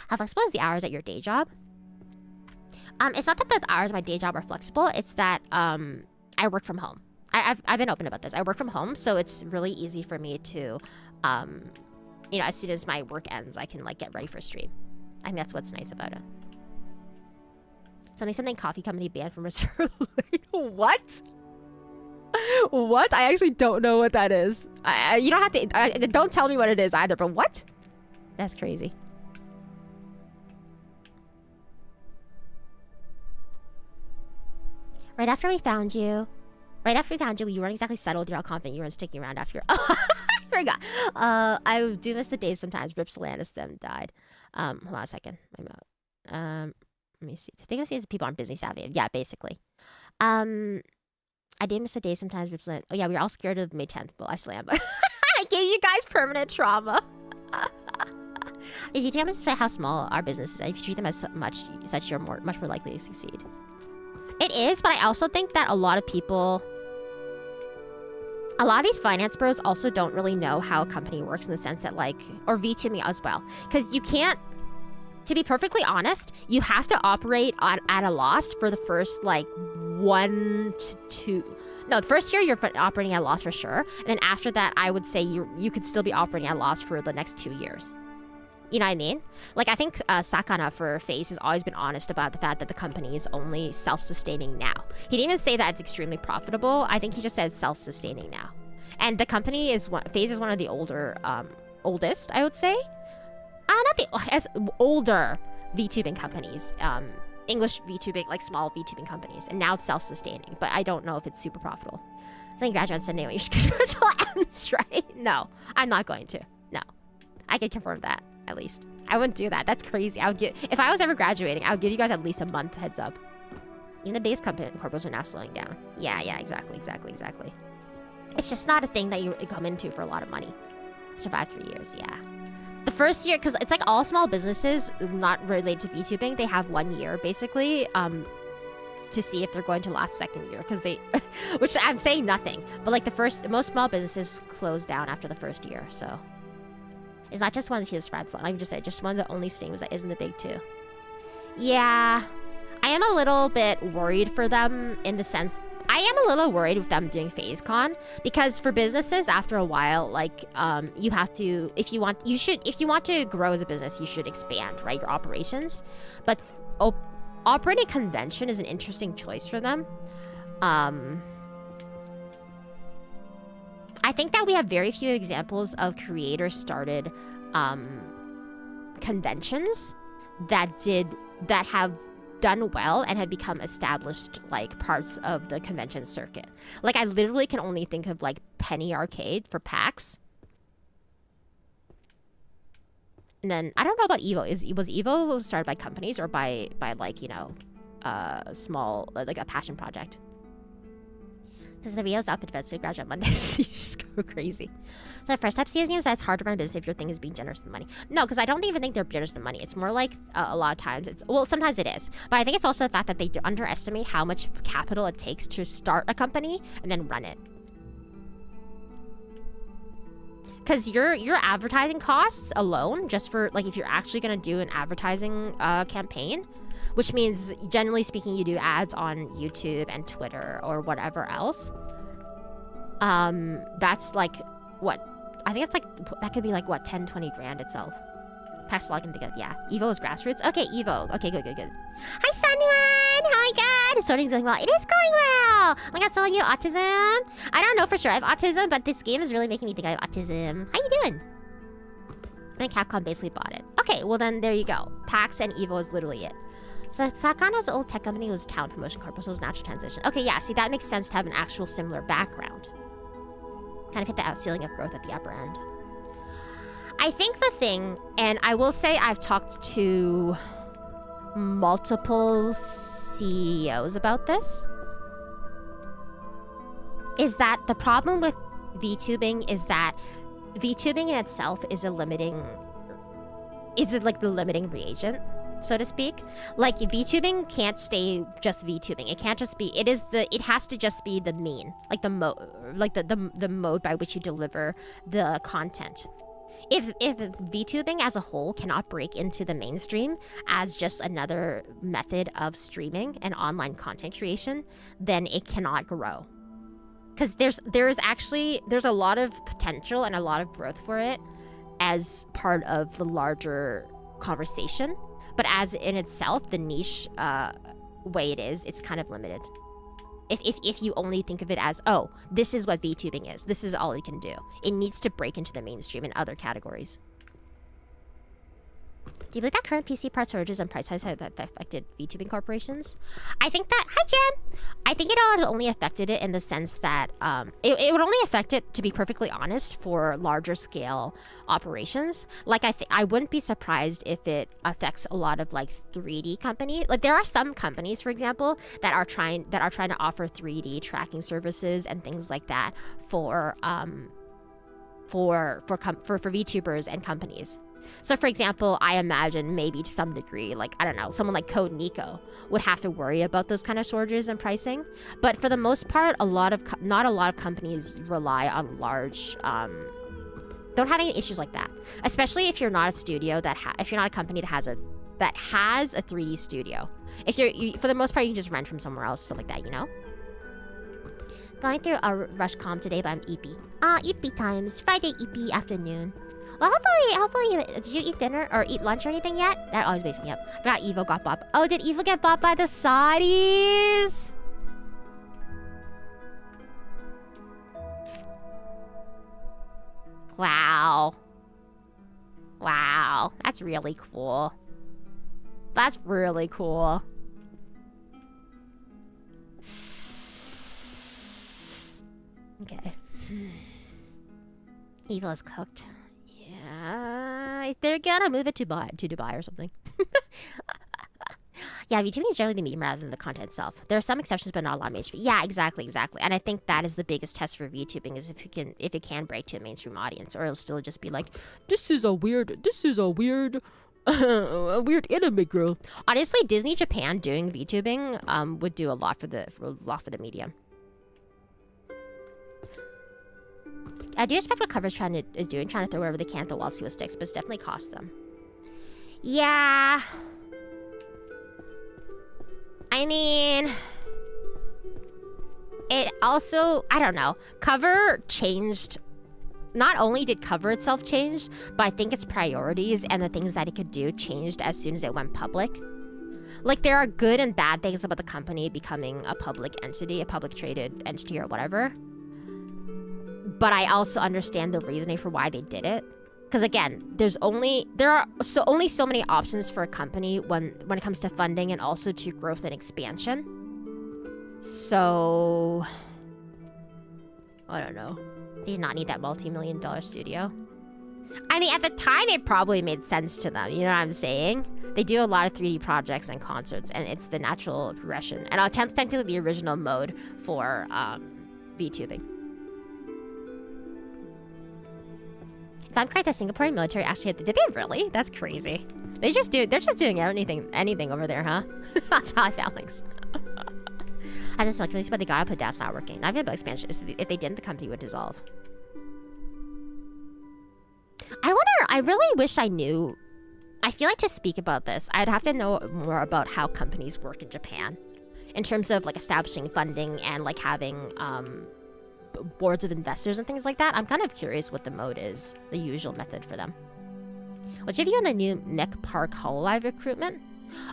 [SPEAKER 1] How flexible is the hours at your day job? It's not that the hours of my day job are flexible. It's that I work from home. I've been open about this. I work from home, so it's really easy for me to, as soon as my work ends, I can like get ready for stream. I think that's what's nice about it. Something coffee company banned from reserve. What? What? I actually don't know what that is. You don't have to. Don't tell me what it is either. But what? That's crazy. Right after we found you, you weren't exactly settled. You're all confident you weren't sticking around after. Oh, I forgot. I do miss the days sometimes. Rip Solanus them died. Hold on a second. Let me see. The thing is people aren't business savvy. Yeah, basically. I did miss the days sometimes. Rip Solanus. Oh yeah, we were all scared of May 10th. Well, I slammed. I gave you guys permanent trauma. Is you demonstrate how small our business is? If you treat them as such, you're much more likely to succeed. It is, but I also think that a lot of these finance bros also don't really know how a company works, in the sense that or VTubing as well. Because you can't, to be perfectly honest, you have to operate at a loss for the first 1 to 2. No, the first year you're operating at a loss for sure. And then after that, I would say you could still be operating at a loss for the next 2 years. You know what I mean? I think Sakana for FaZe has always been honest about the fact that the company is only self-sustaining now. He didn't even say that it's extremely profitable. I think he just said self-sustaining now. And the company FaZe is one of the oldest, I would say. Older VTubing companies English VTubing, like small VTubing companies, and now it's self-sustaining. But I don't know if it's super profitable. I think graduate Sunday when your schedule ends, right? No, I'm not going to. No, I can confirm that at least. I wouldn't do that. That's crazy. I would get if I was ever graduating, I would give you guys at least a month heads up. Even the base company corporates are now slowing down. Yeah, exactly. It's just not a thing that you come into for a lot of money. Survive 3 years, yeah. The first year, because it's like all small businesses not related to VTubing, they have 1 year basically to see if they're going to last second year, because they, which I'm saying nothing, but like most small businesses close down after the first year, so. It's not just one of the fewest friends, like I just said, just one of the only streams that isn't the big two. Yeah, I am a little bit worried for them in the sense, I am a little worried with them doing FazeCon, because for businesses after a while, like you have to, if you want to grow as a business, you should expand, right, your operations. But operating a convention is an interesting choice for them. I think that we have very few examples of creator started conventions that have done well and have become established like parts of the convention circuit. Like I literally can only think of like Penny Arcade for PAX. And then I don't know about Evo. Was Evo started by companies or by like, you know, small, like a passion project? This is the Rio's outfit event, so you graduate Mondays. You just go crazy. So the first type CS games, that's hard to run a business if your thing is being generous with money. No, because I don't even think they're generous with money. It's more like a lot of times well, sometimes it is. But I think it's also the fact that they underestimate how much capital it takes to start a company and then run it. Because your advertising costs alone, just for like if you're actually going to do an advertising campaign, which means generally speaking you do ads on YouTube and Twitter or whatever else, that's like what I think it's like that could be like what 10-20 grand itself. PAX login to get, yeah. Evo is grassroots. Okay, Evo. Okay, good. Hi, Sunyan. Oh my god. Starting's going well. It is going well. Oh my god, so you autism? I don't know for sure I have autism, but this game is really making me think I have autism. How you doing? I think Capcom basically bought it. Okay, well then there you go. PAX and Evo is literally it. So Sakano's old tech company was Town Promotion Corp, so it was natural transition. Okay, yeah, see that makes sense to have an actual similar background. Kind of hit the ceiling of growth at the upper end. I think the thing, and I will say I've talked to multiple CEOs about this, is that the problem with VTubing is that VTubing in itself is like the limiting reagent, so to speak. Like VTubing can't stay just VTubing. It can't just be, it has to just be the mean, like the mode by which you deliver the content. If VTubing as a whole cannot break into the mainstream as just another method of streaming and online content creation, then it cannot grow. Because there's a lot of potential and a lot of growth for it as part of the larger conversation. But as in itself, the niche way it is, it's kind of limited. If you only think of it as, oh, this is what VTubing is, this is all it can do. It needs to break into the mainstream in other categories. Do you believe that current PC part shortages and price hikes have affected VTubing corporations? I think that, hi Jen! I think it all only affected it in the sense that it would only affect it, to be perfectly honest, for larger scale operations. Like I wouldn't be surprised if it affects a lot of like 3D companies. Like there are some companies, for example, that are trying to offer 3D tracking services and things like that for VTubers and companies. So for example, I imagine maybe to some degree, like, I don't know, someone like Code Nico would have to worry about those kind of shortages and pricing. But for the most part, not a lot of companies rely on large, don't have any issues like that. Especially if you're not a studio if you're not a company that has a 3D studio. For the most part, you can just rent from somewhere else, stuff like that, you know? Going through a rush comp today, but I'm eepy. Eepy times. Friday eepy afternoon. Well, hopefully, did you eat dinner or eat lunch or anything yet? That always wakes me up. I forgot Evo got bought. Oh, did Evo get bought by the Saudis? Wow. Wow, that's really cool. That's really cool. Evil is cooked. Yeah, they're gonna move it to Dubai or something. Yeah, VTubing is generally the medium rather than the content itself. There are some exceptions, but not a lot of mainstream. Yeah, exactly. And I think that is the biggest test for VTubing is if it can break to a mainstream audience, or it'll still just be like, this is a weird a weird anime girl. Honestly, Disney Japan doing VTubing would do a lot for the medium. I do respect what Cover's trying to throw wherever they can at the wall to see what sticks, but it's definitely cost them. Yeah. I mean, it also, I don't know. Cover changed. Not only did Cover itself change, but I think its priorities and the things that it could do changed as soon as it went public. Like, there are good and bad things about the company becoming a public entity, a public traded entity or whatever. But I also understand the reasoning for why they did it. Because again, there are only so many options for a company when it comes to funding and also to growth and expansion. So I don't know. They did not need that multi-million-dollar studio. I mean, at the time, it probably made sense to them. You know what I'm saying? They do a lot of 3D projects and concerts, and it's the natural progression. And technically the original mode for VTubing. If I'm correct, the Singaporean military actually did they really? That's crazy. They're just doing anything over there, huh? That's how I found things. I just much but they gotta put down, it's not working. Not even about expansion. If they didn't, the company would dissolve. I really wish I knew. I feel like to speak about this, I'd have to know more about how companies work in Japan. In terms of like establishing funding and like having boards of investors and things like that. I'm kind of curious what the mode is, the usual method for them. Which of you in the new Mech Park Hololive recruitment?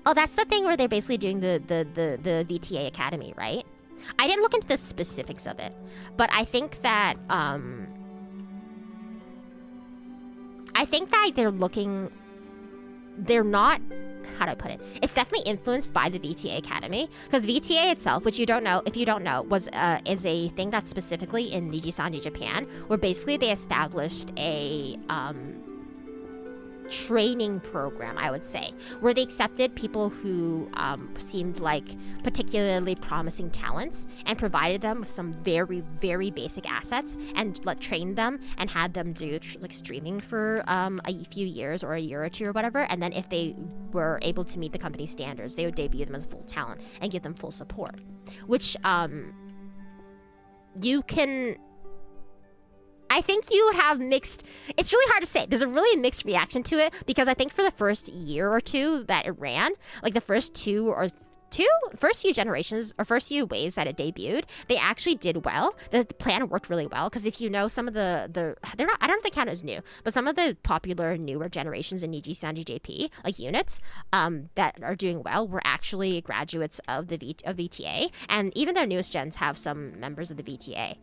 [SPEAKER 1] Oh, that's the thing where they're basically doing the VTA Academy, right? I didn't look into the specifics of it, but I think that they're not, how do I put it? It's definitely influenced by the VTA Academy, because VTA itself, which if you don't know, is a thing that's specifically in Nijisanji, Japan, where basically they established a training program, I would say, where they accepted people who seemed like particularly promising talents and provided them with some very, very basic assets and trained them and had them do streaming for a few years or a year or two or whatever. And then if they were able to meet the company standards, they would debut them as full talent and give them full support, which you can... I think you have mixed... It's really hard to say. There's a really mixed reaction to it, because I think for the first year or two that it ran, like the first first few generations or first few waves that it debuted, they actually did well. The plan worked really well, because if you know some of I don't know if they count as new, but some of the popular newer generations in Nijisanji JP, like units, that are doing well were actually graduates of VTA, and even their newest gens have some members of the VTA.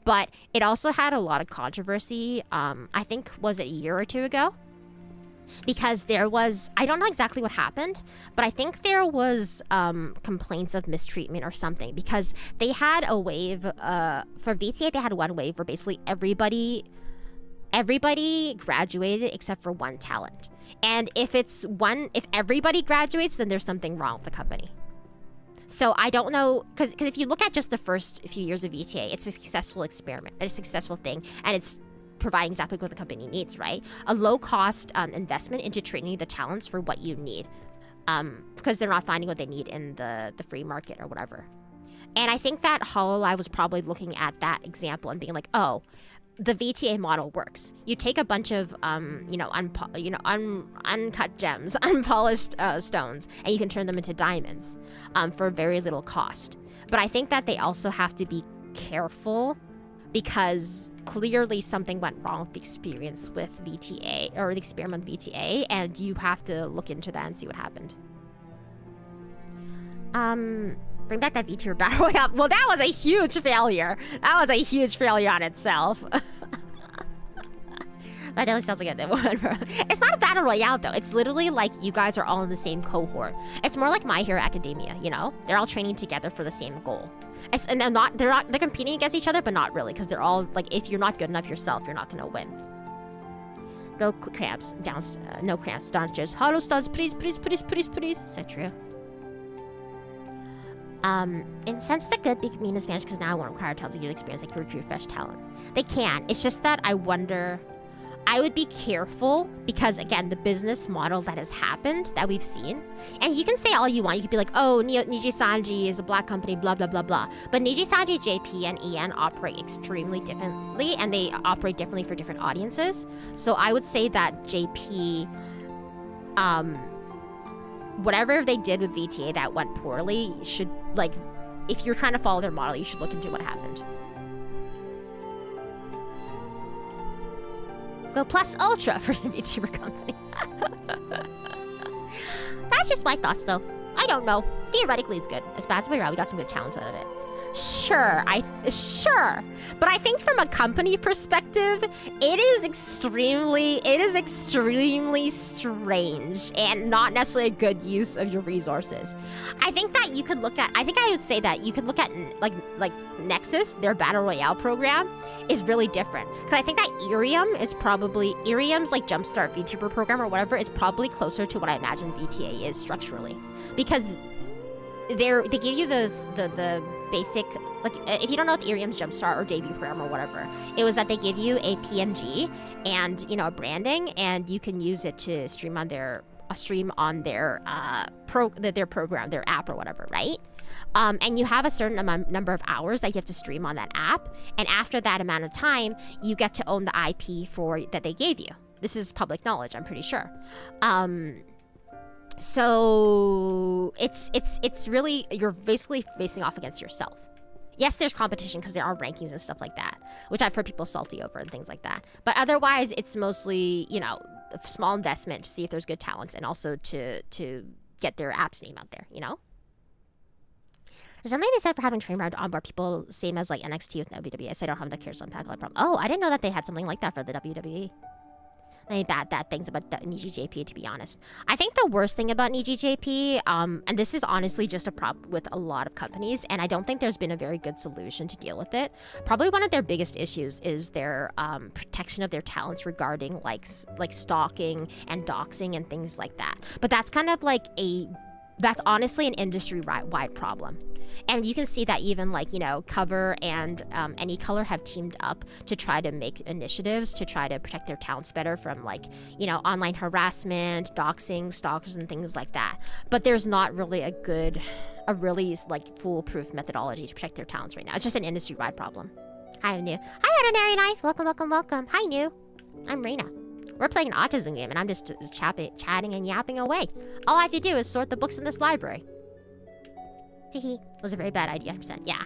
[SPEAKER 1] But it also had a lot of controversy, I think, was it a year or two ago? Because there was, I don't know exactly what happened, but I think there was complaints of mistreatment or something, because they had a wave, for VTA, they had one wave where basically everybody graduated except for one talent. And if everybody graduates, then there's something wrong with the company. So I don't know, because if you look at just the first few years of VTA, it's a successful experiment, a successful thing, and it's providing exactly what the company needs, right? A low-cost investment into training the talents for what you need, because they're not finding what they need in the free market or whatever. And I think that Hololive was probably looking at that example and being like, oh, the VTA model works. You take a bunch of uncut gems, unpolished stones, and you can turn them into diamonds for very little cost. But I think that they also have to be careful, because clearly something went wrong with the experience with VTA, or the experiment with VTA, and you have to look into that and see what happened. Bring back that VTuber battle royale. Well, that was a huge failure. That was a huge failure on itself. That definitely sounds like a It's not a battle royale though. It's literally like you guys are all in the same cohort. It's more like My Hero Academia, you know? They're all training together for the same goal. And they're competing against each other, but not really, because they're all like, if you're not good enough yourself, you're not gonna win. Go cramps downstairs. No cramps downstairs. Hello, stars, please. Is that true? In a sense, that could mean in Spanish because now I won't require talent to get experience. They can recruit fresh talent. They can. It's just that I wonder. I would be careful because, again, the business model that has happened, that we've seen, and you can say all you want. You could be like, oh, Niji Sanji is a black company, blah, blah, blah, blah. But Niji Sanji, JP, and EN operate extremely differently, and they operate differently for different audiences. So I would say that JP, whatever they did with VTA that went poorly should, like, if you're trying to follow their model, you should look into what happened. Go plus ultra for your VTuber company. That's just my thoughts, though. I don't know. Theoretically, it's good. As bad as we got some good talents out of it. Sure. But I think from a company perspective, it is extremely strange and not necessarily a good use of your resources. I think that you could look at, I would say that you could look at like Nexus, their Battle Royale program is really different. Because I think that Irium's like Jumpstart VTuber program or whatever, is probably closer to what I imagine VTA is structurally. Because they give you the basic, like, if you don't know what Irium's Jumpstart or debut program or whatever, it was that they give you a PNG and, you know, a branding, and you can use it to stream on their program, their app or whatever, right? And you have a certain number of hours that you have to stream on that app, and after that amount of time, you get to own the IP that they gave you. This is public knowledge, I'm pretty sure. So it's really, you're basically facing off against yourself. Yes, there's competition because there are rankings and stuff like that, which I've heard people salty over and things like that. But otherwise, it's mostly, you know, a small investment to see if there's good talents and also to get their app's name out there, you know? There's something to be said for having train round to onboard people, same as like NXT with WWE. I say don't have enough cares to unpack all the problem. Oh, I didn't know that they had something like that for the WWE. I mean, bad things about Niji JP, to be honest. I think the worst thing about Niji JP, and this is honestly just a problem with a lot of companies, and I don't think there's been a very good solution to deal with it. Probably one of their biggest issues is their protection of their talents regarding like stalking and doxing and things like that. But that's kind of like that's honestly an industry-wide problem. And you can see that even like, you know, Cover and Any Color have teamed up to try to make initiatives to try to protect their talents better from like, you know, online harassment, doxing, stalkers, and things like that. But there's not really a really like foolproof methodology to protect their talents right now. It's just an industry-wide problem. Hi, New. Hi, Ordinary Knife. Welcome. Hi, New. I'm Rina. We're playing an autism game, and I'm just chatting and yapping away. All I have to do is sort the books in this library. It was a very bad idea, 100%. Yeah.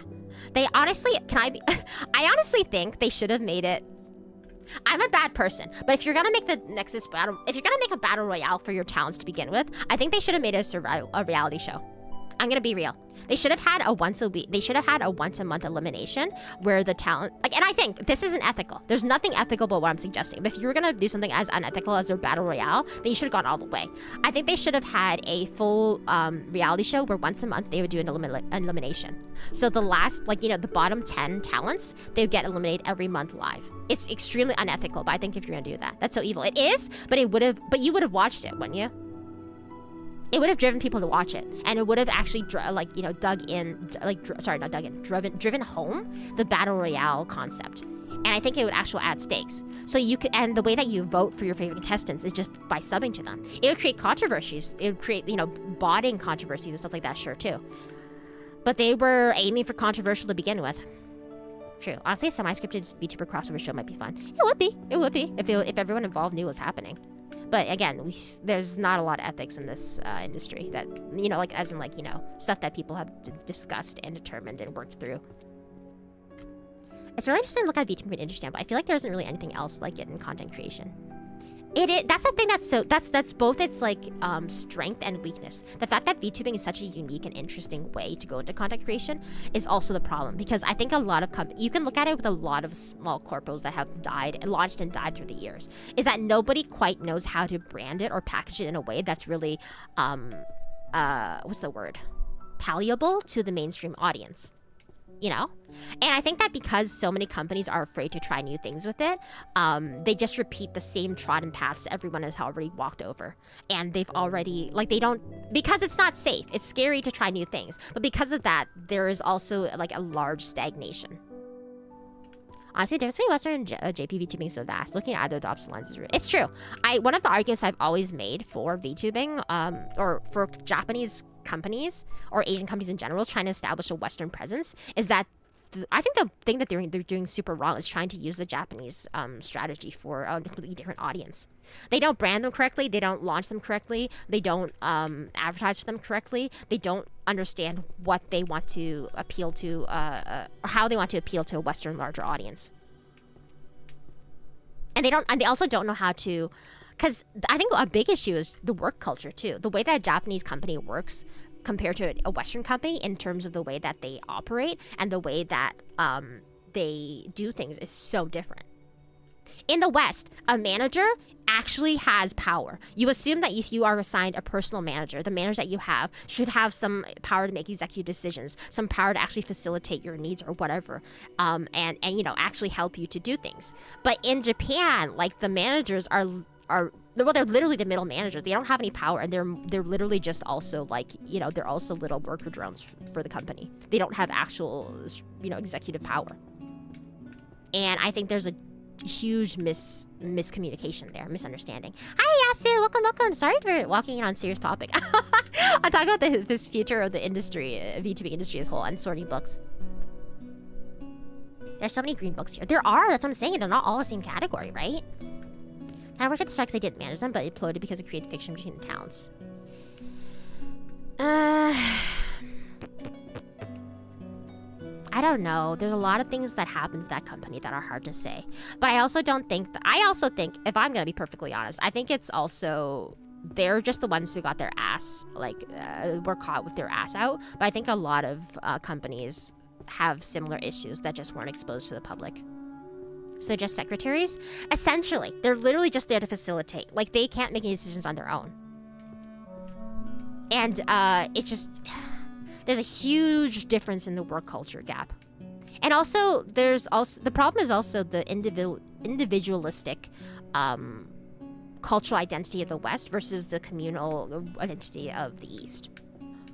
[SPEAKER 1] They honestly, I honestly think they should have made it. I'm a bad person, but if you're gonna make the Nexus battle, if you're gonna make a battle royale for your talents to begin with, I think they should have made it a reality show. I'm gonna be real. They should have had a once a month elimination where the talent, like, and I think this isn't ethical. There's nothing ethical about what I'm suggesting. But if you were gonna do something as unethical as their battle royale, then you should have gone all the way. I think they should have had a full reality show where once a month they would do an elimination. So the last, like, you know, the bottom 10 talents, they would get eliminated every month live. It's extremely unethical, but I think if you're gonna do that, that's so evil. It is, but you would have watched it, wouldn't you? It would have driven people to watch it, and it would have actually, driven home the battle royale concept. And I think it would actually add stakes. So you could, and the way that you vote for your favorite contestants is just by subbing to them. It would create controversies. It would create, you know, botting controversies and stuff like that, sure too. But they were aiming for controversial to begin with. True. Honestly, a semi-scripted VTuber crossover show might be fun. It would be if everyone involved knew what was happening. But again, there's not a lot of ethics in this industry that, you know, like, as in, like, you know, stuff that people have discussed and determined and worked through. It's really interesting to look at VTuber from an industry standpoint. I feel like there isn't really anything else like it in content creation. That's the thing that's both its like strength and weakness. The fact that VTubing is such a unique and interesting way to go into content creation is also the problem, because I think a lot of you can look at it with a lot of small corpos that have launched and died through the years, is that nobody quite knows how to brand it or package it in a way that's really what's the word? Palatable to the mainstream audience. You know? And I think that because so many companies are afraid to try new things with it, they just repeat the same trodden paths everyone has already walked over. And they've already, like, they don't, because it's not safe. It's scary to try new things. But because of that, there is also, like, a large stagnation. Honestly, the difference between Western and JP VTubing is so vast. Looking at either of the opposite lines is real. It's true. One of the arguments I've always made for VTubing, or for Japanese companies or Asian companies in general trying to establish a Western presence, is that I think the thing that they're doing super wrong is trying to use the Japanese strategy for a completely different audience. They don't brand them correctly. They don't launch them correctly. They don't advertise for them correctly. They don't understand what they want to appeal to, or how they want to appeal to a Western larger audience. And they also don't know how to, because I think a big issue is the work culture too. The way that a Japanese company works compared to a Western company in terms of the way that they operate and the way that they do things is so different. In the West, a manager actually has power. You assume that if you are assigned a personal manager, the manager that you have should have some power to make executive decisions, some power to actually facilitate your needs or whatever, and you know, actually help you to do things. But in Japan, like, the managers are well, they're literally the middle managers. They don't have any power, and they're literally just also, like, you know, they're also little worker drones for the company. They don't have actual, you know, executive power. And I think there's a huge miscommunication there, misunderstanding. Hi Yasu, welcome. Sorry for walking in on a serious topic. I'm talking about this future of the industry, VTubing industry as a whole, and sorting books. There's so many green books here. There are, that's what I'm saying. They're not all the same category, right? I work at the Starks, I didn't manage them, but it imploded because of creative fiction between the towns. I don't know. There's a lot of things that happened with that company that are hard to say. But I also think, if I'm going to be perfectly honest, I think it's also, they're just the ones who got their ass, like, were caught with their ass out. But I think a lot of companies have similar issues that just weren't exposed to the public. So just secretaries? Essentially, they're literally just there to facilitate. Like, they can't make any decisions on their own. And it's just, there's a huge difference in the work culture gap. And also, the problem is also the individualistic cultural identity of the West versus the communal identity of the East.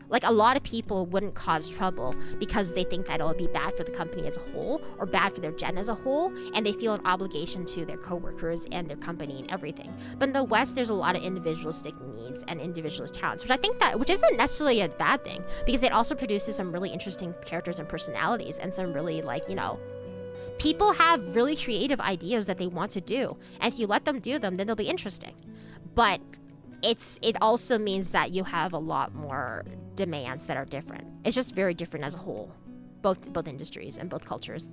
[SPEAKER 1] Like, a lot of people wouldn't cause trouble because they think that it'll be bad for the company as a whole or bad for their gen as a whole, and they feel an obligation to their coworkers and their company and everything. But in the West, there's a lot of individualistic needs and individualist talents, which isn't necessarily a bad thing, because it also produces some really interesting characters and personalities and some really, like, you know, people have really creative ideas that they want to do, and if you let them do them, then they'll be interesting. But it also means that you have a lot more demands that are different. It's just very different as a whole, both industries and both cultures.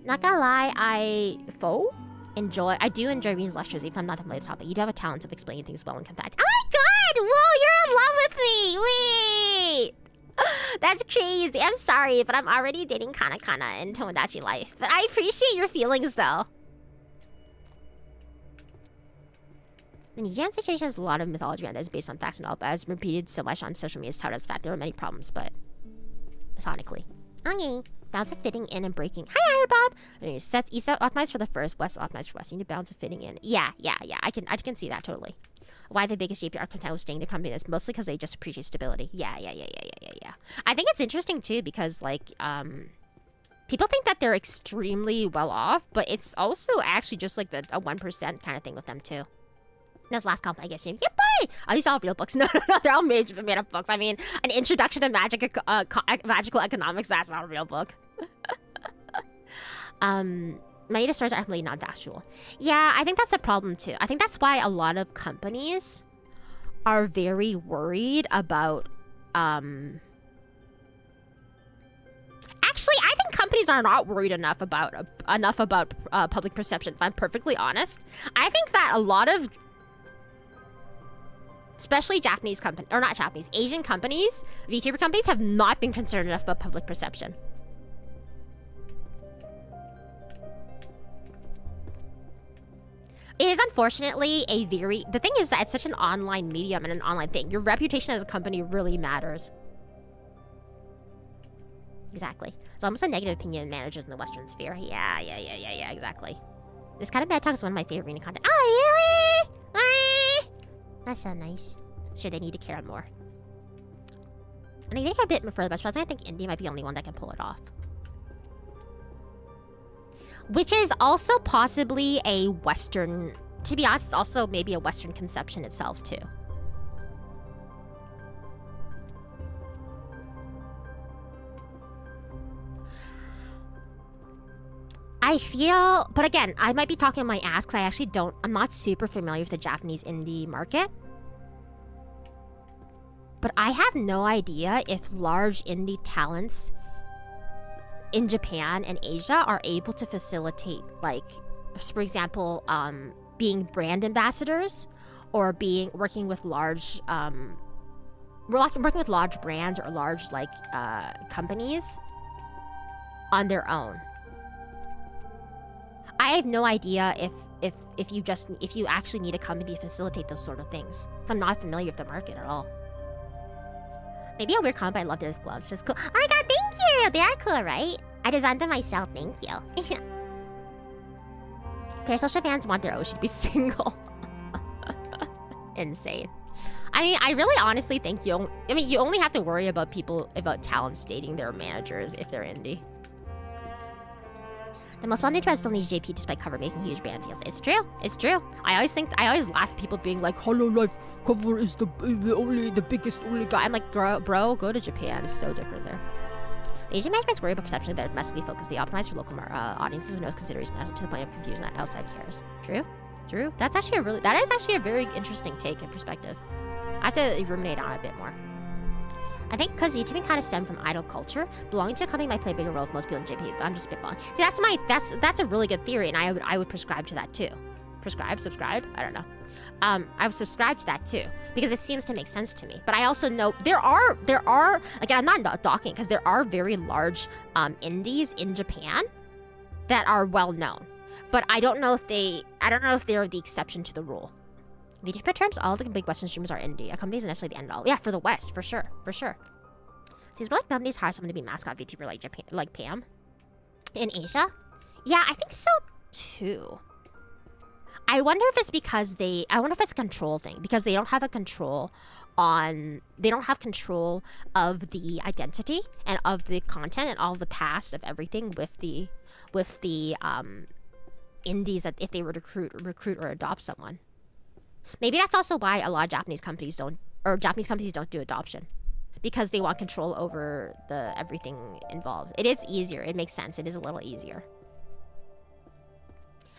[SPEAKER 1] Not gonna lie, I do enjoy reading lectures, even if I'm not familiar with the topic. You do have a talent of explaining things well and compact. Oh my god! Whoa, you're in love with me! Wait! That's crazy. I'm sorry, but I'm already dating Kana in Tomodachi life. But I appreciate your feelings, though. The Nijian situation has a lot of mythology that is based on facts and all, but as repeated so much on social media, it's touted as fact. There are many problems, but platonically. Okay. Balance of fitting in and breaking. Hi, Iron Bob! Sets East optimized for the first, West optimized for West. You need to balance of fitting in. Yeah. I can see that totally. Why the biggest JPR content was staying in the company is mostly because they just appreciate stability. Yeah. I think it's interesting too because, like, people think that they're extremely well off, but it's also actually just like a 1% kind of thing with them too. That's last compliment I guess. Yeah, boy! Are these all real books? No, they're all made up books. I mean, an introduction to magical economics, that's not a real book. Many of the stories are really not factual. Yeah, I think that's a problem too. I think that's why a lot of companies are very worried about, Actually, I think companies are not worried enough about public perception, if I'm perfectly honest. I think that a lot of, especially Japanese companies, or not Japanese, Asian companies, VTuber companies have not been concerned enough about public perception. It is unfortunately the thing is that it's such an online medium and an online thing. Your reputation as a company really matters. Exactly. It's almost a negative opinion of managers in the Western sphere. Yeah, exactly. This kind of bad talk is one of my favorite Rina content. Oh, really? That's so nice. Sure, they need to care more. And I think a bit further, but I think India might be the only one that can pull it off. Which is also possibly a Western, to be honest, it's also maybe a Western conception itself too. I feel, but again, I might be talking my ass because I'm not super familiar with the Japanese indie market. But I have no idea if large indie talents in Japan and Asia are able to facilitate, like, for example, being brand ambassadors or working with large brands or large companies on their own. I have no idea if you actually need a company to facilitate those sort of things. So I'm not familiar with the market at all. Maybe a weird comment, but I love their gloves. Just cool. Oh my god, thank you! They are cool, right? I designed them myself, thank you. Parasocial fans want their Oshi to be single. Insane. I mean, I really honestly think you only have to worry about talents dating their managers if they're indie. The most well-known trend still needs JP despite cover making huge band deals. It's true. It's true. I always laugh at people being like, Hololive cover is the biggest guy. I'm like, bro, go to Japan. It's so different there. The Asian management's worried about perception that they're domestically focused. They optimize for local audiences with no consideration to the point of confusing that outside cares. True. That is actually a very interesting take and perspective. I have to ruminate on it a bit more. I think because YouTubing kind of stemmed from idol culture, belonging to a company might play a bigger role with most people in JP. I'm just spitballing. See, that's a really good theory, and I would prescribe to that too. Subscribe? I don't know. I would subscribe to that too because it seems to make sense to me. But I also know there are again, I'm not docking because there are very large indies in Japan that are well known, but I don't know if they're the exception to the rule. VTuber terms, all the big Western streamers are indie. A company isn't necessarily the end all. Yeah, for the West, for sure. Seems like companies hire someone to be mascot VTuber like Japan, like Pam. In Asia? Yeah, I think so too. I wonder if it's because I wonder if it's a control thing because they don't have control of the identity and of the content and all the past of everything with the indies that if they were to recruit or adopt someone. Maybe that's also why a lot of Japanese companies don't do adoption because they want control over everything involved. It is easier. It makes sense. It is a little easier.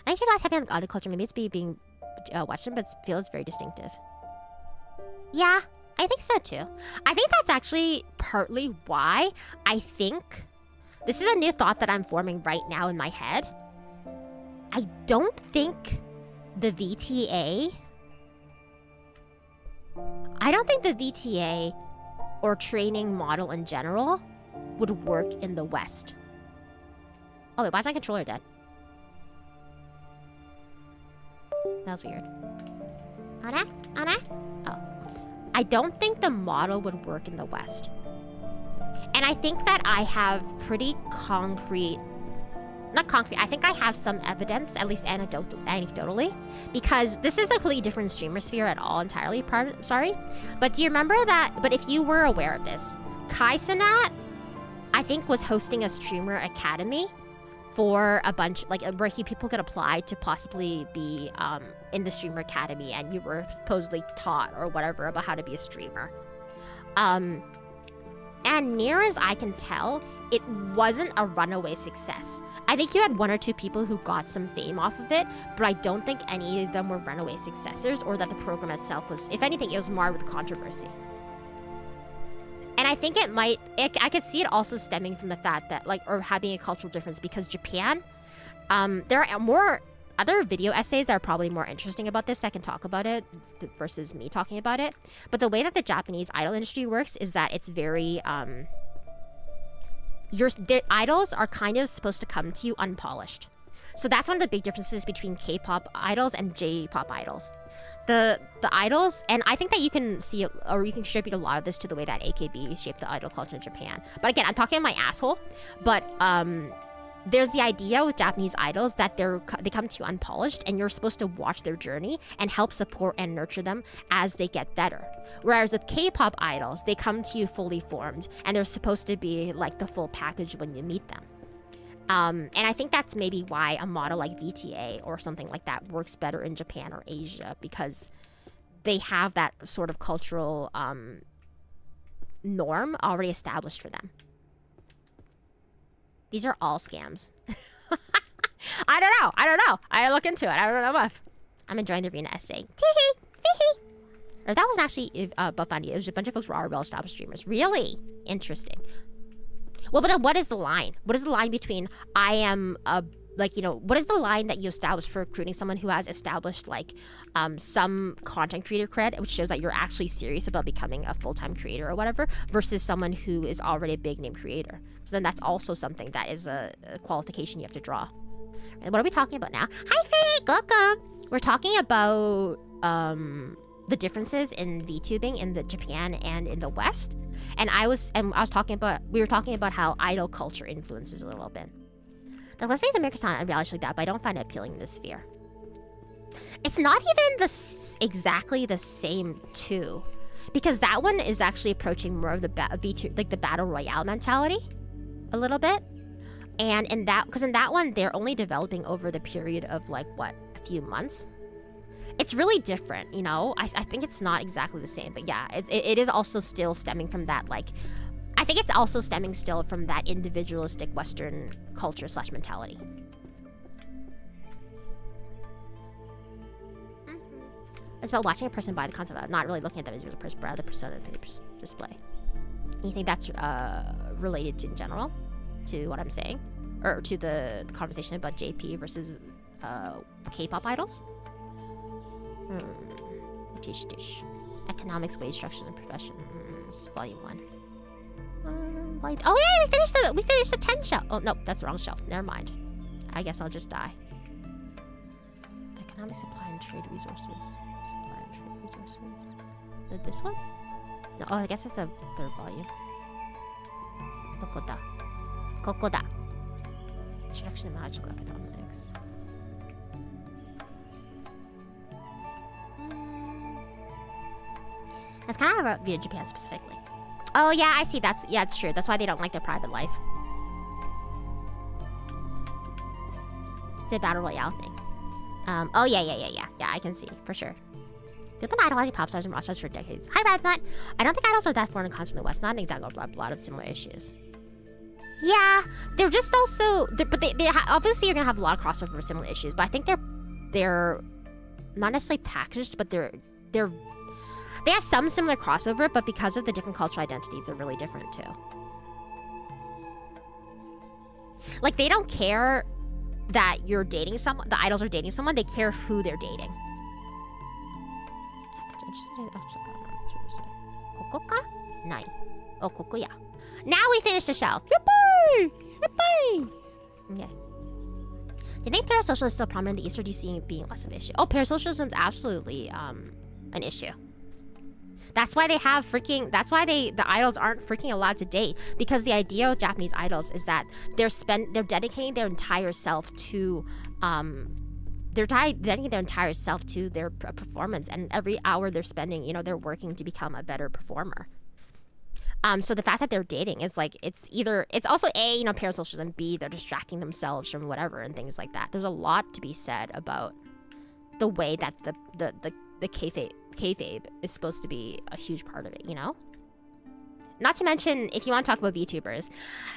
[SPEAKER 1] I think you're not having like culture. Maybe it's being Western, but it feels very distinctive. Yeah, I think so too. I think that's actually partly why I think this is a new thought that I'm forming right now in my head. I don't think the VTA or training model in general would work in the West. Oh wait, why is my controller dead? That was weird. Anna? Oh. I don't think the model would work in the West. And I think that I have pretty I think I have some evidence, at least anecdotally, because this is a completely different streamer sphere at all entirely. But do you remember that? But if you were aware of this, Fanart, I think, was hosting a streamer academy for a bunch, where people could apply to possibly be in the streamer academy, and you were supposedly taught or whatever about how to be a streamer. And near as I can tell, it wasn't a runaway success. I think you had one or two people who got some fame off of it, but I don't think any of them were runaway successors or that the program itself was, if anything, it was marred with controversy. And I think I could see it also stemming from the fact that, like, or having a cultural difference, because Japan, there are more other video essays that are probably more interesting about this that can talk about it versus me talking about it. But the way that the Japanese idol industry works is that it's very, the idols are kind of supposed to come to you unpolished. So that's one of the big differences between K-pop idols and J-pop idols. The idols, and I think that you can see, or you can attribute a lot of this to the way that AKB shaped the idol culture in Japan. But again, I'm talking my asshole. But there's the idea with Japanese idols that they come to you unpolished, and you're supposed to watch their journey and help support and nurture them as they get better. Whereas with K-pop idols, they come to you fully formed, and they're supposed to be like the full package when you meet them. And I think that's maybe why a model like VTA or something like that works better in Japan or Asia, because they have that sort of cultural norm already established for them. These are all scams. I don't know. I look into it. I don't know if I'm enjoying the Rina essay. Tee-hee. Tee-hee. Or that wasn't actually about funny. It was a bunch of folks who are well-established streamers. Really interesting. Well, but then what is the line? What is the line between I am what is the line that you establish for recruiting someone who has established like some content creator cred, which shows that you're actually serious about becoming a full-time creator or whatever, versus someone who is already a big name creator? So then that's also something that is a qualification you have to draw. And what are we talking about now? Hi, Faye! Welcome! We're talking about the differences in VTubing in the Japan and in the West. And we were talking about how idol culture influences a little bit. Now, let's say America's not a reality like that, but I don't find it appealing in this sphere. It's not even exactly the same too, because that one is actually approaching more of the the battle royale mentality, a little bit. And in that one, they're only developing over the period of like a few months. It's really different, you know? I think it's not exactly the same, but yeah, it is also still stemming from that, like, I think it's also stemming still from that individualistic Western culture / mentality. It's about watching a person buy the concept of not really looking at them as a person, but the persona they display. You think that's related to, in general to what I'm saying? Or to the conversation about JP versus K-pop idols? Dish. Economics, wage structures, and professions. Volume 1. Oh yeah, we finished the 10 shelf. Oh no, that's the wrong shelf. Never mind. I guess I'll just die. Economic supply and trade resources. Supply and trade resources. Is it this one? No. Oh, I guess it's a third volume. Kokoda. Introduction to magical economics. That's kind of about via Japan specifically. Oh yeah, I see. It's true. That's why they don't like their private life. The battle royale thing. Oh yeah. Yeah, I can see for sure. People been idolizing pop stars and rock stars for decades. Hi, Radnut. I don't think idols are that foreign and concept in the West. Not an exact a lot of similar issues. Yeah, they're just also, but they obviously you're gonna have a lot of crossover for similar issues. But I think they're not necessarily packaged, but they have some similar crossover, but because of the different cultural identities, they're really different too. Like, they don't care that you're dating someone, the idols are dating someone, they care who they're dating. Kokoka? Nine. Oh, Kokoya. Now we finished the shelf. Yippee! Yippee! Okay. Do you think parasocialism is still prominent in the East, or do you see it being less of an issue? Oh, parasocialism is absolutely an issue. That's why the idols aren't freaking allowed to date, because the idea of Japanese idols is that they're dedicating their entire self to their performance, and every hour they're spending, they're working to become a better performer. So the fact that they're dating is like, it's also A, parasocialism, B, they're distracting themselves from whatever and things like that. There's a lot to be said about the way that the kayfabe is supposed to be a huge part of it, Not to mention, if you want to talk about VTubers,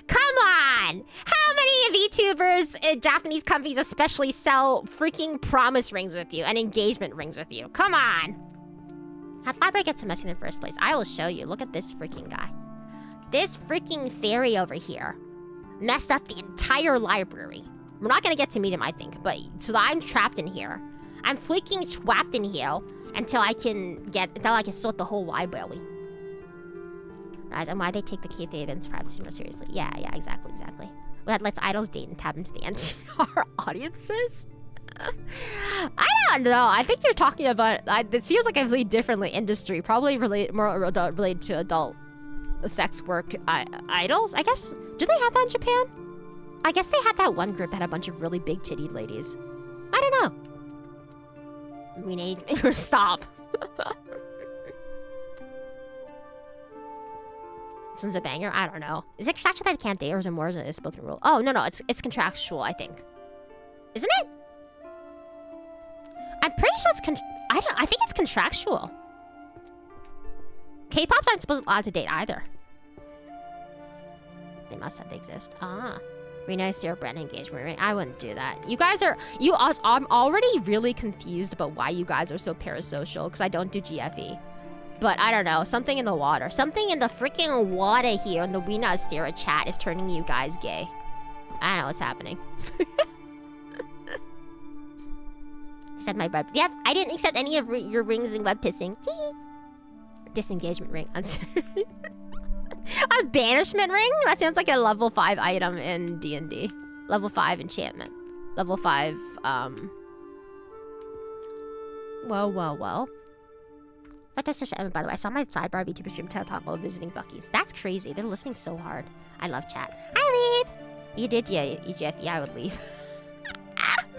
[SPEAKER 1] come on! How many VTubers, Japanese companies especially, sell freaking promise rings with you and engagement rings with you? Come on! How'd Librarian get so messy in the first place? I will show you. Look at this freaking guy. This freaking fairy over here messed up the entire library. We're not gonna get to meet him, I think, but so I'm trapped in here. I'm freaking trapped in here until I can sort the whole library. Right, and why they take the kayfabe and privacy more seriously. Yeah, exactly. Let's idols date and tap into the NTR audiences. I don't know. I think you're talking about. This feels like a really different industry. Probably more related to adult sex work idols. I guess. Do they have that in Japan? I guess they had that one group that had a bunch of really big tittied ladies. I don't know. We need to stop. This one's a banger. I don't know. Is it contractual that I can't date, or is it more as a spoken rule? Oh no, it's contractual. I think. Isn't it? I'm pretty sure it's I think it's contractual. K-pops aren't allowed to date either. They must have to exist. Rina Astera brand engagement ring. I wouldn't do that. You guys are I'm already really confused about why you guys are so parasocial because I don't do GFE. But I don't know, something in the water. Something in the freaking water here in the Rina Astera chat is turning you guys gay. I don't know what's happening. Said my butt. Yep, I didn't accept any of your rings and web pissing. Disengagement ring. A banishment ring? That sounds like a level 5 item in D&D. Level 5 enchantment. Level 5, Well. By the way, I saw my sidebar VTuber stream talk while visiting Bucky's. That's crazy. They're listening so hard. I love chat. Hi, Leave! You did, yeah, GFE, I would leave.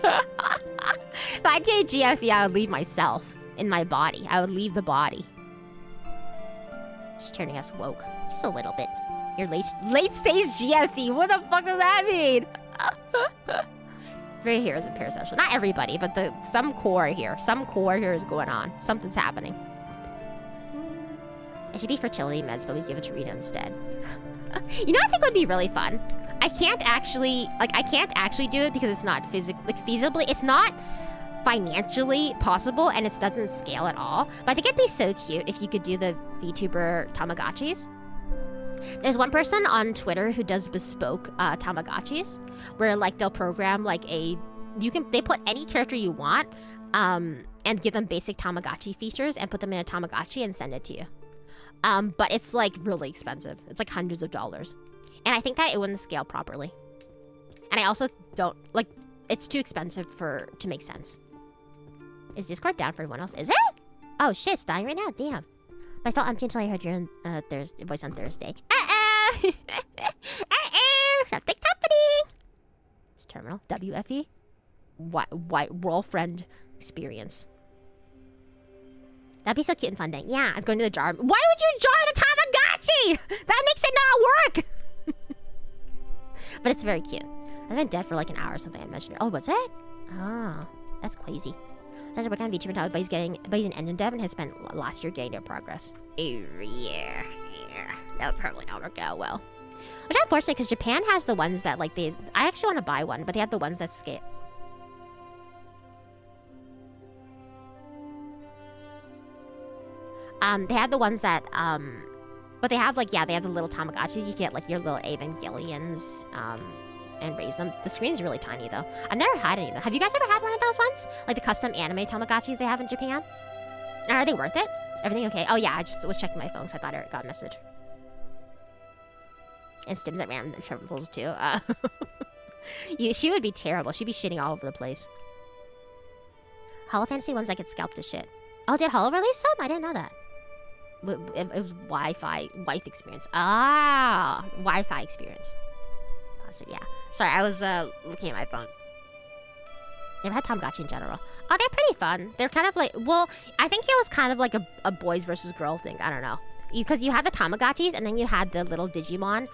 [SPEAKER 1] If I did GFE, I would leave myself in my body. I would leave the body. She's turning us woke. Just a little bit. Your late stage GFE. What the fuck does that mean? Right here isn't parasocial. Not everybody, but some core here. Some core here is going on. Something's happening. It should be fertility meds, but we give it to Rita instead. You know what I think would be really fun? I can't actually do it because it's not feasibly, it's not financially possible and it doesn't scale at all. But I think it'd be so cute if you could do the VTuber Tamagotchis. There's one person on Twitter who does bespoke Tamagotchis, where like they'll program like they put any character you want, and give them basic Tamagotchi features and put them in a Tamagotchi and send it to you. But it's like really expensive. It's like hundreds of dollars. And I think that it wouldn't scale properly. And I also don't, like, it's too expensive to make sense. Is Discord down for everyone else? Is it? Oh shit, it's dying right now, damn. But I felt empty until I heard your voice on Thursday. Something's happening! It's terminal, WFE. White world friend experience. That'd be so cute and fun, dang. Yeah, it's going to the jar. Why would you jar the Tamagotchi? That makes it not work! But it's very cute. I've been dead for like an hour or something. I mentioned it. Oh, was it? Oh, that's crazy. Such a what kind of VTuber talent, but he's an engine dev and has spent last year getting their progress. Yeah. That would probably not work out well. Which is unfortunate because Japan has the ones that like I actually want to buy one, but they have the ones that scale. They have the ones that but they have like, yeah, they have the little Tamagotchis. You get like your little Evangelions, and raise them. The screen's really tiny though. I've never had any of them. Have you guys ever had one of those ones? Like the custom anime Tamagotchis they have in Japan? And are they worth it? Everything okay? Oh yeah, I just was checking my phone so I thought I got a message. And Stims at random intervals too. She would be terrible. She'd be shitting all over the place. Hollow Fantasy ones that get scalped to shit. Oh, did Hollow release some? I didn't know that. It was Wi-Fi experience. Ah, Wi-Fi experience. So yeah. Sorry, I was looking at my phone. Never had Tamagotchi in general. Oh, they're pretty fun. They're kind of like, well, I think it was kind of like a boys versus girls thing. I don't know. Because you had the Tamagotchis and then you had the little Digimon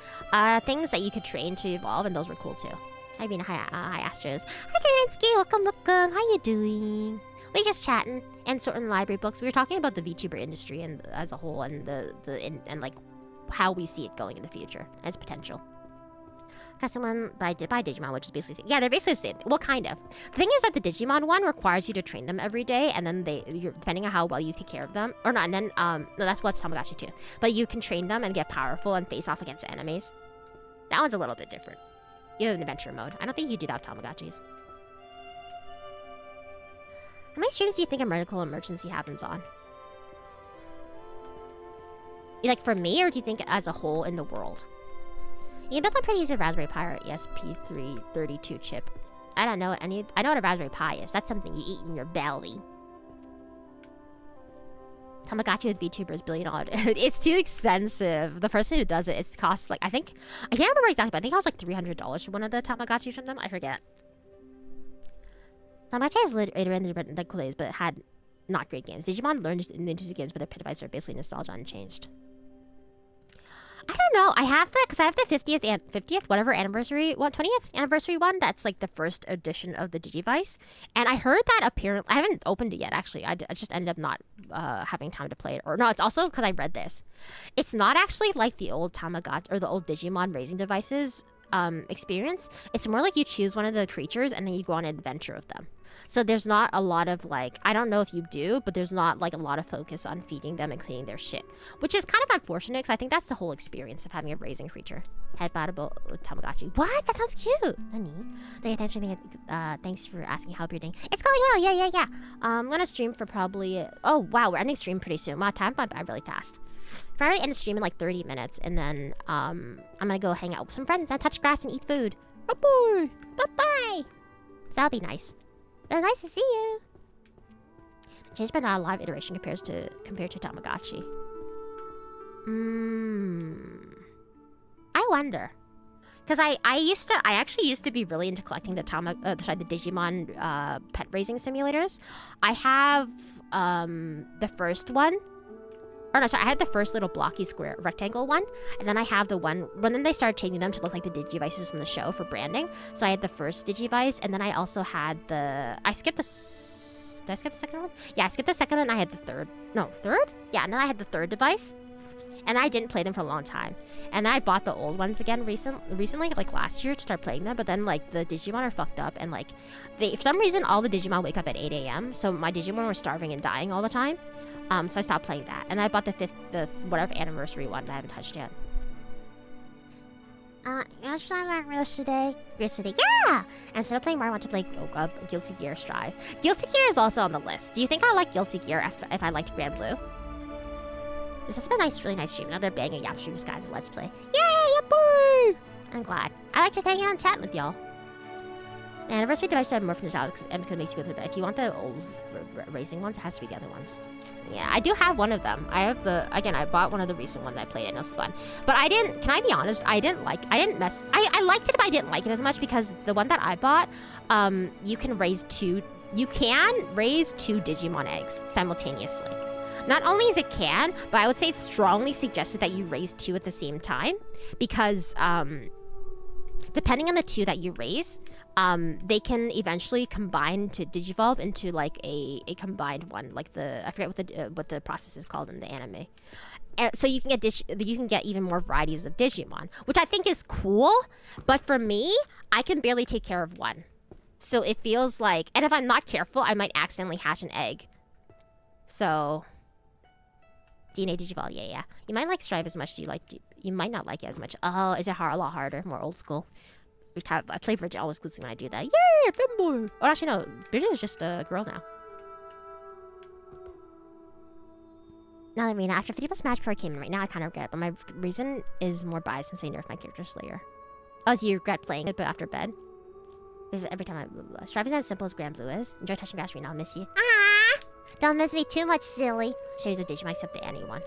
[SPEAKER 1] things that you could train to evolve, and those were cool too. Hi, Rina. Hi, Astros. Hi, Kansky. Welcome. How you doing? We just chatting and sorting library books. We were talking about the VTuber industry and as a whole, and and like how we see it going in the future and its potential. Got someone, but I did buy Digimon, which is basically the same. Yeah, they're basically the same. Well, kind of. The thing is that the Digimon one requires you to train them every day, and then you're depending on how well you take care of them, or not. And then no, that's what's Tamagotchi too. But you can train them and get powerful and face off against enemies. That one's a little bit different. You have an adventure mode. I don't think you do that with Tamagotchis. How many streams do you think a medical emergency happens on? Like for me, or do you think as a whole in the world? You can build them pretty easy with Raspberry Pi or ESP332 chip. I don't know any. I know what a Raspberry Pi is. That's something you eat in your belly. Tamagotchi with VTuber is $1 billion. It's too expensive. The person who does it, it costs like I can't remember exactly, but I think it was like $300 for one of the Tamagotchis from them. I forget. Tamagotchi has iterated the cool days, but it had not great games. Digimon learned in the games, but their pit devices are basically nostalgia unchanged. I don't know. I have the, because I have the 50th, whatever anniversary one, 20th anniversary one. That's like the first edition of the Digivice. And I heard that apparently, I haven't opened it yet, actually. I just ended up not having time to play it. Or no, it's also because I read this. It's not actually like the old Tamagotchi or the old Digimon raising devices experience. It's more like you choose one of the creatures and then you go on an adventure with them. So there's not a lot of like, I don't know if you do, but there's not like a lot of focus on feeding them and cleaning their shit, which is kind of unfortunate because I think that's the whole experience of having a raising creature. Headbuttable Tamagotchi. What? That sounds cute. Honey. Thanks for asking how you're doing. It's going well. Yeah. I'm gonna stream for probably. Oh wow, we're ending stream pretty soon. Wow, time went by really fast. Probably end the stream in like 30 minutes, and then I'm gonna go hang out with some friends and touch grass and eat food. Bye bye. So that'll be nice. But nice to see you. Changed by not a live iteration compared to Tamagotchi. I wonder. Because I actually used to be really into collecting the Digimon pet raising simulators. I have the first one. Or no, sorry, I had the first little blocky square rectangle one, and then I have the one when then they started changing them to look like the Digivices from the show for branding. So I had the first Digivice, and then I also had the did I skip the second one? Yeah, I skipped the second one. I had the third. No, third? Yeah, and then I had the third device. And I didn't play them for a long time. And then I bought the old ones again recently, like last year, to start playing them. But then like the Digimon are fucked up, and like for some reason all the Digimon wake up at 8 a.m. So my Digimon were starving and dying all the time. So I stopped playing that. And I bought the whatever anniversary one that I haven't touched yet. You want to play Mario yesterday? Yeah! Instead of playing Mario, I want to play Guilty Gear Strive. Guilty Gear is also on the list. Do you think I like Guilty Gear if I liked Grand Blue? This has been a really nice stream. Another banger Yap stream guys. Let's play. Yay, boy! I'm glad. I like just hanging out and chatting with y'all. The anniversary device have more from nostalgia because it makes you go through. But if you want the old racing ones, it has to be the other ones. Yeah, I do have one of them. I have I bought one of the recent ones I played, and it was fun. But I didn't. Can I be honest? I liked it, but I didn't like it as much because the one that I bought, you can raise two Digimon eggs simultaneously. Not only is it can, but I would say it's strongly suggested that you raise two at the same time because depending on the two that you raise, they can eventually combine to digivolve into like a combined one. Like I forget what the process is called in the anime. And so you can get even more varieties of Digimon, which I think is cool. But for me, I can barely take care of one. So it feels like, and if I'm not careful, I might accidentally hatch an egg. So DNA Digivolve, yeah. You might like Strive as much as you might not like it as much. Oh, is it a lot harder, more old school? I play Bridget always exclusively when I do that. Yeah, femboy. Oh, actually no, Bridget is just a girl now. Now, Rina, after 50 plus Smash Pro came in right now, I kind of regret it, but my reason is more biased since I nerfed my character Slayer. Oh, so you regret playing it, but after bed? Every time Strive is as simple as Grand Blue is. Enjoy touching grass, Rina. I'll miss you. Ah! Don't miss me too much, silly. Shades of Digimon except the Annie one.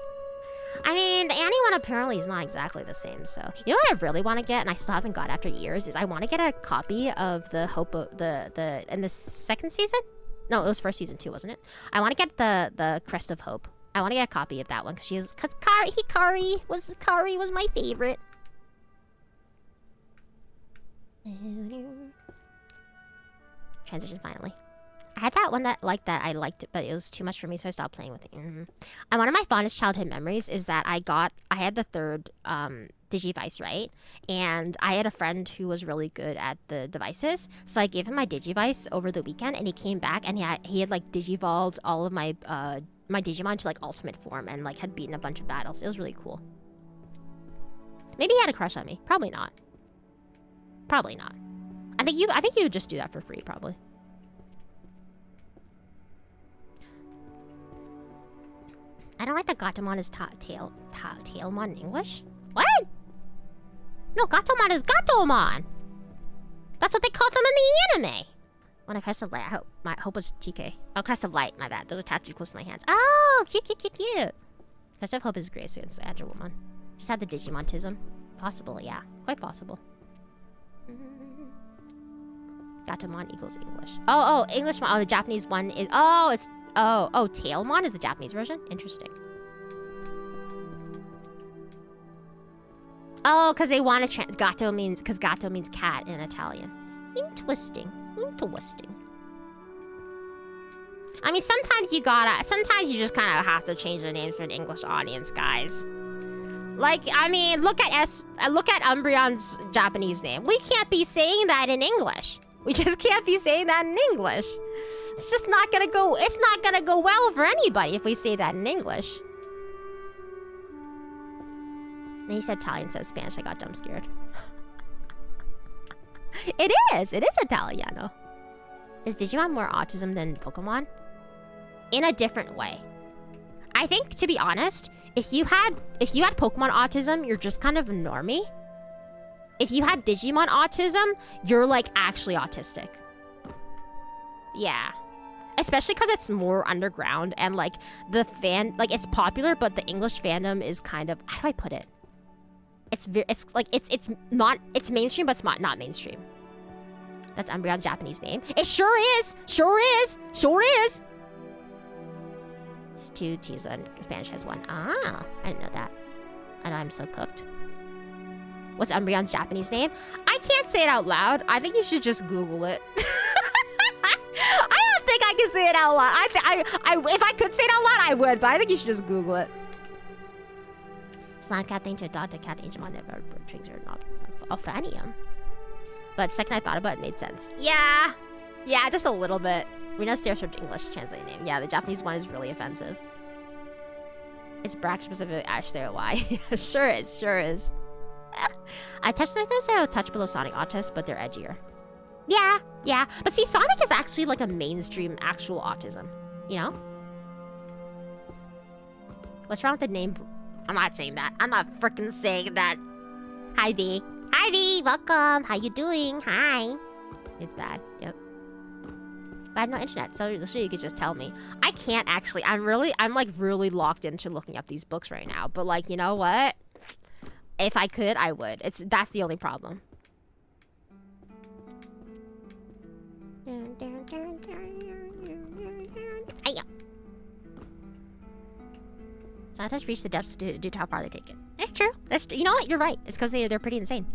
[SPEAKER 1] I mean, the Annie one apparently is not exactly the same, so. You know what I really want to get, and I still haven't got after years, is I want to get a copy of the Hope of in the second season? No, it was first season too, wasn't it? I want to get the Crest of Hope. I want to get a copy of that one, because Hikari was my favorite. Transition finally. I had that one that I liked it, but it was too much for me, so I stopped playing with it. And one of my fondest childhood memories is that I had the third Digivice, right? And I had a friend who was really good at the devices, so I gave him my Digivice over the weekend, and he came back and he had like digivolved all of my my Digimon to like ultimate form and like had beaten a bunch of battles. It was really cool. Maybe he had a crush on me. Probably not. Probably not. I think you would just do that for free, probably. I don't like that Gatomon is Tailmon in English. What? No, Gatomon is Gatomon. That's what they called them in the anime. When I press the light, I hope it's TK. Oh, Crest of Light, my bad. Those are tattooed close to my hands. Oh, cute, cute, cute, cute. Crest of Hope is great, so it's Agilwoman. Just had the Digimontism. Possible, yeah. Quite possible. Gatomon equals English. Oh, English. Oh, the Japanese one is... Oh, it's... Oh, Tailmon is the Japanese version? Interesting. Oh, because they want to... Gato means... Because Gato means cat in Italian. Interesting. Interesting. I mean, sometimes you just kind of have to change the names for an English audience, guys. Like, I mean, look at Umbreon's Japanese name. We can't be saying that in English. We just can't be saying that in English. It's just not gonna go... It's not gonna go well for anybody if we say that in English. Then he said Italian, says Spanish. I got jump scared. It is Italiano. Is Digimon more autism than Pokemon? In a different way. I think, to be honest, if you had Pokemon autism, you're just kind of a normie. If you had Digimon autism, you're like actually autistic. Yeah. Especially because it's more underground and like it's popular, but the English fandom is kind of, how do I put it? It's mainstream, but it's not mainstream. That's Umbreon's Japanese name. It sure is. It's 2 T's and Spanish has 1. Ah, I didn't know that. I know I'm so cooked. What's Umbreon's Japanese name? I can't say it out loud. I think you should just Google it. I don't think I can say it out loud. If I could say it out loud, I would, but I think you should just Google it. Slime cat thing to adopt a cat Angemon that tricks are not Alphanium. But second I thought about it, it made sense. Yeah, just a little bit. Rina Astera for English translated name. Yeah, the Japanese one is really offensive. It's Brack specifically Astera. Why? Sure is. I touched them, so I'll touch below Sonic Autist, but they're edgier. Yeah. But see, Sonic is actually like a mainstream actual autism. You know? What's wrong with the name? I'm not saying that. I'm not freaking saying that. Hi, V. Hi, V. Welcome. How you doing? Hi. It's bad. Yep. But I have no internet, so you could just tell me. I can't actually. I'm like really locked into looking up these books right now. But like, you know what? If I could, I would. That's the only problem. Scientists reach the depths due to how far they take it. It's true. You know what? You're right. It's because they're pretty insane.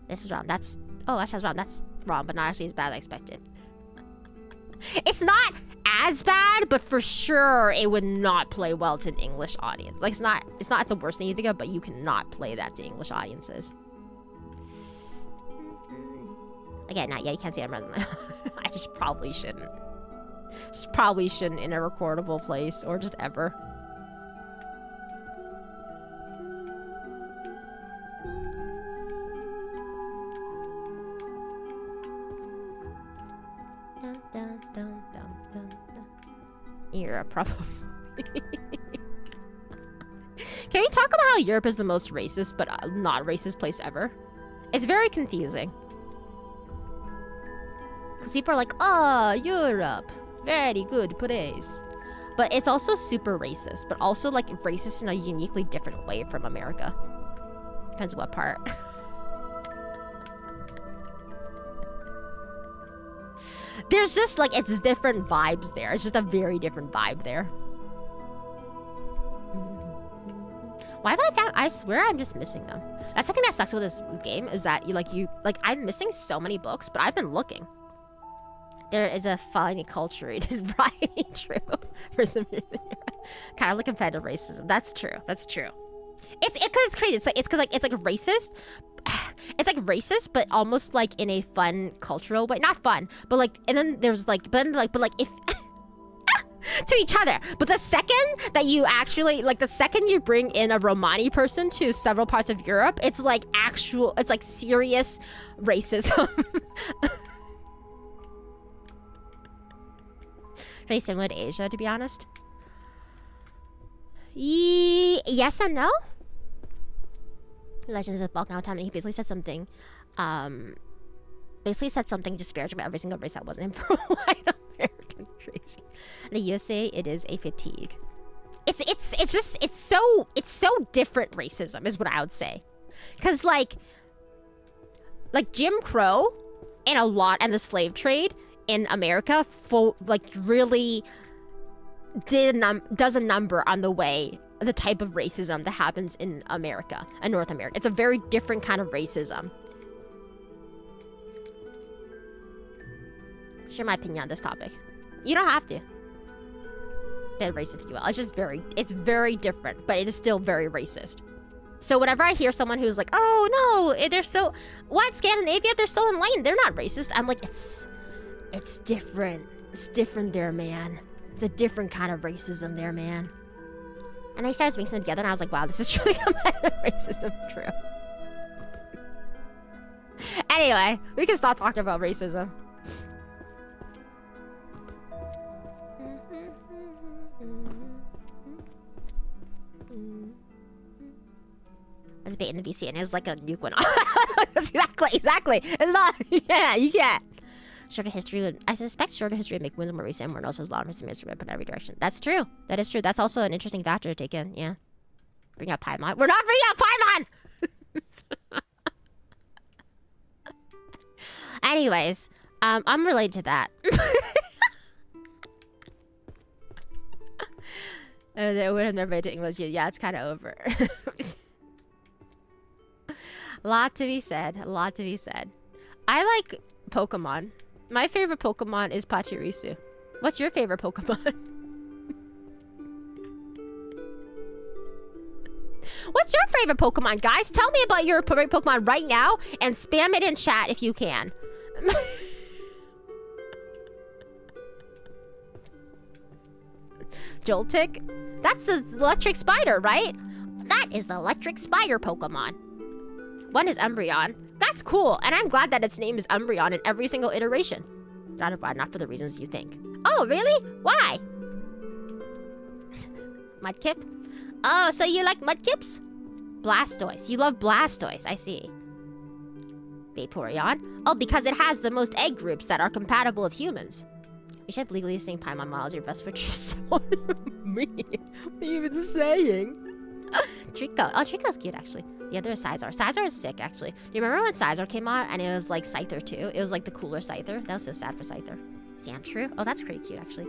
[SPEAKER 1] This is wrong. That sounds wrong. That's wrong, but not actually as bad as I expected. It's not as bad, but for sure it would not play well to an English audience. Like it's not the worst thing you think of, but you cannot play that to English audiences. Again, you can't say I'm rather than I just probably shouldn't. Just probably shouldn't in a recordable place or just ever. Europe, probably. Can we talk about how Europe is the most racist but not racist place ever? It's very confusing. Because people are like, oh, Europe, very good place. But it's also super racist, but also like racist in a uniquely different way from America. Depends on what part. There's just like, it's different vibes there. It's just a very different vibe there. Why haven't I swear I'm just missing them. That's the thing that sucks with this game is that I'm missing so many books, but I've been looking. There is a finely cultured variety, true. For some reason, kind of like competitive racism. That's true. That's true. It's because it's crazy. It's like racist. It's like racist, but almost like in a fun cultural way. Not fun, but like, and then there's like, but like if to each other. But the second that you actually like, the second you bring in a Romani person to several parts of Europe, it's like actual. It's like serious racism. Very similar to Asia, to be honest. Yes and no. Legends of Balkan time, and he basically said something, disparaging about every single race that wasn't for white American crazy. In the USA, it is a fatigue. It's so different racism is what I would say, because like Jim Crow and the slave trade in America really does a number on the type of racism that happens in America and North America. It's a very different kind of racism. Share my opinion on this topic. You don't have to. Bit racist if you will. It's very different, but it is still very racist. So whenever I hear someone who's like, oh no, they're so, what, Scandinavia, they're so enlightened, they're not racist. I'm like, it's different. It's different there, man. It's a different kind of racism there, man. And they started mixing them together, and I was like, wow, this is truly competitive racism. True. Anyway, we can stop talking about racism. I was baiting the VC, and it was like a nuke went off. Exactly. It's not, yeah, you can't. Shorter history I suspect shorter history would make wounds more recent, more knows was long history but in every direction. That's true. That is true. That's also an interesting factor to take in. Yeah. Bring up Paimon. We're not bringing up Paimon! Anyways, I'm related to that. I would have never made it to English yet. Yeah, it's kind of over. A lot to be said. I like Pokemon. My favorite Pokemon is Pachirisu. What's your favorite Pokemon? What's your favorite Pokemon, guys? Tell me about your favorite Pokemon right now and spam it in chat if you can. Joltik? That's the electric spider, right? That is the electric spider Pokemon. One is Umbreon. That's cool, and I'm glad that its name is Umbreon in every single iteration. Not for the reasons you think. Oh, really? Why? Mudkip? Oh, so you like Mudkips? Blastoise. You love Blastoise, I see. Vaporeon? Oh, because it has the most egg groups that are compatible with humans. We should legally sing Paimon models your best for me. What are you even saying? Trico. Oh, Trico's cute, actually. The other is Scizor. Scizor is sick, actually. Do you remember when Scizor came out and it was like Scyther too? It was like the cooler Scyther. That was so sad for Scyther. Sandshrew? Oh, that's pretty cute, actually.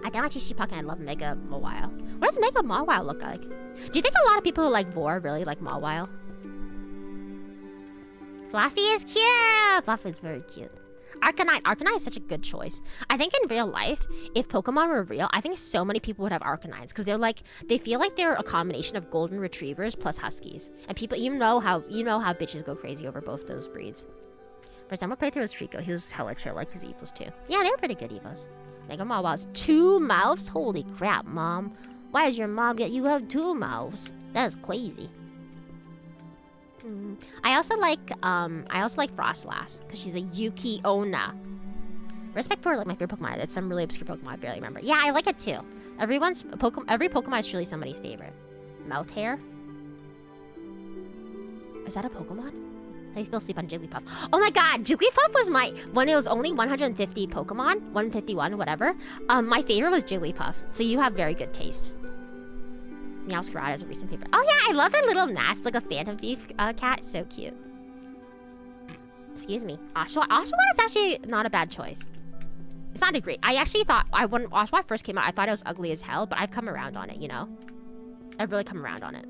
[SPEAKER 1] I don't like Shichipuck and I love Mega Mawile. What does Mega Mawile look like? Do you think a lot of people who like Vor really like Mawile? Fluffy is cute! Fluffy is very cute. Arcanine. Arcanine is such a good choice. I think in real life, if Pokemon were real, I think so many people would have Arcanines because they feel like they're a combination of golden retrievers plus huskies. And people, you know how bitches go crazy over both those breeds. First time I played through was Trico. He was hella chill, like his Evos too. Yeah, they were pretty good Evos. Mega Mawile 2 mouths? Holy crap, Mom. Why does your mom get you have 2 mouths? That's crazy. I also like Frostlass because she's a Yuki-Onna. Respect for like my favorite Pokemon. It's some really obscure Pokemon I barely remember. Yeah, I like it too. Every Pokemon is truly somebody's favorite. Mouth hair. Is that a Pokemon? I feel sleep on Jigglypuff. Oh my god, Jigglypuff was when it was only 150 Pokemon, 151, whatever. My favorite was Jigglypuff. So you have very good taste. Meowscarada is a recent favorite. Oh yeah, I love that little mask, like a Phantom Thief cat. So cute. Excuse me. Oshawott. Oshawott is actually not a bad choice. It's not a great. I actually thought when Oshawott first came out, I thought it was ugly as hell, but I've come around on it. You know, I've really come around on it.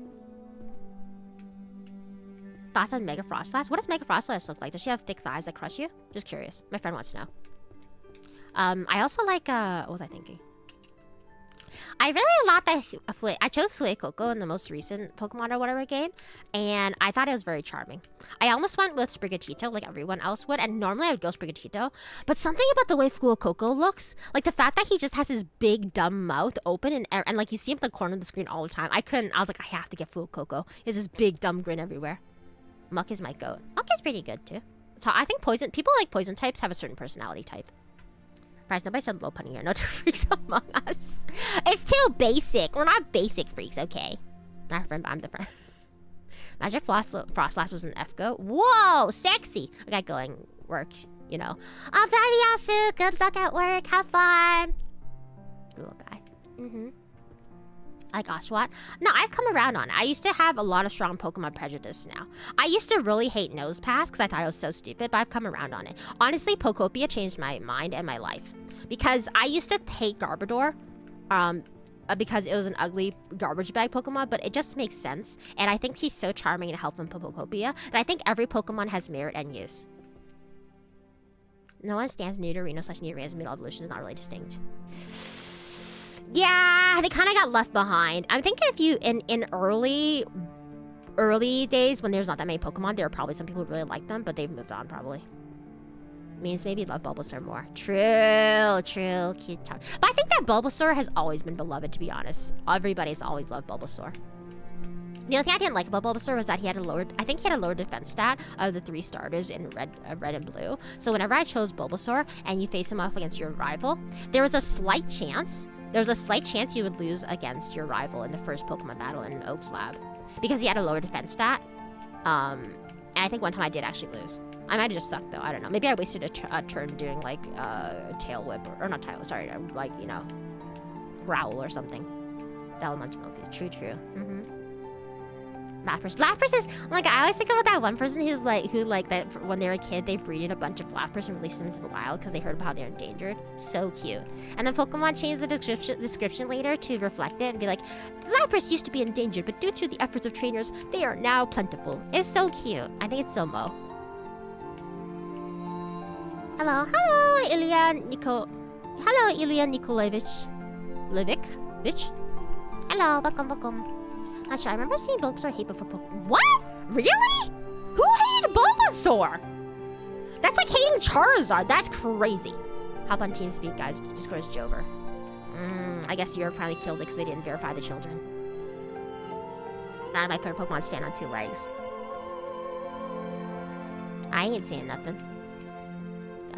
[SPEAKER 1] thoughts on Mega Frostlass? What does Mega Frostlass look like? Does she have thick thighs that crush you? Just curious. My friend wants to know. I also like, what was I thinking? I really like that I chose Fuecoco in the most recent Pokemon or whatever game, and I thought it was very charming. I almost went with Sprigatito like everyone else would, and normally I would go Sprigatito, but something about the way Fuecoco looks, like the fact that he just has his big dumb mouth open and like you see him at the corner of the screen all the time. I was like, I have to get Fuecoco. He has this big dumb grin everywhere. Muck is my goat. Muck is pretty good too. So I think people like poison types have a certain personality type. Surprised nobody said low punny here. No two freaks among us. It's too basic. We're not basic freaks, okay? Not her friend, but I'm the friend. Imagine Frostlass was an FGO. Whoa, sexy. I got going work, you know. Oh, Yasu, good luck at work. Have fun. Little guy. Like Oshawott. No, I've come around on it. I used to have a lot of strong Pokemon prejudice now. I used to really hate Nosepass because I thought it was so stupid, but I've come around on it. Honestly, Pokopia changed my mind and my life. Because I used to hate Garbodor because it was an ugly garbage bag Pokemon, but it just makes sense. And I think he's so charming and helpful in Pokopia that I think every Pokemon has merit and use. No one stands Nidorino/Nidorino as middle evolution is not really distinct. Yeah, they kind of got left behind. I'm thinking if you, in early days when there's not that many Pokemon, there are probably some people who really like them, but they've moved on probably. Means maybe love Bulbasaur more. True, cute charm. But I think that Bulbasaur has always been beloved, to be honest. Everybody's always loved Bulbasaur. The only thing I didn't like about Bulbasaur was that he had a lower defense stat of the 3 starters in red and blue. So whenever I chose Bulbasaur and you face him off against your rival, there was a slight chance you would lose against your rival in the first Pokemon battle in Oak's lab. Because he had a lower defense stat. And I think one time I did actually lose. I might have just sucked though, I don't know. Maybe I wasted a turn doing like tail whip, or not tail, sorry, like, you know, growl or something. The elemental milk is true. Lapras is, like, I always think about that one person who that when they were a kid, they breeded a bunch of Lapras and released them into the wild because they heard about how they're endangered. So cute. And then Pokemon changed the description later to reflect it and be like, Lapras used to be endangered, but due to the efforts of trainers, they are now plentiful. It's so cute. I think it's so mo. Hello, Ilya Nikolaevich. Hello, welcome. Not sure. I remember seeing Bulbasaur hate before Pokemon. What? Really? Who hated Bulbasaur? That's like hating Charizard. That's crazy. Hop on TeamSpeak, guys. Discord is Jover. I guess Europe probably killed it because they didn't verify the children. None of my favorite Pokemon stand on 2 legs. I ain't saying nothing.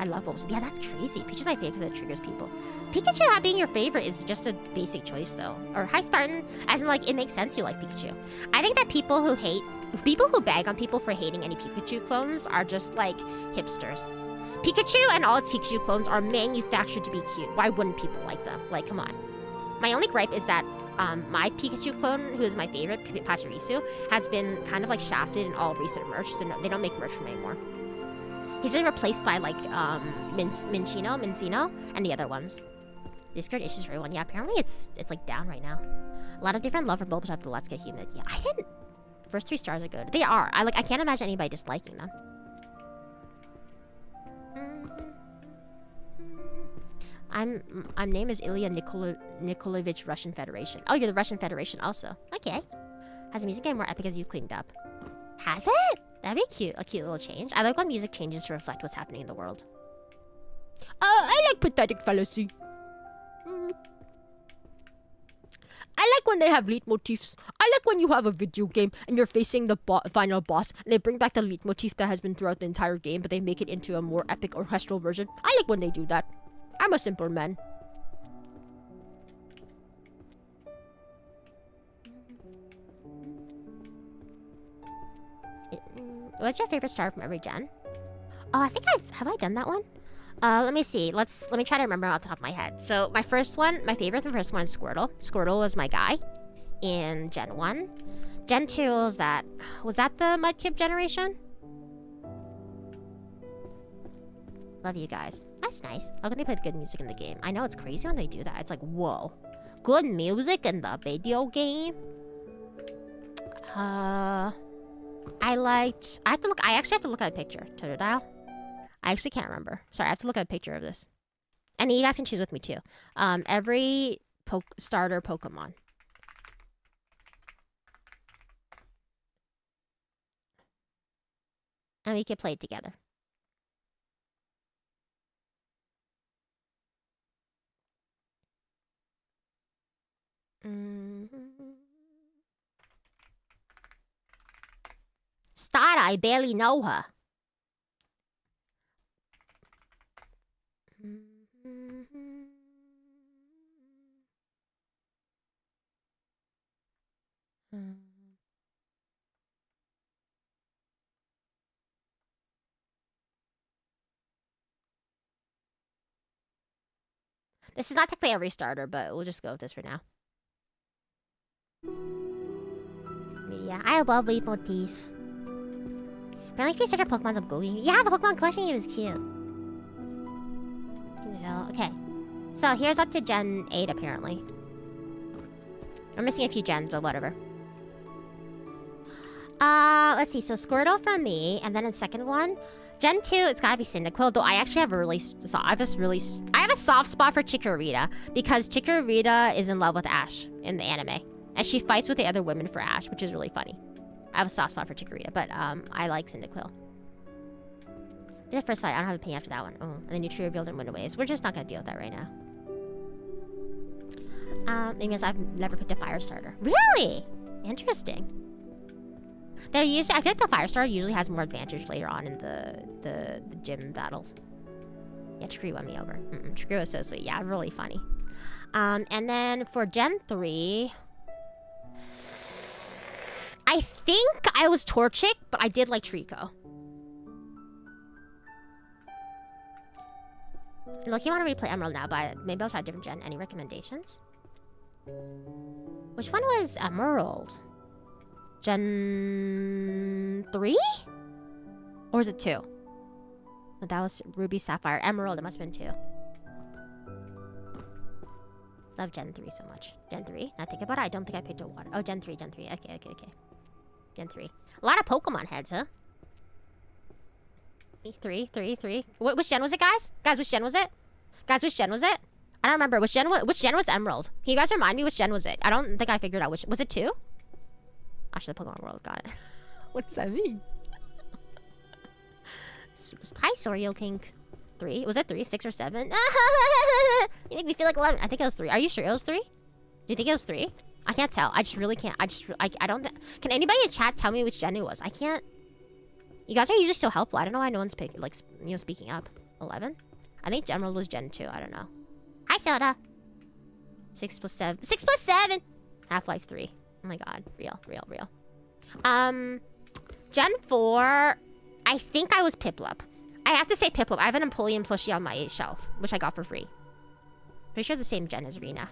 [SPEAKER 1] I love Bulbasaur. Yeah, that's crazy. Pikachu's my favorite because it triggers people. Pikachu being your favorite is just a basic choice, though. Or hi, Spartan. As in, like, it makes sense you like Pikachu. I think that people who bag on people for hating any Pikachu clones are just, like, hipsters. Pikachu and all its Pikachu clones are manufactured to be cute. Why wouldn't people like them? Like, come on. My only gripe is that my Pikachu clone, who is my favorite, Pachirisu, has been kind of, like, shafted in all recent merch, so no, they don't make merch from him anymore. He's been replaced by, like, Mincino, and the other ones. Discord issues for everyone. Yeah, apparently it's like, down right now. A lot of different love for Bulbasaur after Let's Get Human. Yeah, I didn't... First 3 stars are good. They are. I can't imagine anybody disliking them. I'm name is Ilya Nikolaevich, Russian Federation. Oh, you're the Russian Federation also. Okay. Has the music getting more epic as you've cleaned up? Has it? That'd be cute. A cute little change. I like when music changes to reflect what's happening in the world. I like pathetic fallacy. I like when they have leitmotifs. I like when you have a video game and you're facing the final boss and they bring back the leitmotif that has been throughout the entire game, but they make it into a more epic orchestral version. I like when they do that. I'm a simple man. What's your favorite star from every gen? Oh, I think have I done that one? Let me see. Let me try to remember off the top of my head. So my favorite from the first one is Squirtle. Squirtle was my guy in Gen 1. Gen 2 was that the Mudkip generation? Love you guys. That's nice. How can they put good music in the game? I know it's crazy when they do that. It's like, whoa. Good music in the video game? I I actually have to look at a picture. Totodile? I actually can't remember. Sorry, I have to look at a picture of this. And you guys can choose with me too. Every starter Pokemon. And we can play it together. Stara, I barely know her. This is not technically every starter, but we'll just go with this for now. Yeah, I love leitmotif. Apparently, if you search for Pokemon's I'm Googling. Yeah, the Pokemon collection game is cute. Okay. So here's up to Gen 8, apparently. I'm missing a few gens, but whatever. Let's see. So Squirtle from me, and then in second one, Gen 2, it's gotta be Cyndaquil, though I actually have I have a soft spot for Chikorita, because Chikorita is in love with Ash in the anime. And she fights with the other women for Ash, which is really funny. I have a soft spot for Chikorita, but I like Cyndaquil. Did the first fight, I don't have a pain after that one. Oh, and then Nutri revealed in Wind Waves. We're just not gonna deal with that right now. Maybe because I've never picked a fire starter. Really? Interesting. They're usually, I feel like the fire starter usually has more advantage later on in the gym battles. Yeah, Chikri won me over. Chikri was so sweet. Yeah, really funny. And then for Gen 3, I think I was Torchic, but I did like Trico. Look, you want to replay Emerald now, but maybe I'll try a different gen. Any recommendations? Which one was Emerald? Gen 3? Or is it 2? No, that was Ruby, Sapphire, Emerald. It must have been 2. Love Gen 3 so much. Gen 3? Now think about it. I don't think I picked a water. Oh, Gen 3, Gen 3. Okay. Gen 3. A lot of Pokemon heads, huh? 3. Which gen was it, guys? Guys, which gen was it? I don't remember. Which gen was Emerald? Can you guys remind me which gen was it? I don't think I figured out which. Was it 2? Actually, the Pokemon World got it. What does that mean? Hi, Soriel King. 3? Was it 3? 6 or 7? You make me feel like 11. I think it was 3. Are you sure it was 3? Do you think it was 3? I can't tell. I just really can't. I don't. Can anybody in chat tell me which gen it was? I can't. You guys are usually so helpful. I don't know why no one's speaking up. 11? I think Emerald was Gen 2. I don't know. Hi, Soda. 6 plus 7. 6 plus 7! Half-Life 3. Oh my god. Real. Gen 4... I think I was Piplup. I have to say Piplup. I have an Empoleon plushie on my shelf, which I got for free. Pretty sure it's the same gen as Rina.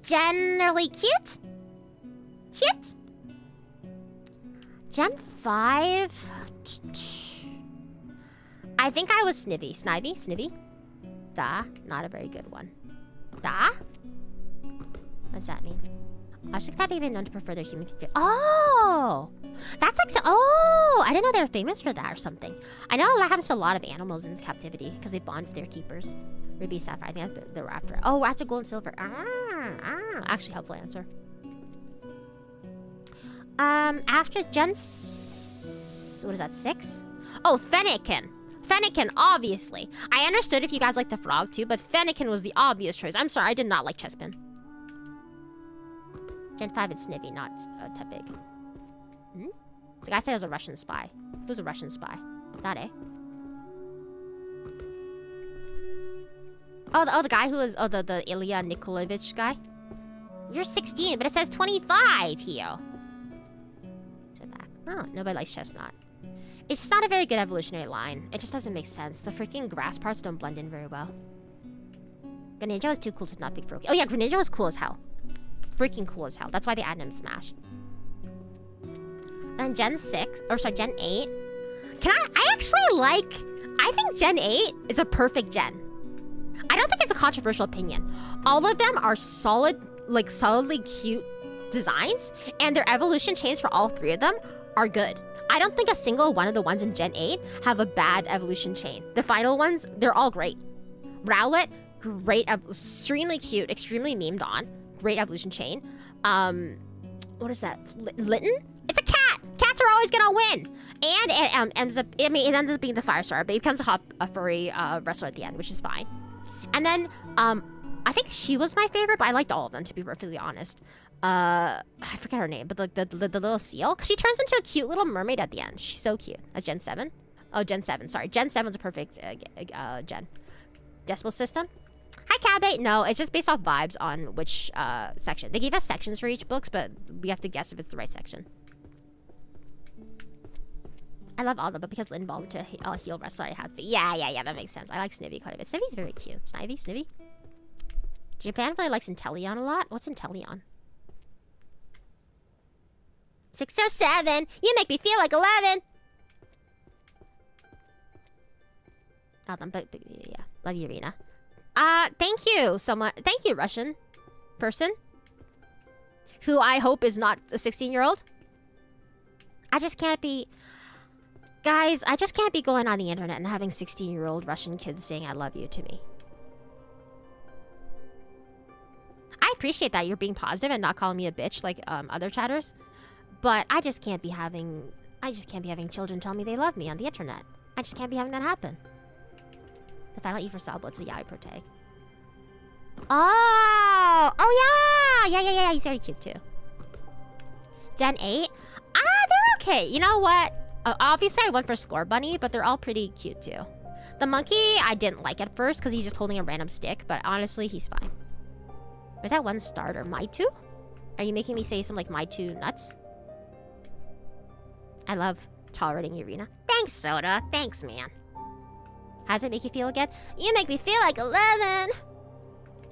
[SPEAKER 1] Generally cute? Gen 5... I think I was Snivy. Snivy? Da. Not a very good one. Da? What does that mean? I should probably been known to prefer their human creature. Oh! That's like... Oh! I didn't know they were famous for that or something. I know that happens to a lot of animals in captivity because they bond with their keepers. Ruby, Sapphire. I think they were after... Oh, we're after Gold and Silver. Actually, helpful answer. After Gen... What is that, 6? Oh, Fennekin. Fennekin, obviously. I understood if you guys like the frog too, but Fennekin was the obvious choice. I'm sorry, I did not like Chespin. Gen 5 is Snivy, not Tepig. The guy said it was a Russian spy. Who's a Russian spy? That, eh? Oh, the guy who is... Oh, the Ilya Nikolaevich guy? You're 16, but it says 25 here. Oh, nobody likes Chestnut. It's just not a very good evolutionary line. It just doesn't make sense. The freaking grass parts don't blend in very well. Greninja was too cool to not pick Froakie. Oh yeah, Greninja was cool as hell. Freaking cool as hell. That's why they added him to Smash. And Gen 8. I think Gen 8 is a perfect gen. I don't think it's a controversial opinion. All of them are solidly cute designs, and their evolution chains for all 3 of them are good. I don't think a single one of the ones in Gen 8 have a bad evolution chain. The final ones, they're all great. Rowlet, great, extremely cute, extremely memed on. Great evolution chain. What is that? Litten? It's a cat! Cats are always gonna win! And it ends up, I mean, it ends up being the Firestar, but it becomes a furry wrestler at the end, which is fine. And then, I think she was my favorite, but I liked all of them, to be perfectly honest. I forget her name, but the little seal. Cause she turns into a cute little mermaid at the end. She's so cute. That's Gen 7. Oh, Gen 7, sorry. Gen 7's a perfect gen. Decimal system. Hi, Cabate. No, it's just based off vibes on which section. They gave us sections for each books, but we have to guess if it's the right section. I love all of them, but because Lynn volunteered to heal wrestler, I had to. Yeah, that makes sense. I like Snivy quite a bit. Snivy's very cute. Snivy? Japan really likes Inteleon a lot. What's Inteleon? 6 or 7. You make me feel like 11. Oh, but yeah. Love you, Rina. Thank you so much. Thank you, Russian person. Who I hope is not a 16-year-old. I just can't be... Guys, I just can't be going on the internet and having 16-year-old Russian kids saying I love you to me. I appreciate that you're being positive and not calling me a bitch like other chatters. But I just can't be having children tell me they love me on the internet. I just can't be having that happen. The final E for Sabo, it's a Yai Pro Tag. Oh yeah, he's very cute too. Gen 8? They're okay. You know what? Obviously I went for Score Bunny, but they're all pretty cute too. The monkey I didn't like at first because he's just holding a random stick, but honestly he's fine. Where's that one starter? Maitu? Are you making me say some like Maitu nuts? I love tolerating you, Rina. Thanks, Soda. Thanks, man. How does it make you feel again? You make me feel like 11.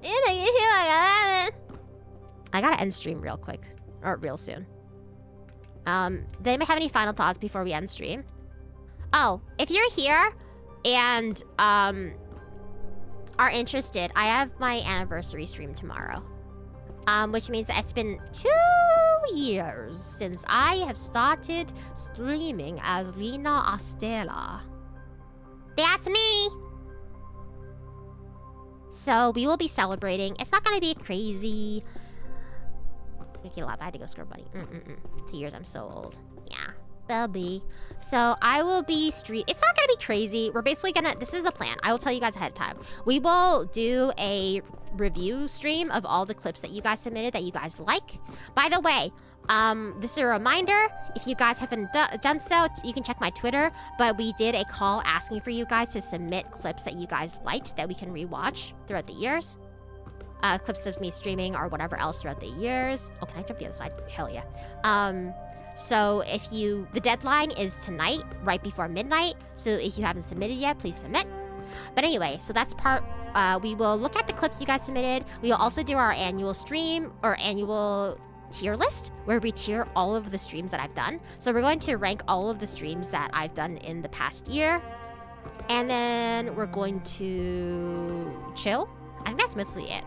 [SPEAKER 1] You make me feel like 11. I gotta end stream real quick. Or real soon. Does anybody have any final thoughts before we end stream? Oh, if you're here and are interested, I have my anniversary stream tomorrow. Which means that it's been 2 years since I have started streaming as Rina Astera. That's me! So we will be celebrating. It's not gonna be crazy. Okay, I had to go Score Bunny. 2 years, I'm so old. Yeah, that'll be. So I will be It's not gonna be crazy. We're basically gonna, this is the plan. I will tell you guys ahead of time. We will do a review stream of all the clips that you guys submitted that you guys like. By the way, this is a reminder. If you guys haven't done so, you can check my Twitter. But we did a call asking for you guys to submit clips that you guys liked that we can rewatch throughout the years. Clips of me streaming or whatever else throughout the years. Oh, can I jump the other side? Hell yeah. So if the deadline is tonight, right before midnight. So if you haven't submitted yet, please submit. But anyway, so that's part. We will look at the clips you guys submitted. We will also do our annual stream or annual tier list where we tier all of the streams that I've done. So we're going to rank all of the streams that I've done in the past year. And then we're going to chill. I think that's mostly it.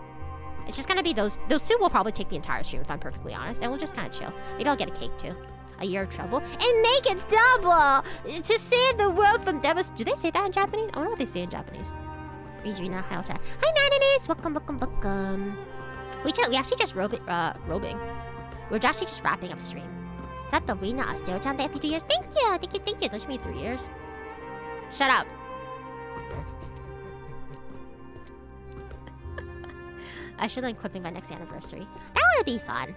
[SPEAKER 1] It's just gonna be those two will probably take the entire stream if I'm perfectly honest. And we'll just kind of chill. Maybe I'll get a cake too. A year of trouble and make it double to save the world from devastation. Do they say that in Japanese? I wonder what they say in Japanese. Rina, hi chat. Hi Manimies! Welcome. We actually just robing. We're actually just wrapping up stream. Is that the Rina Astera-chan happy 2 years? Thank you. That should be 3 years. Shut up. I should learn clipping by next anniversary. That would be fun.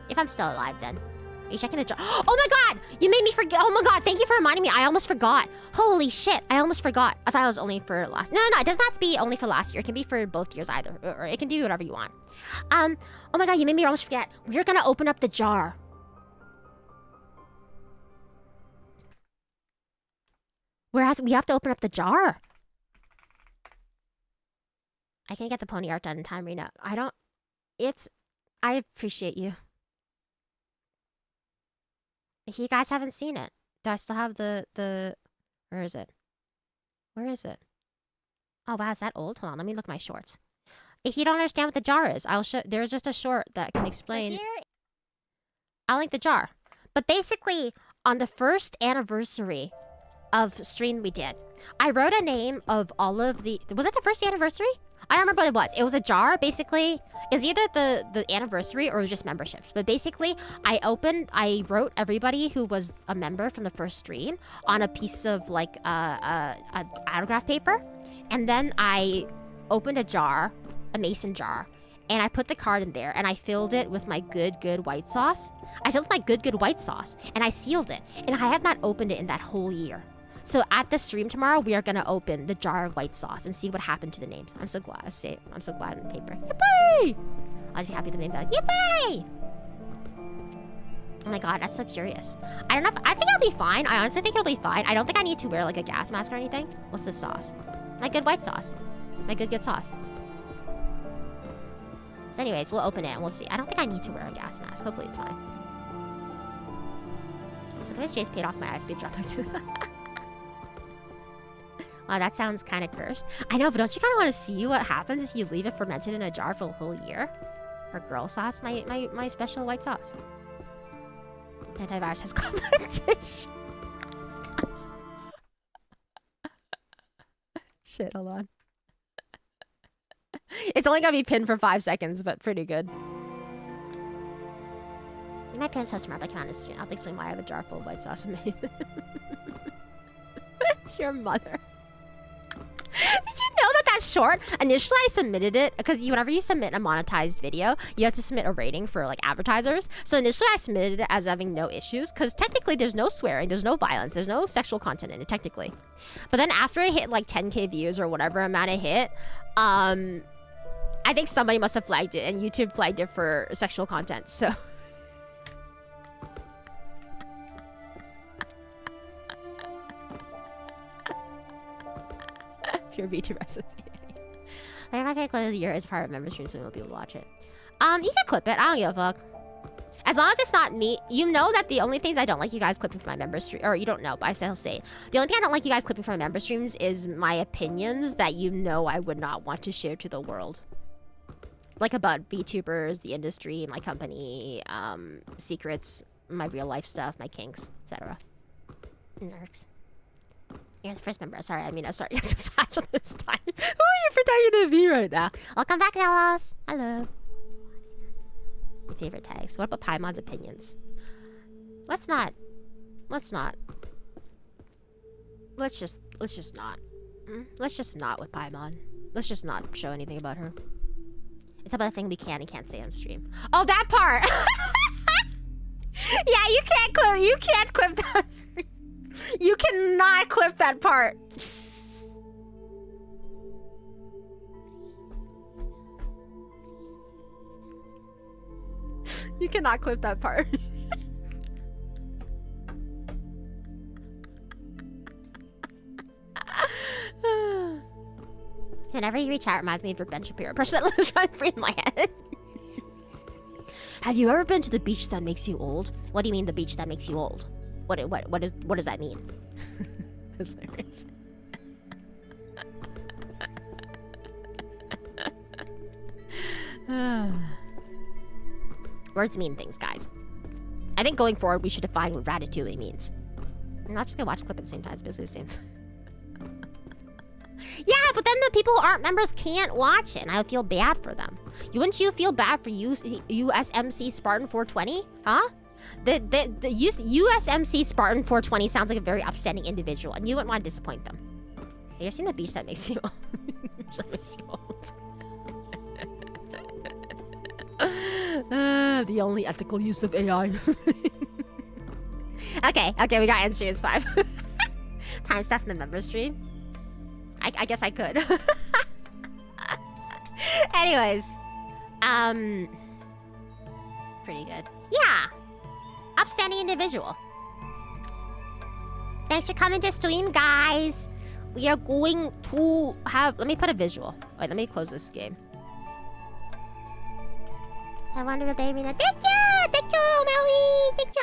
[SPEAKER 1] If I'm still alive then. Are you checking the jar? Oh my god! You made me forget. Oh my god, thank you for reminding me. I almost forgot. Holy shit, I almost forgot. I thought it was only for last. No, it does not have to be only for last year. It can be for both years either. Or it can do whatever you want. Oh my god, you made me almost forget. We're gonna open up the jar. We have to open up the jar. I can't get the pony art done in time, Rina. I appreciate you. If you guys haven't seen it, do I still have the... Where is it? Oh, wow, is that old? Hold on, let me look at my shorts. If you don't understand what the jar is, I'll show... There's just a short that can explain... I'll link the jar. But basically, on the first anniversary of stream we did, I wrote a name of all of the... Was it the first anniversary? I don't remember what it was. It was a jar, basically. It was either the anniversary or it was just memberships. But basically, I wrote everybody who was a member from the first stream on a piece of, like, a autograph paper. And then I opened a jar, a mason jar, and I put the card in there, and I filled it with my good white sauce. I filled my good white sauce, and I sealed it. And I have not opened it in that whole year. So at the stream tomorrow, we are gonna open the jar of white sauce and see what happened to the names. I'm so glad. I'm so glad in the paper. Yippee! I'll just be happy the name back. Yippee! Oh my god, that's so curious. I don't know. I think it'll be fine. I honestly think it'll be fine. I don't think I need to wear like a gas mask or anything. What's this sauce? My good white sauce. My good sauce. So anyways, we'll open it and we'll see. I don't think I need to wear a gas mask. Hopefully it's fine. Sometimes Jay's paid off my ISP drop. Wow, that sounds kind of cursed. I know, but don't you kind of want to see what happens if you leave it fermented in a jar for a whole year? Or girl sauce, my special white sauce. Antivirus has competition. Shit, hold on. It's only gonna be pinned for 5 seconds, but pretty good. You might pin tomorrow, but I can't understand. I'll have to explain why I have a jar full of white sauce. It's your mother. Did you know that that's short? Initially, I submitted it because whenever you submit a monetized video, you have to submit a rating for like advertisers. So initially, I submitted it as having no issues because technically there's no swearing, there's no violence, there's no sexual content in it technically. But then after it hit like 10K views or whatever amount it hit, I think somebody must have flagged it and YouTube flagged it for sexual content. So. Pure VTuber recipe. I'm not gonna close the year as part of member stream so we won't be able to watch it. You can clip it. I don't give a fuck. As long as it's not me. You know that the only things I don't like you guys clipping from my member stream, or you don't know, but I still say it. The only thing I don't like you guys clipping from my member streams is my opinions that you know I would not want to share to the world. Like about VTubers, the industry, my company, secrets, my real life stuff, my kinks, etc. Nerds. You're the first member. Sorry, I mean, sorry. This time. Who are you pretending to be right now? Welcome back, Ellis. Hello. My favorite tags. What about Paimon's opinions? Let's just not. Let's just not with Paimon. Let's just not show anything about her. It's about a thing we can and can't say on stream. Oh, that part! Yeah, you can't clip that. You cannot clip that part. You cannot clip that part. Whenever you reach out, it reminds me of your Ben Shapiro brush that lives right free in my head. Have you ever been to the beach that makes you old? What do you mean the beach that makes you old? What does that mean? That's hilarious. Words mean things, guys. I think going forward we should define what ratatouille means. I'm not just gonna watch a clip at the same time, it's basically the same. Yeah, but then the people who aren't members can't watch it, and I feel bad for them. Wouldn't you feel bad for USMC Spartan 420? Huh? The USMC Spartan 420 sounds like a very upsetting individual, and you wouldn't want to disappoint them. Have you ever seen the beach that makes you old? That makes you old. The only ethical use of AI. Okay, we got End Series 5. Time stuff in the member stream. I guess I could. Anyways. Pretty good. Yeah. Upstanding individual. Thanks for coming to stream, guys. We are going to have... Let me put a visual. Wait, let me close this game. I wonder if they mean it. Thank you! Thank you, Melly! Thank you!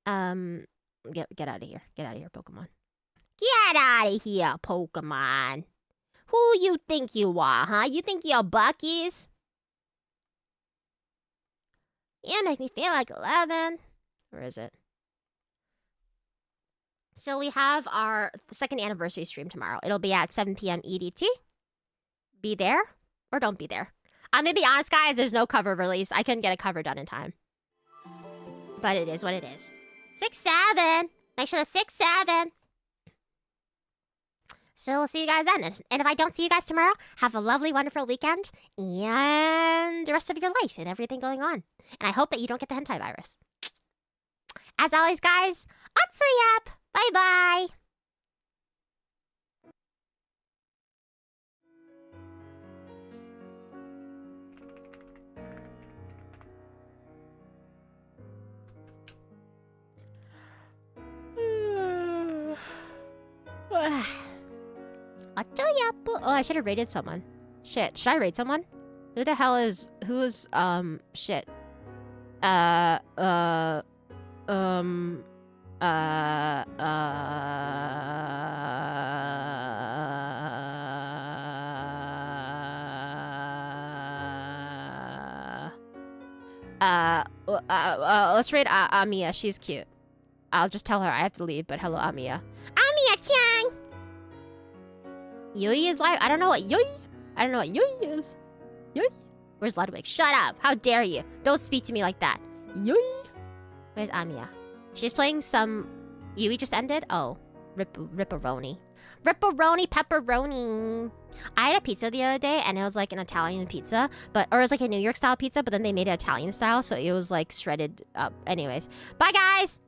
[SPEAKER 1] Arigato-nyang! Get out of here. Get out of here, Pokemon. Get out of here, Pokemon. Who you think you are, huh? You think you're Bucky's? You make me feel like 11. Where is it? So we have our second anniversary stream tomorrow. It'll be at 7 p.m. EDT. Be there or don't be there. I'm gonna be honest, guys. There's no cover release. I couldn't get a cover done in time. But it is what it is. 6-7. Make sure the 6-7. So we'll see you guys then. And if I don't see you guys tomorrow, have a lovely, wonderful weekend and the rest of your life and everything going on. And I hope that you don't get the hentai virus. As always, guys, Otsuyap! Bye-bye! Oh, I should have rated someone. Shit, should I rate someone? Who the hell is... Who's, shit. Let's rate Amiya. She's cute. I'll just tell her I have to leave, but hello, Amiya. Amiya-chan! Yui is live. I don't know what Yui is. Yui? Where's Ludwig? Shut up! How dare you? Don't speak to me like that. Yui? Where's Amiya? She's playing some... Yui just ended? Oh. Ripperoni. Ripperoni pepperoni. I had a pizza the other day, and it was like an Italian pizza, or it was like a New York style pizza, but then they made it Italian style, so it was like shredded up. Anyways. Bye, guys!